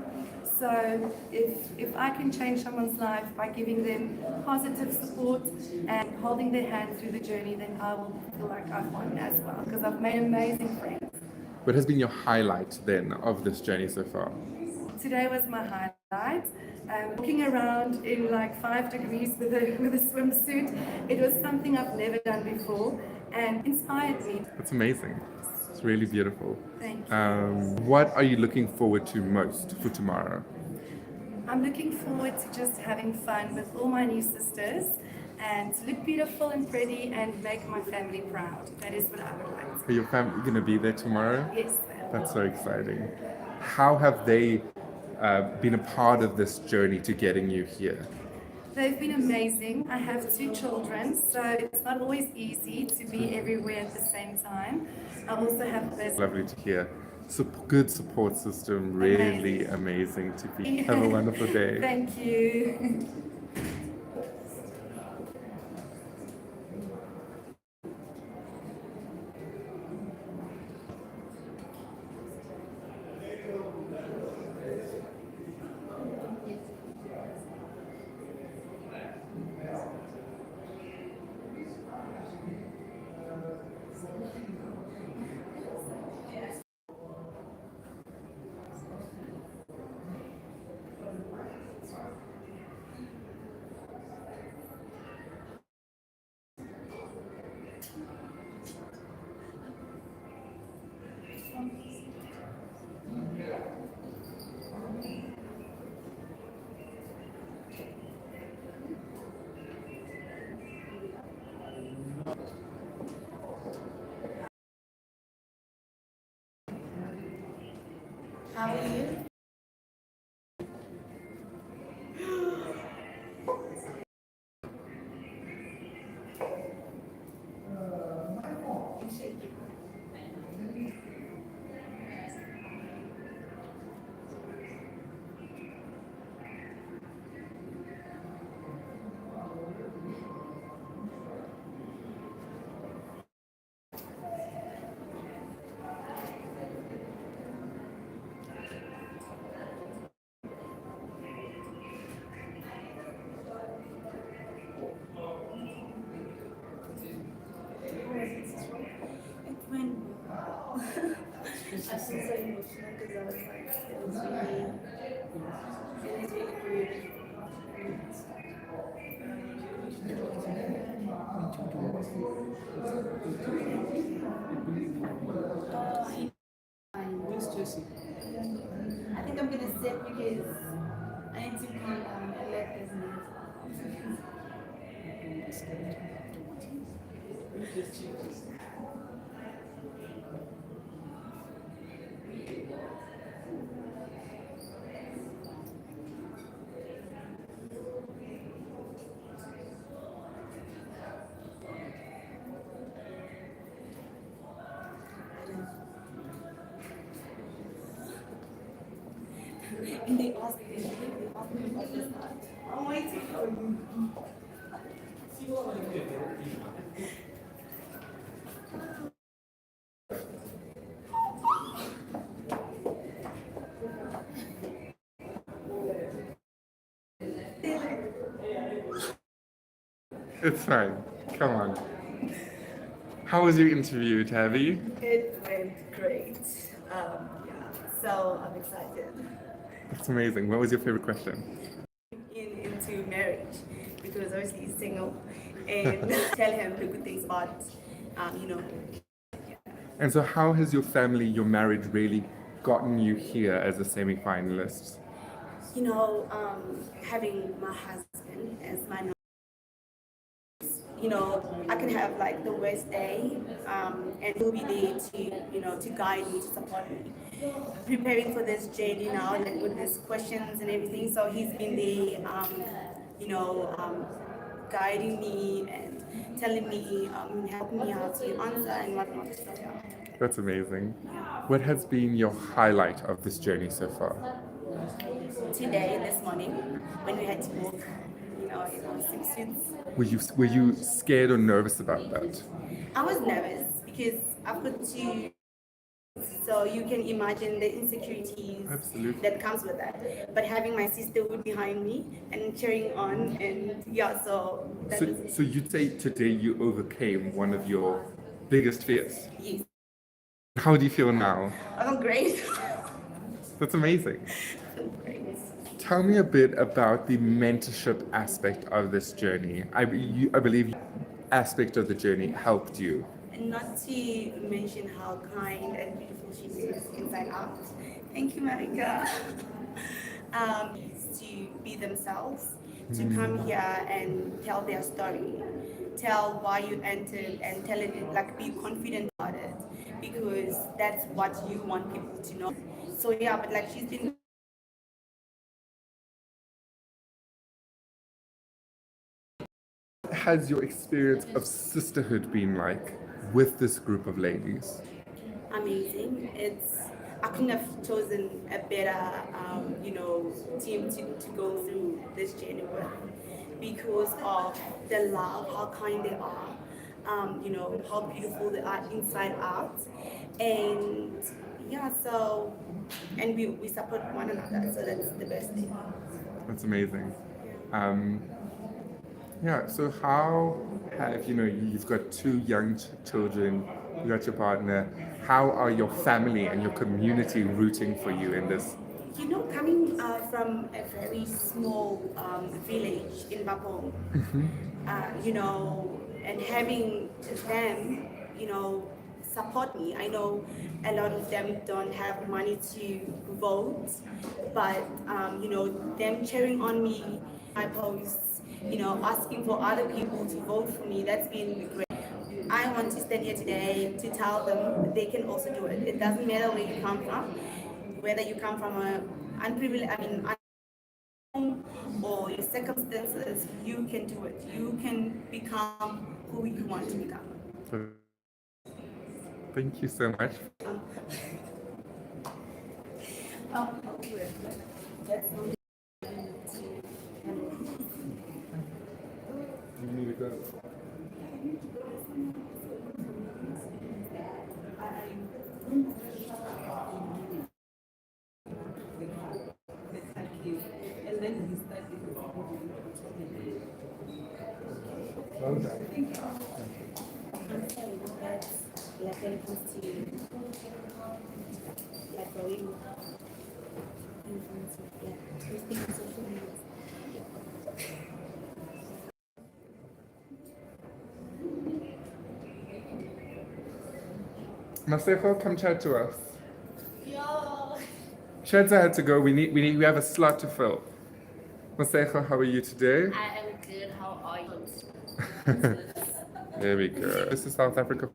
So if I can change someone's life by giving them positive support and holding their hand through the journey, then I will feel like I've won as well because I've made amazing friends. What has been your highlight then of this journey so far? Today was my highlight. Walking around in like 5 degrees with a swimsuit, it was something I've never done before and inspired me. That's amazing. It's really beautiful. Thank you. What are you looking forward to most for tomorrow? I'm looking forward to just having fun with all my new sisters and to look beautiful and pretty and make my family proud. That is what I would like to. Are your family going to be there tomorrow? Yes. That's so exciting. How have they been a part of this journey to getting you here? They've been amazing. I have 2 children, so it's not always easy to be everywhere at the same time. I also have this. Lovely to hear. Good support system, really amazing to be. Have a wonderful day. Thank you. And they asked me about this. I'm waiting for you. It's fine. Come on. How was your interview, Tabby? It went great. So I'm excited. That's amazing. What was your favorite question? Into marriage because obviously he's single and tell him the good things about, And so how has your family, your marriage really gotten you here as a semi-finalist? Having my husband as my I can have like the worst day, and he'll be there to guide me, to support me. Preparing for this journey now, like with these questions and everything, so he's been there, guiding me and telling me, helping me how to answer and whatnot. So, yeah. That's amazing. What has been your highlight of this journey so far? Today, this morning, when we had to walk, in our swimsuits. Were you scared or nervous about that? I was nervous because I've got to, so you can imagine the insecurities that comes with that. But having my sisterhood behind me and cheering on, and yeah, so that was. So you'd say today you overcame one of your biggest fears? Yes. How do you feel now? Oh, great. That's amazing. Great. Tell me a bit about the mentorship aspect of this journey. I believe aspect of the journey helped you. And not to mention how kind and beautiful she is inside out. Thank you, Marika. To be themselves, to come here and tell their story, tell why you entered and tell it, like be confident about it, because that's what you want people to know. So yeah, but like she's been Has your experience of sisterhood been like with this group of ladies? amazing. I couldn't have chosen a better, team to go through this journey with, because of the love, how kind they are, how beautiful they are inside out, and yeah. So, and we support one another. So that's the best thing. That's amazing. Yeah, so how have, you've got two young children, you got your partner, how are your family and your community rooting for you in this? Coming from a very small village in Bapong, and having them, support me. I know a lot of them don't have money to vote, but, them cheering on me, my posts, asking for other people to vote for me, that's been great. I want to stand here today to tell them they can also do it. It doesn't matter where you come from, whether you come from a unprivileged, or your circumstances, you can do it. You can become who you want to become. Thank you so much. You need to go. And then he started. Well done. Thank you. I'm sorry, that's like when it comes to like growing influence, posting on social media. Maseko, come chat to us. Yo. Shedza had to go. We have a slot to fill. Maseko, how are you today? I am good. How are you? There we go. This is South Africa.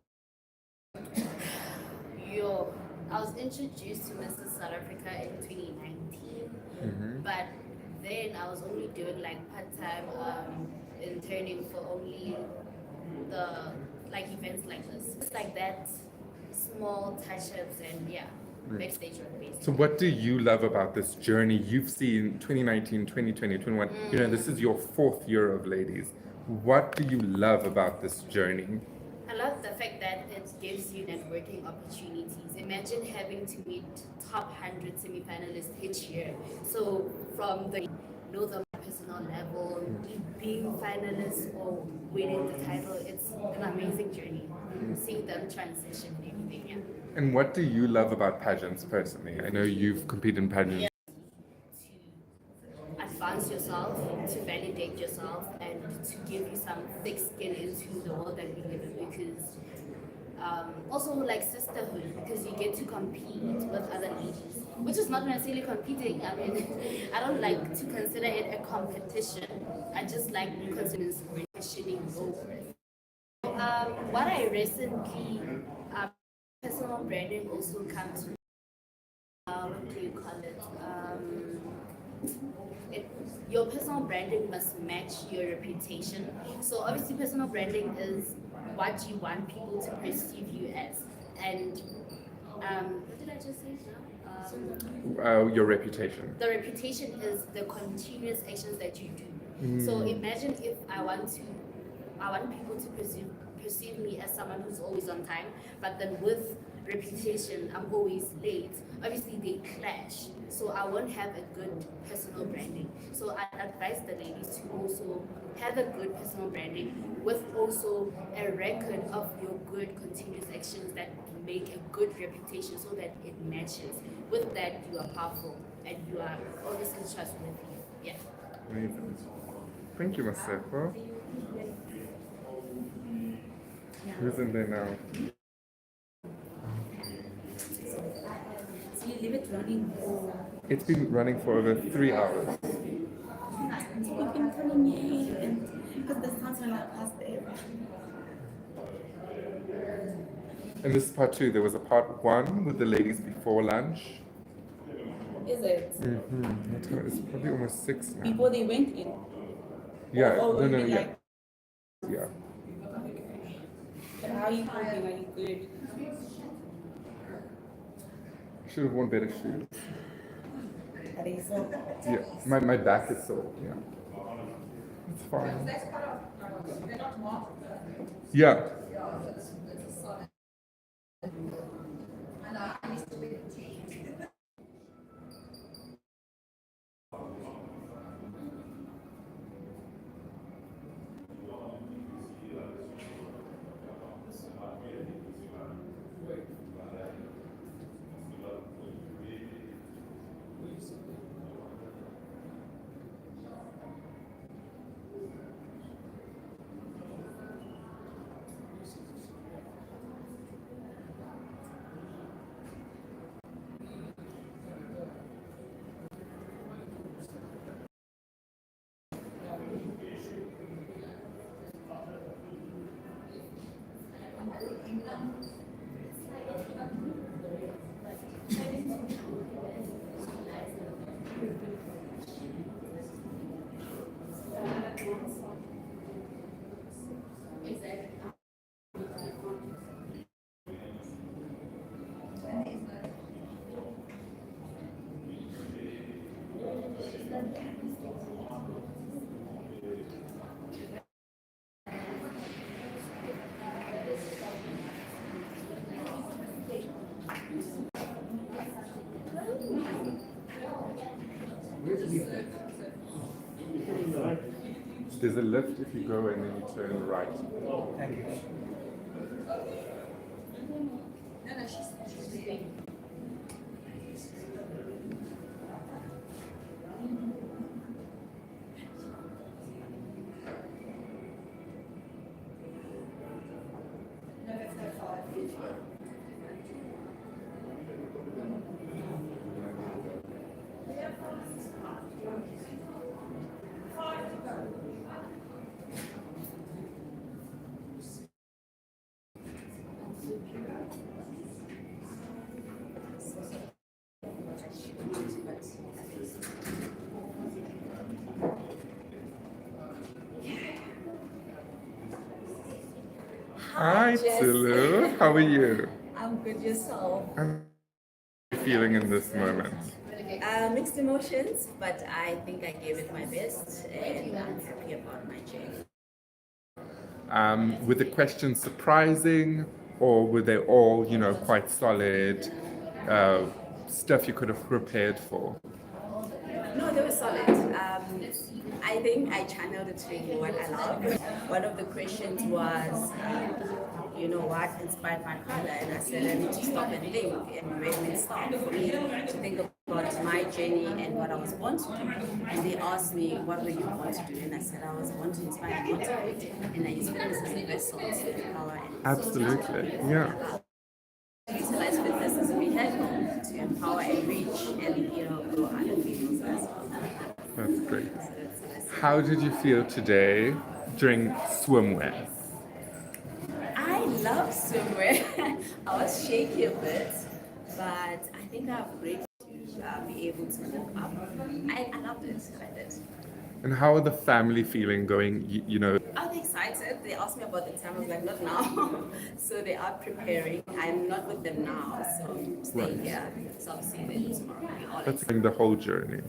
Yo, I was introduced to Mrs. South Africa in 2019, but then I was only doing like part-time interning for only the like events like this. It's like that, small touch-ups, and yeah, backstage on Facebook. So what do you love about this journey you've seen 2019, 2020, 21? You know, this is your 4th year of Ladies. What do you love about this journey? I love the fact that it gives you networking opportunities. Imagine having to meet top 100 semi-finalists each year. So from the know them personal level, being finalists or winning the title, it's an amazing journey. Seeing them transition and everything, yeah. And what do you love about pageants personally? I know you've competed in pageants. Advance yourself, to validate yourself, and to give you some thick skin into the world that we live in, because also like sisterhood, because you get to compete with other ladies, which is not necessarily competing. I mean, I don't like to consider it a competition. I just like considering questioning your worth. What I recently, personal branding also comes from, what do you call it? Your personal branding must match your reputation. So obviously personal branding is what you want people to perceive you as. And what did I just say now? Your reputation. The reputation is the continuous actions that you do. So imagine if I want people to perceive me as someone who's always on time, but then with reputation, I'm always late. Obviously, they clash. So I won't have a good personal branding. So I advise the ladies to also have a good personal branding with also a record of your good continuous actions that make a good reputation so that it matches. With that, you are powerful and you are obviously trustworthy. Yeah. Amazing. Thank you, Maseko. Who's in there now? So you leave it running for... It's been running for over 3 hours. So we've been coming here and because the sun's not past there. And this is part 2. There was a part 1 with the ladies before lunch. Is it? It's probably almost 6 now. Before they went in? Yeah, Or no, even yeah. like- Yeah. But how are you coping? Are you good? Should have worn better shoes. Are they so? Yeah, my back is sore. Yeah. It's fine. Yeah. There's a lift if you go and then you turn right. Thank you. Hi, Jess. Tulu. How are you? I'm good, yourself. I'm feeling in this moment? Mixed emotions, but I think I gave it my best, and I'm happy about my journey. Were the questions surprising, or were they all, you know, quite solid stuff you could have prepared for? No, they were solid. I think I channeled it to what I love. One of the questions was, you know, what inspired my color? And I said, I need to stop and think. And made me stop for me to think about my journey and what I was born to do. And they asked me, what were you born to do? And I said, I was born to inspire and motivate. And I use fitness as a vessel to empower and Absolutely, yeah. utilize fitness as a vehicle to empower and reach and, you know, grow other people as well. That's great. How did you feel today during swimwear? I love swimwear. I was shaky a bit, but I think I'm great to be able to look up. I loved it. I did. And how are the family feeling going, you know? I was excited. They asked me about the time. I was like, not now. So they are preparing. I'm not with them now, so I'm staying here. So I'll see them tomorrow. That's the whole journey.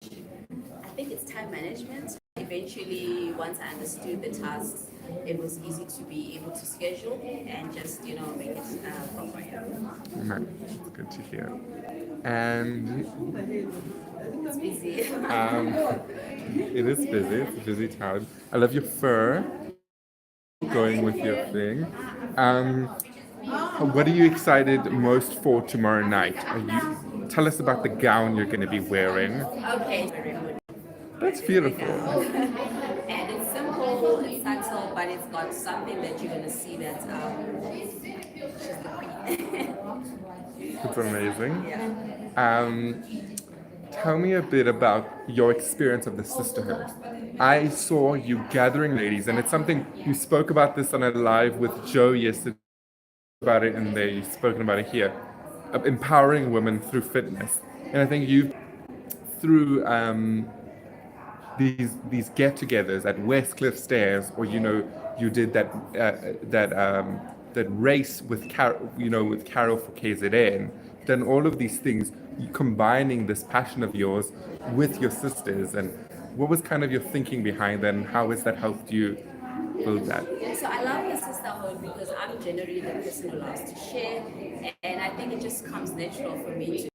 I think it's time management. Eventually, once I understood the tasks, it was easy to be able to schedule and just, you know, make it proper. Nice. Good to hear. And It's busy. it is busy. It's a busy time. I love your fur. Going with your thing. What are you excited most for tomorrow night? Tell us about the gown you're going to be wearing. Okay. That's beautiful. And it's simple, it's subtle, but it's got something that you're going to see that she's the queen. It's amazing. Tell me a bit about your experience of the sisterhood. I saw you gathering ladies, and it's something you spoke about this on a live with Joe yesterday about it, and they've spoken about it here, of empowering women through fitness. And I think you, through these get-togethers at Westcliff Stairs, or you know, you did that race with with Carol for KZN. Then all of these things, combining this passion of yours with your sisters, and what was kind of your thinking behind that, and how has that helped you build that? So I love the sisterhood because I'm generally the person who loves to share, and I think it just comes natural for me to.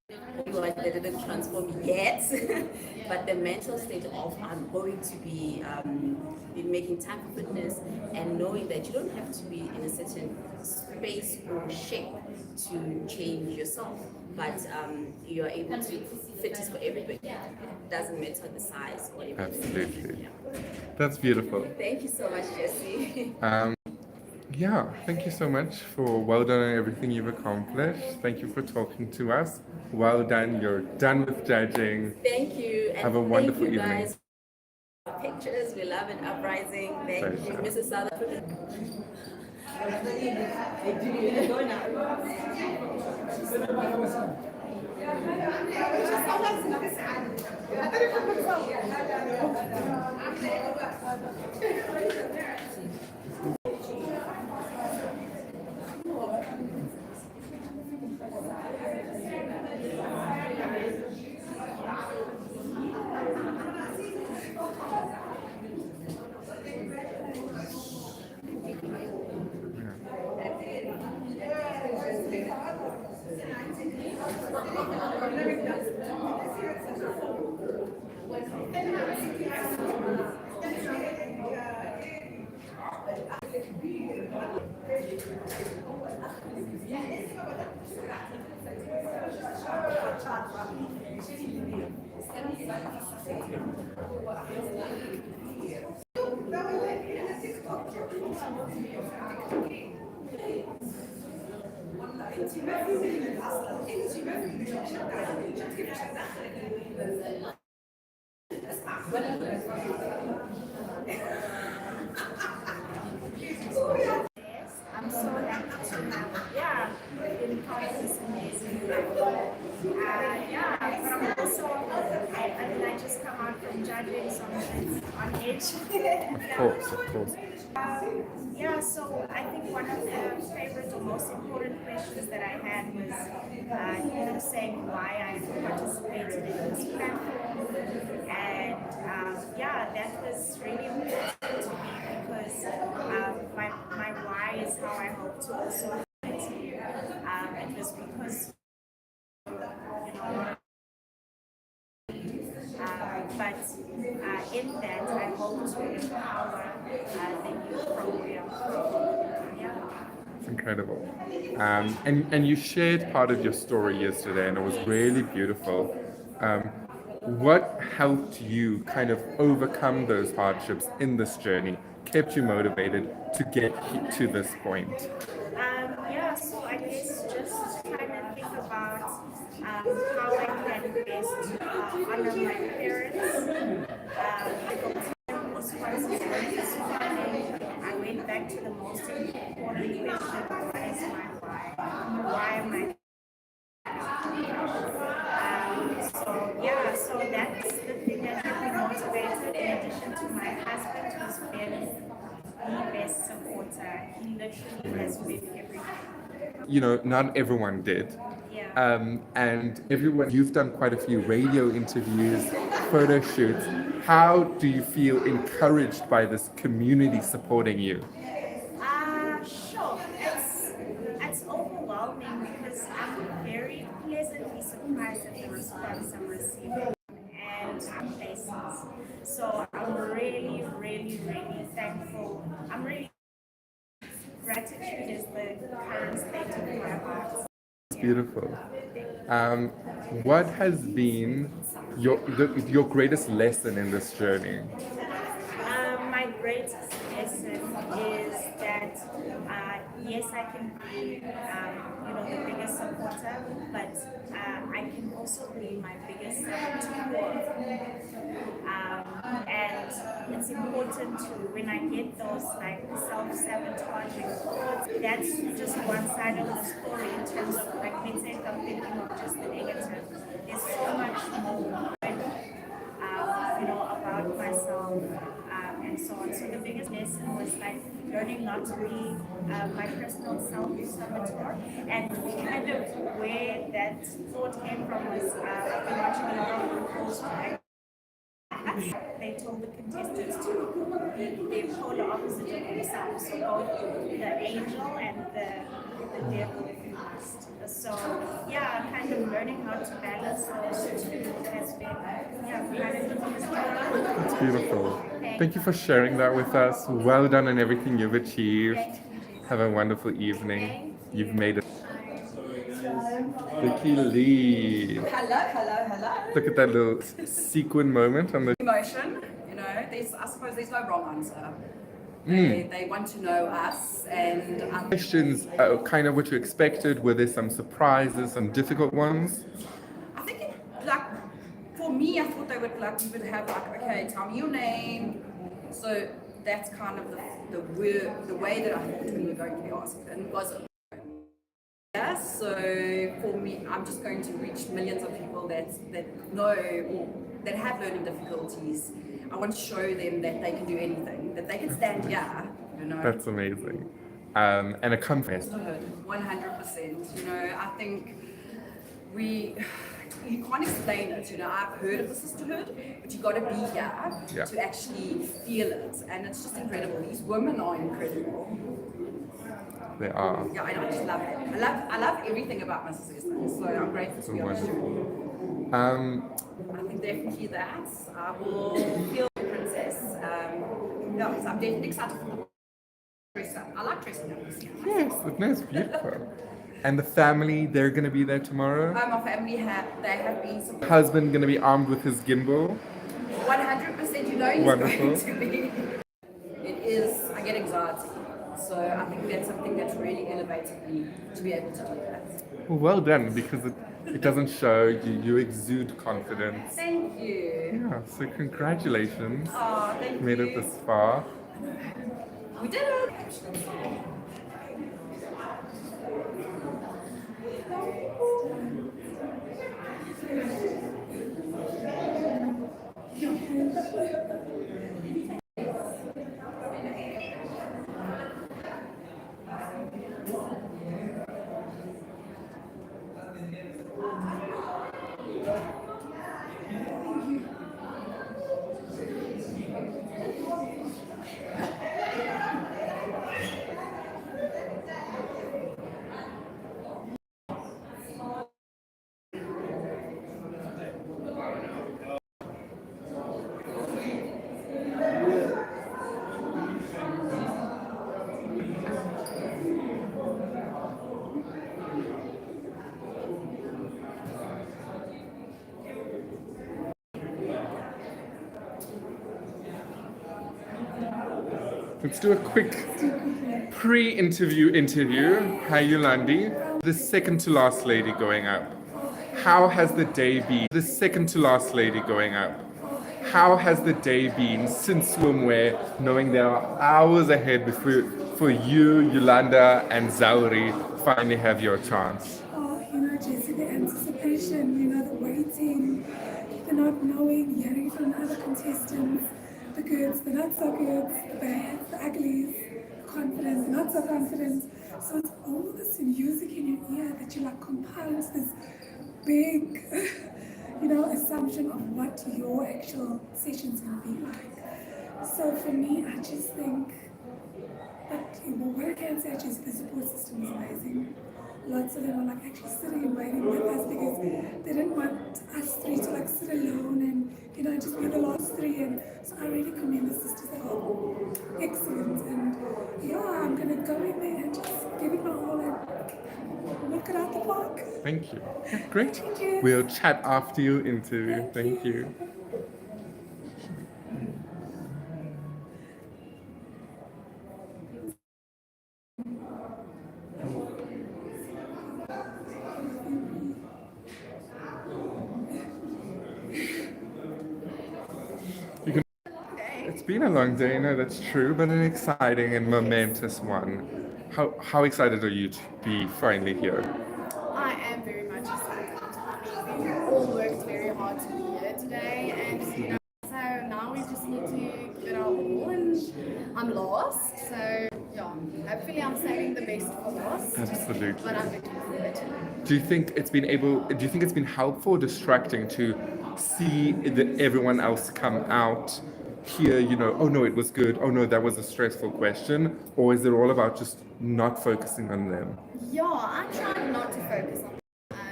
That didn't transform yet, but the mental state of I'm going to be making time for fitness and knowing that you don't have to be in a certain space or shape to change yourself, but you are able to fitness for everybody. It doesn't matter the size or anything. Absolutely. Yeah. That's beautiful. Thank you so much, Jessie. Yeah, thank you so much for well done on everything you've accomplished. Thank you for talking to us. Well done. You're done with judging. Thank you. And have a wonderful thank you evening. guys for pictures. We love it. Uprising. Thank you, Mrs. South Africa. I'm so happy to have, been part of this amazing group. But I'm also, I just come out from judging songs on edge. Of course. Yeah, so I think one of the favorite or most important questions that I had was, saying why I participated in this platform. And yeah, that was really important to me because my why is how I hope to also help it. It was because, but in that, I hope to empower the youth from where I'm from. Yeah. It's incredible. And you shared part of your story yesterday, and it was really beautiful. What helped you kind of overcome those hardships in this journey, kept you motivated to get to this point? Yeah, so I guess just trying to think about how I can best honor my parents. I went back to the most important question: what is my why? Why am I? So that's the thing that kept me motivated. In addition to my husband, who's been the best supporter, he literally has been everything. Not everyone did. Yeah. And you've done quite a few radio interviews, photo shoots. How do you feel encouraged by this community supporting you? Sure. It's overwhelming because I'm very pleasantly surprised at the response I'm receiving and places. So I'm really, really, really thankful. Gratitude is the current state of my heart. It's beautiful. What has been your greatest lesson in this journey? My greatest lesson is that yes, I can be the biggest supporter, but I can also be my biggest saboteur. And it's important to, when I get those like self-sabotaging thoughts, that's just one side of the story in terms of like, let's say if I'm thinking of just the negative, there's so much more about myself and so on. So the biggest lesson was like learning not to be my personal self-saboteur, and kind of where that thought came from was I've been watching a lot of RuPaul's Drag. They told the contestants to be the polar opposite of themselves, so both the angel and the devil if you must. So yeah, kind of learning how to balance those two has been It's beautiful. Thank you for sharing that with us. Well done on everything you've achieved. Have a wonderful evening. You've made it. Vicky Lee. Hello. Look at that little sequin moment on the Emotion, I suppose there's no wrong answer. They want to know us, and questions kind of what you expected. Were there some surprises, some difficult ones? I think for me, I thought we would have okay, tell me your name. So that's kind of the way that I thought we were going to be asked, and was so for me, I'm just going to reach millions of people that know or that have learning difficulties. I want to show them that they can do anything, that they can stand here. That's amazing. And a comfort. 100%. I think you can't explain it. I've heard of the sisterhood, but you got to be here to actually feel it, and it's just incredible. These women are incredible. They are. Yeah, I just love it. I love everything about my sisters, so I'm grateful to be on the show. I think definitely that. I will feel the princess. So I'm definitely excited for the dress up. I like dressing up. Yes, it's beautiful. And the family, they're going to be there tomorrow? My family have been supported. Husband going to be armed with his gimbal? 100%, he's Wonderful. going to be. It is, I get anxiety. So I think that's something that's really elevated me to be able to do that. Well done, because it doesn't show, you exude confidence. Thank you. Yeah, so congratulations. Oh, thank you. Made it this far. We did it. Let's do a quick pre-interview interview. Hi, Yolandi. The second to last lady going up. How has the day been? The second to last lady going up. How has the day been since swimwear, knowing there are hours ahead before for you, Yolanda, and Zauri finally have your chance? Oh, Jesse, the anticipation, the waiting, the not knowing, hearing from other contestants, the goods, the not so goods, the bads, the uglies, the confident, the not so confident. So it's all this music in your ear that you compounds this big, assumption of what your actual session's gonna be like. So for me, I just think that, what I can say is the support system is amazing. Lots of them are actually sitting and waiting with us because they didn't want us three to sit alone and just be the last three. And so I really commend the sisters. They are excellent, and I'm gonna go in there and just give it my all and knock it out the park. Thank you. Great. We'll chat after your interview. Thank you. It's been a long day, that's true, but an exciting and momentous one. How excited are you to be finally here? I am very much excited. We all worked very hard to be here today, and so now we just need to give it our all. And I'm lost, so hopefully I'm saving the best for last. Absolutely. But I'm looking forward to it. Do you think it's been helpful or distracting to see everyone else come out? Here, oh no, it was good. Oh no, that was a stressful question. Or is it all about just not focusing on them? Yeah, I tried not to focus on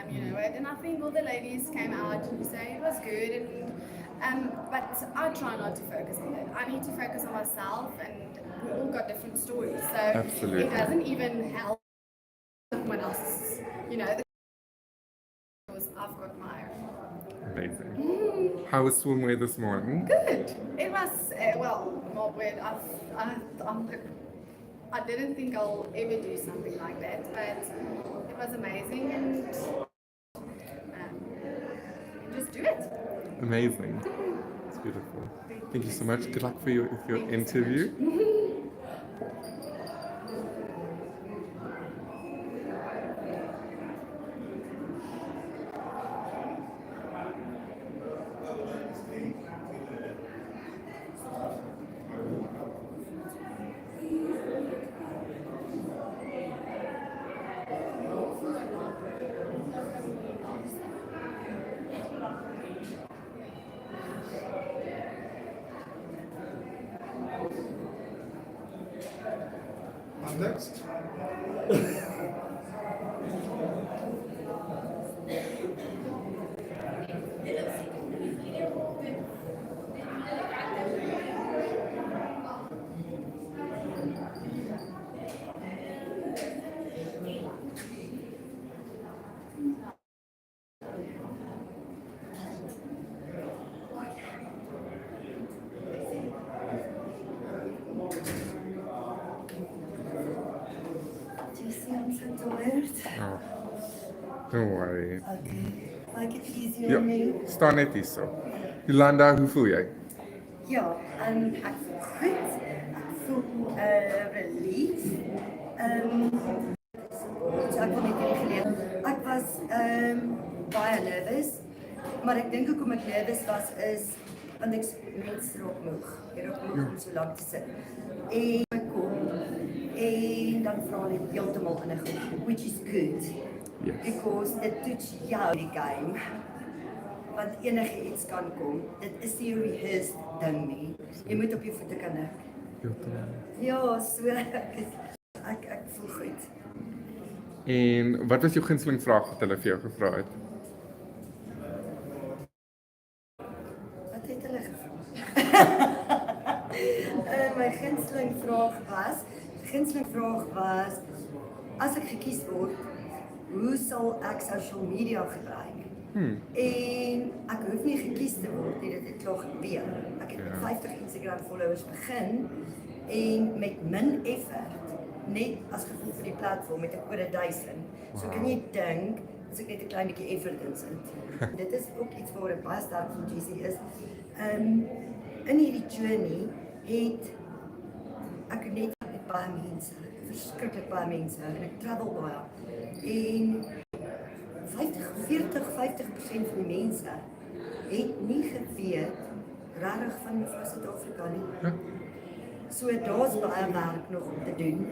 and I think all the ladies came out and say it was good, but I try not to focus on it. I need to focus on myself, and we all got different stories, so Absolutely. It doesn't even help someone else's, because I've got my own. Amazing. How was swimwear this morning? Good. It was not weird. I didn't think I'll ever do something like that, but it was amazing, and just do it. Amazing. It's beautiful. Thank you so much. Good luck for your interview. Next. Oh, don't worry. Okay. Maak het easier Ja, on you. sta net hier so. Yolanda, hoe voel jy? Ja, ek voel goed. Ek voel relief. So ek wil net hierdie geleer. Ek was baie nervous, maar ek dink hoekom ek nervous was is want ek mense raak moeg. Jy raak moeg om so lank te sit. En ek kom en dan vra hulle heeltemal in 'n groep, which is good. Yes. Because dit toets jou die game. Want enige iets kan kom. Dit is nie 'n rehearsed ding nie. Jy moet op jou voete kan nik. Ja, so ek voel goed. En wat was jou gunsteling vraag wat hulle vir jou gevra het? Wat het hulle gevra? My gunsteling vraag was, as ek gekies word, hoe sal ek social media gebruik? En ek hoef nie gekies te word nie, dit het klaar gebeur. Ek het met 50 Instagram followers begin en met min effort, net as gevolg van die platform met oor 1000. So kan jy dink as ek net 'n klein bietjie effort insit. Dit is ook iets waar ek baie sterk van GC is. In hierdie journey het ek net met baie mense, verskriklik baie mense en ek travel baie. En 50% van die mense het nie geweet regtig van mevrou Suid-Afrika nie. So daar's baie werk nog om te doen.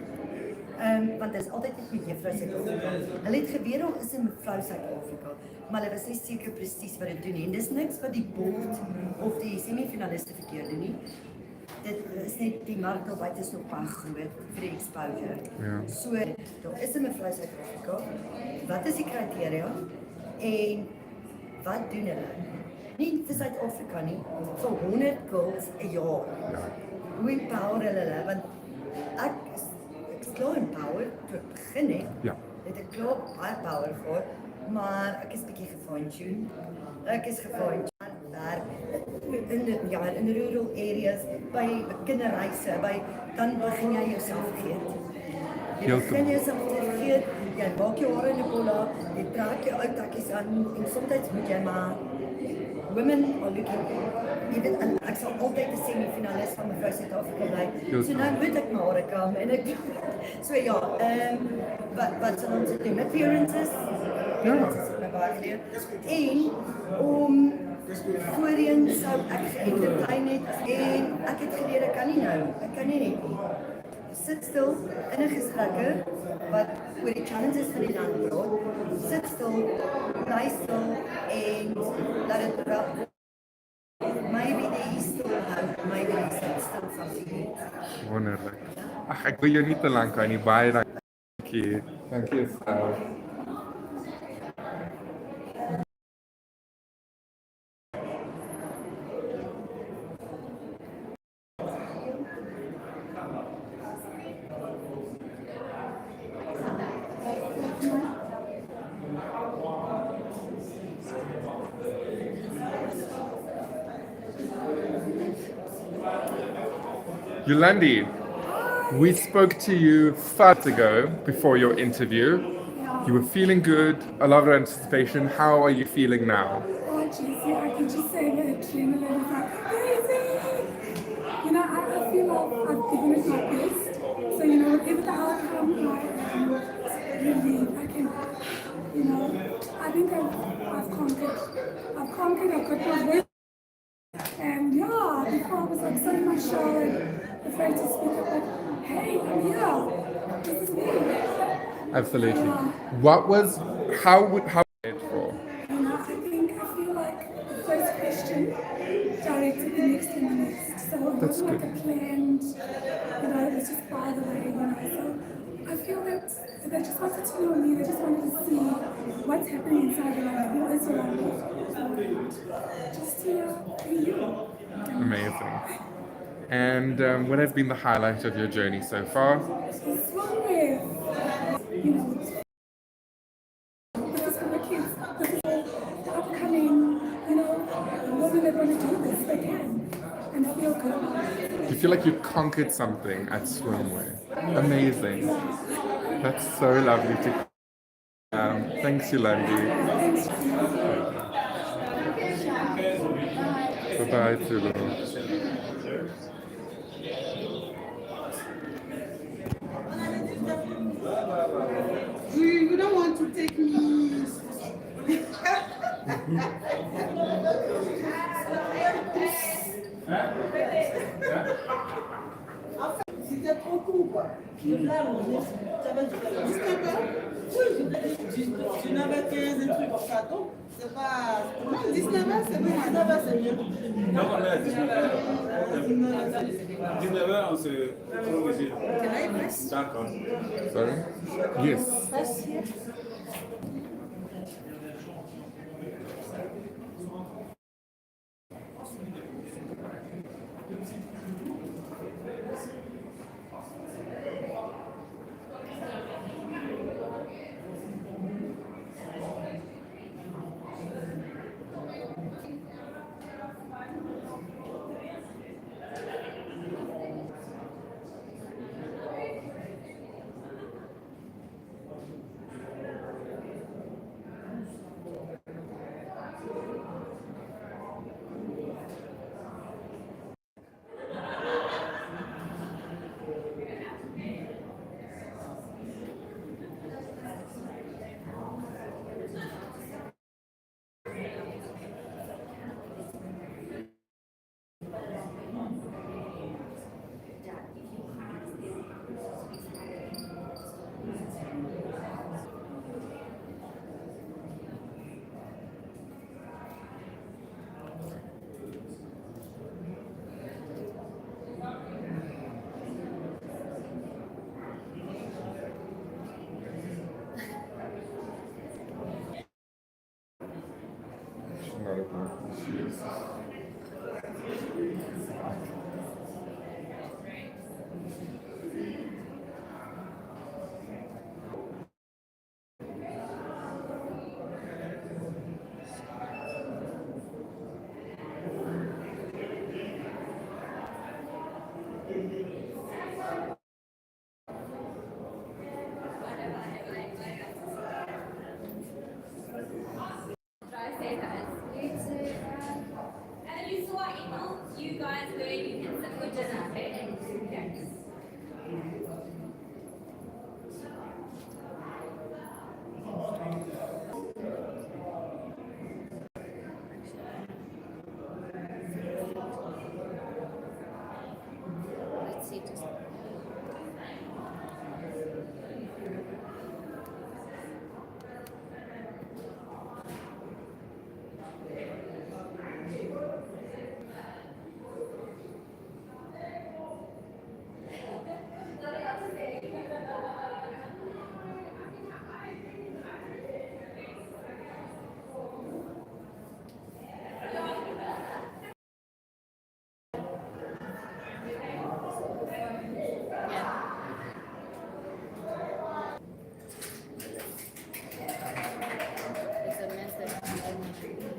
Want dit is altyd net met juffrou Suid-Afrika. Hulle het geweet daar is 'n mevrou Suid-Afrika, maar hulle was nie seker presies wat dit doen nie. En dis niks wat die bord of die semifinaliste verkeerd doen nie. Dit is net die mark daar buite is nog baie groot vir die exposure. Ja. So daar is 'n mevrou Suid-Afrika. Wat is die kriteria en wat doen hulle? Nie vir Suid-Afrika nie, vir 100 girls 'n jaar. Hoe empower hulle? Want ek is klaar empowered toe ek begin het. Ja. Het ek klaar baie power gehad, maar ek is bietjie gefine-tuned. Ek is gefine-tuned daar in rural areas, by kinderreise, dan begin jy jouself vergeet. Jy begin jouself vergeet, jy maak jou hare in 'n bolla, jy trek jou ou takkies aan en soms moet jy maar women are looking, jy weet, en ek sal altyd 'n semifinalist van mevrou Suid-Afrika bly. So nou moet ek my hare kam en ek so ja, wat sal ons doen? Appearances? Appearances het my baie geleer. En om voorheen sou ek entertain het en ek het geleer ek kan nie nou, ek kan nie net nie. Sit stil in 'n gesprekke wat oor die challenges van die land praat. Sit stil, bly stil en laat dit rap. Maybe they still have, maybe they still something. Wonderlik. Ag, ek wil jou nie te lank hou nie. Baie dankie. Dankie Estelle. Yolandi, we spoke to you 5 ago before your interview. You were feeling good, a lot of anticipation. How are you feeling now? Oh, geez, yeah, I can just say that adrenaline is like crazy. You know, I feel like I've given it my best. So, you know, whatever the outcome, I can, you know, I think I've conquered. I've got my way. And yeah, before I was like so in my shell and afraid to speak up, like, hey, I'm here. This is me. Absolutely. Yeah. How it for? You know, I feel like the first question directed the next and the next. So it That's wasn't good. like a planned, you know, it was just by the way, you know. So I feel that they just wanted to know me, they just wanted to see what's happening inside the life, who is around me. Just to be you. Amazing. And what has been the highlight of your journey so far? This one way, you know, this is for the kids, this is for the upcoming, you know, women that want to do this, they can, and feel good. Do you feel like you conquered something at Swimwear? Amazing. That's so lovely to thanks, Yolandi. Bye-bye, Tulu. You don't want to take me. C'était trop court, quoi. Tu n'avais 15 trucs en carton. C'est pas. 19 ans, c'est mieux. 19 ans, c'est mieux. Non, on est 19 heures, on se trouve ici. D'accord. Sorry? Yes. And you saw our email, you guys where you can sit for dinner, okay? Let's see, just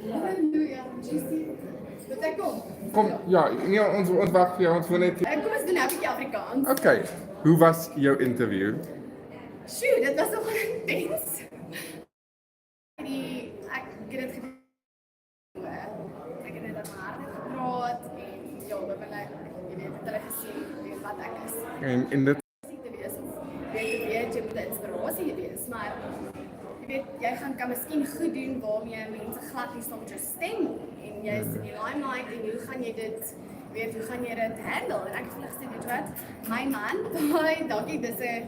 Halleluja, Jesus. Wat ek kom. Kom, ja, nee, ons wag vir jou, ons wil net... Kom ons doen nou 'n bietjie Afrikaans. Okay, hoe was jou interview? Sjoe, dit was nogal intens. Ek het dit gedoen. Ek het net aan my hart gepraat en ja, dat wil ek, jy weet, het hulle gesien, weet wat ek is. En in dit... Te wees of weet, jy moet 'n inspirasie wees, maar jy weet, jy kan miskien goed doen waarmee mense glad nie soms jou stem en jy is in die limelight en hoe gaan jy dit, weet, hoe gaan jy dit handle? En ek het vir gesê, weet wat, my man, dankie, dis 'n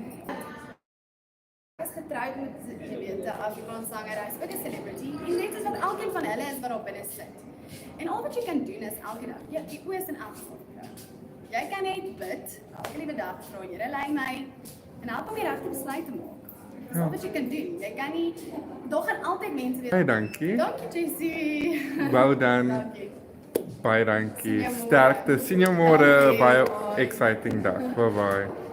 is getroud met, jy weet, 'n Afrikaanse sanger, hy's ook 'n celebrity en net is wat elkeen van hulle is wat daar binne sit. En al wat jy kan doen is elke dag, jy oë is in elk geval. Jy kan net bid, elke liewe dag vra, Here, lei my en help om die regte besluit te maak. Dis al wat jy kan doen. Jy kan nie, daar gaan altyd mense wees. Baie dankie. Dankie, Jessie. Well done. Dankie. Baie dankie. Sien jou môre. Sterkte. Sien jou môre. Dankie. Baie exciting dag. Bye bye.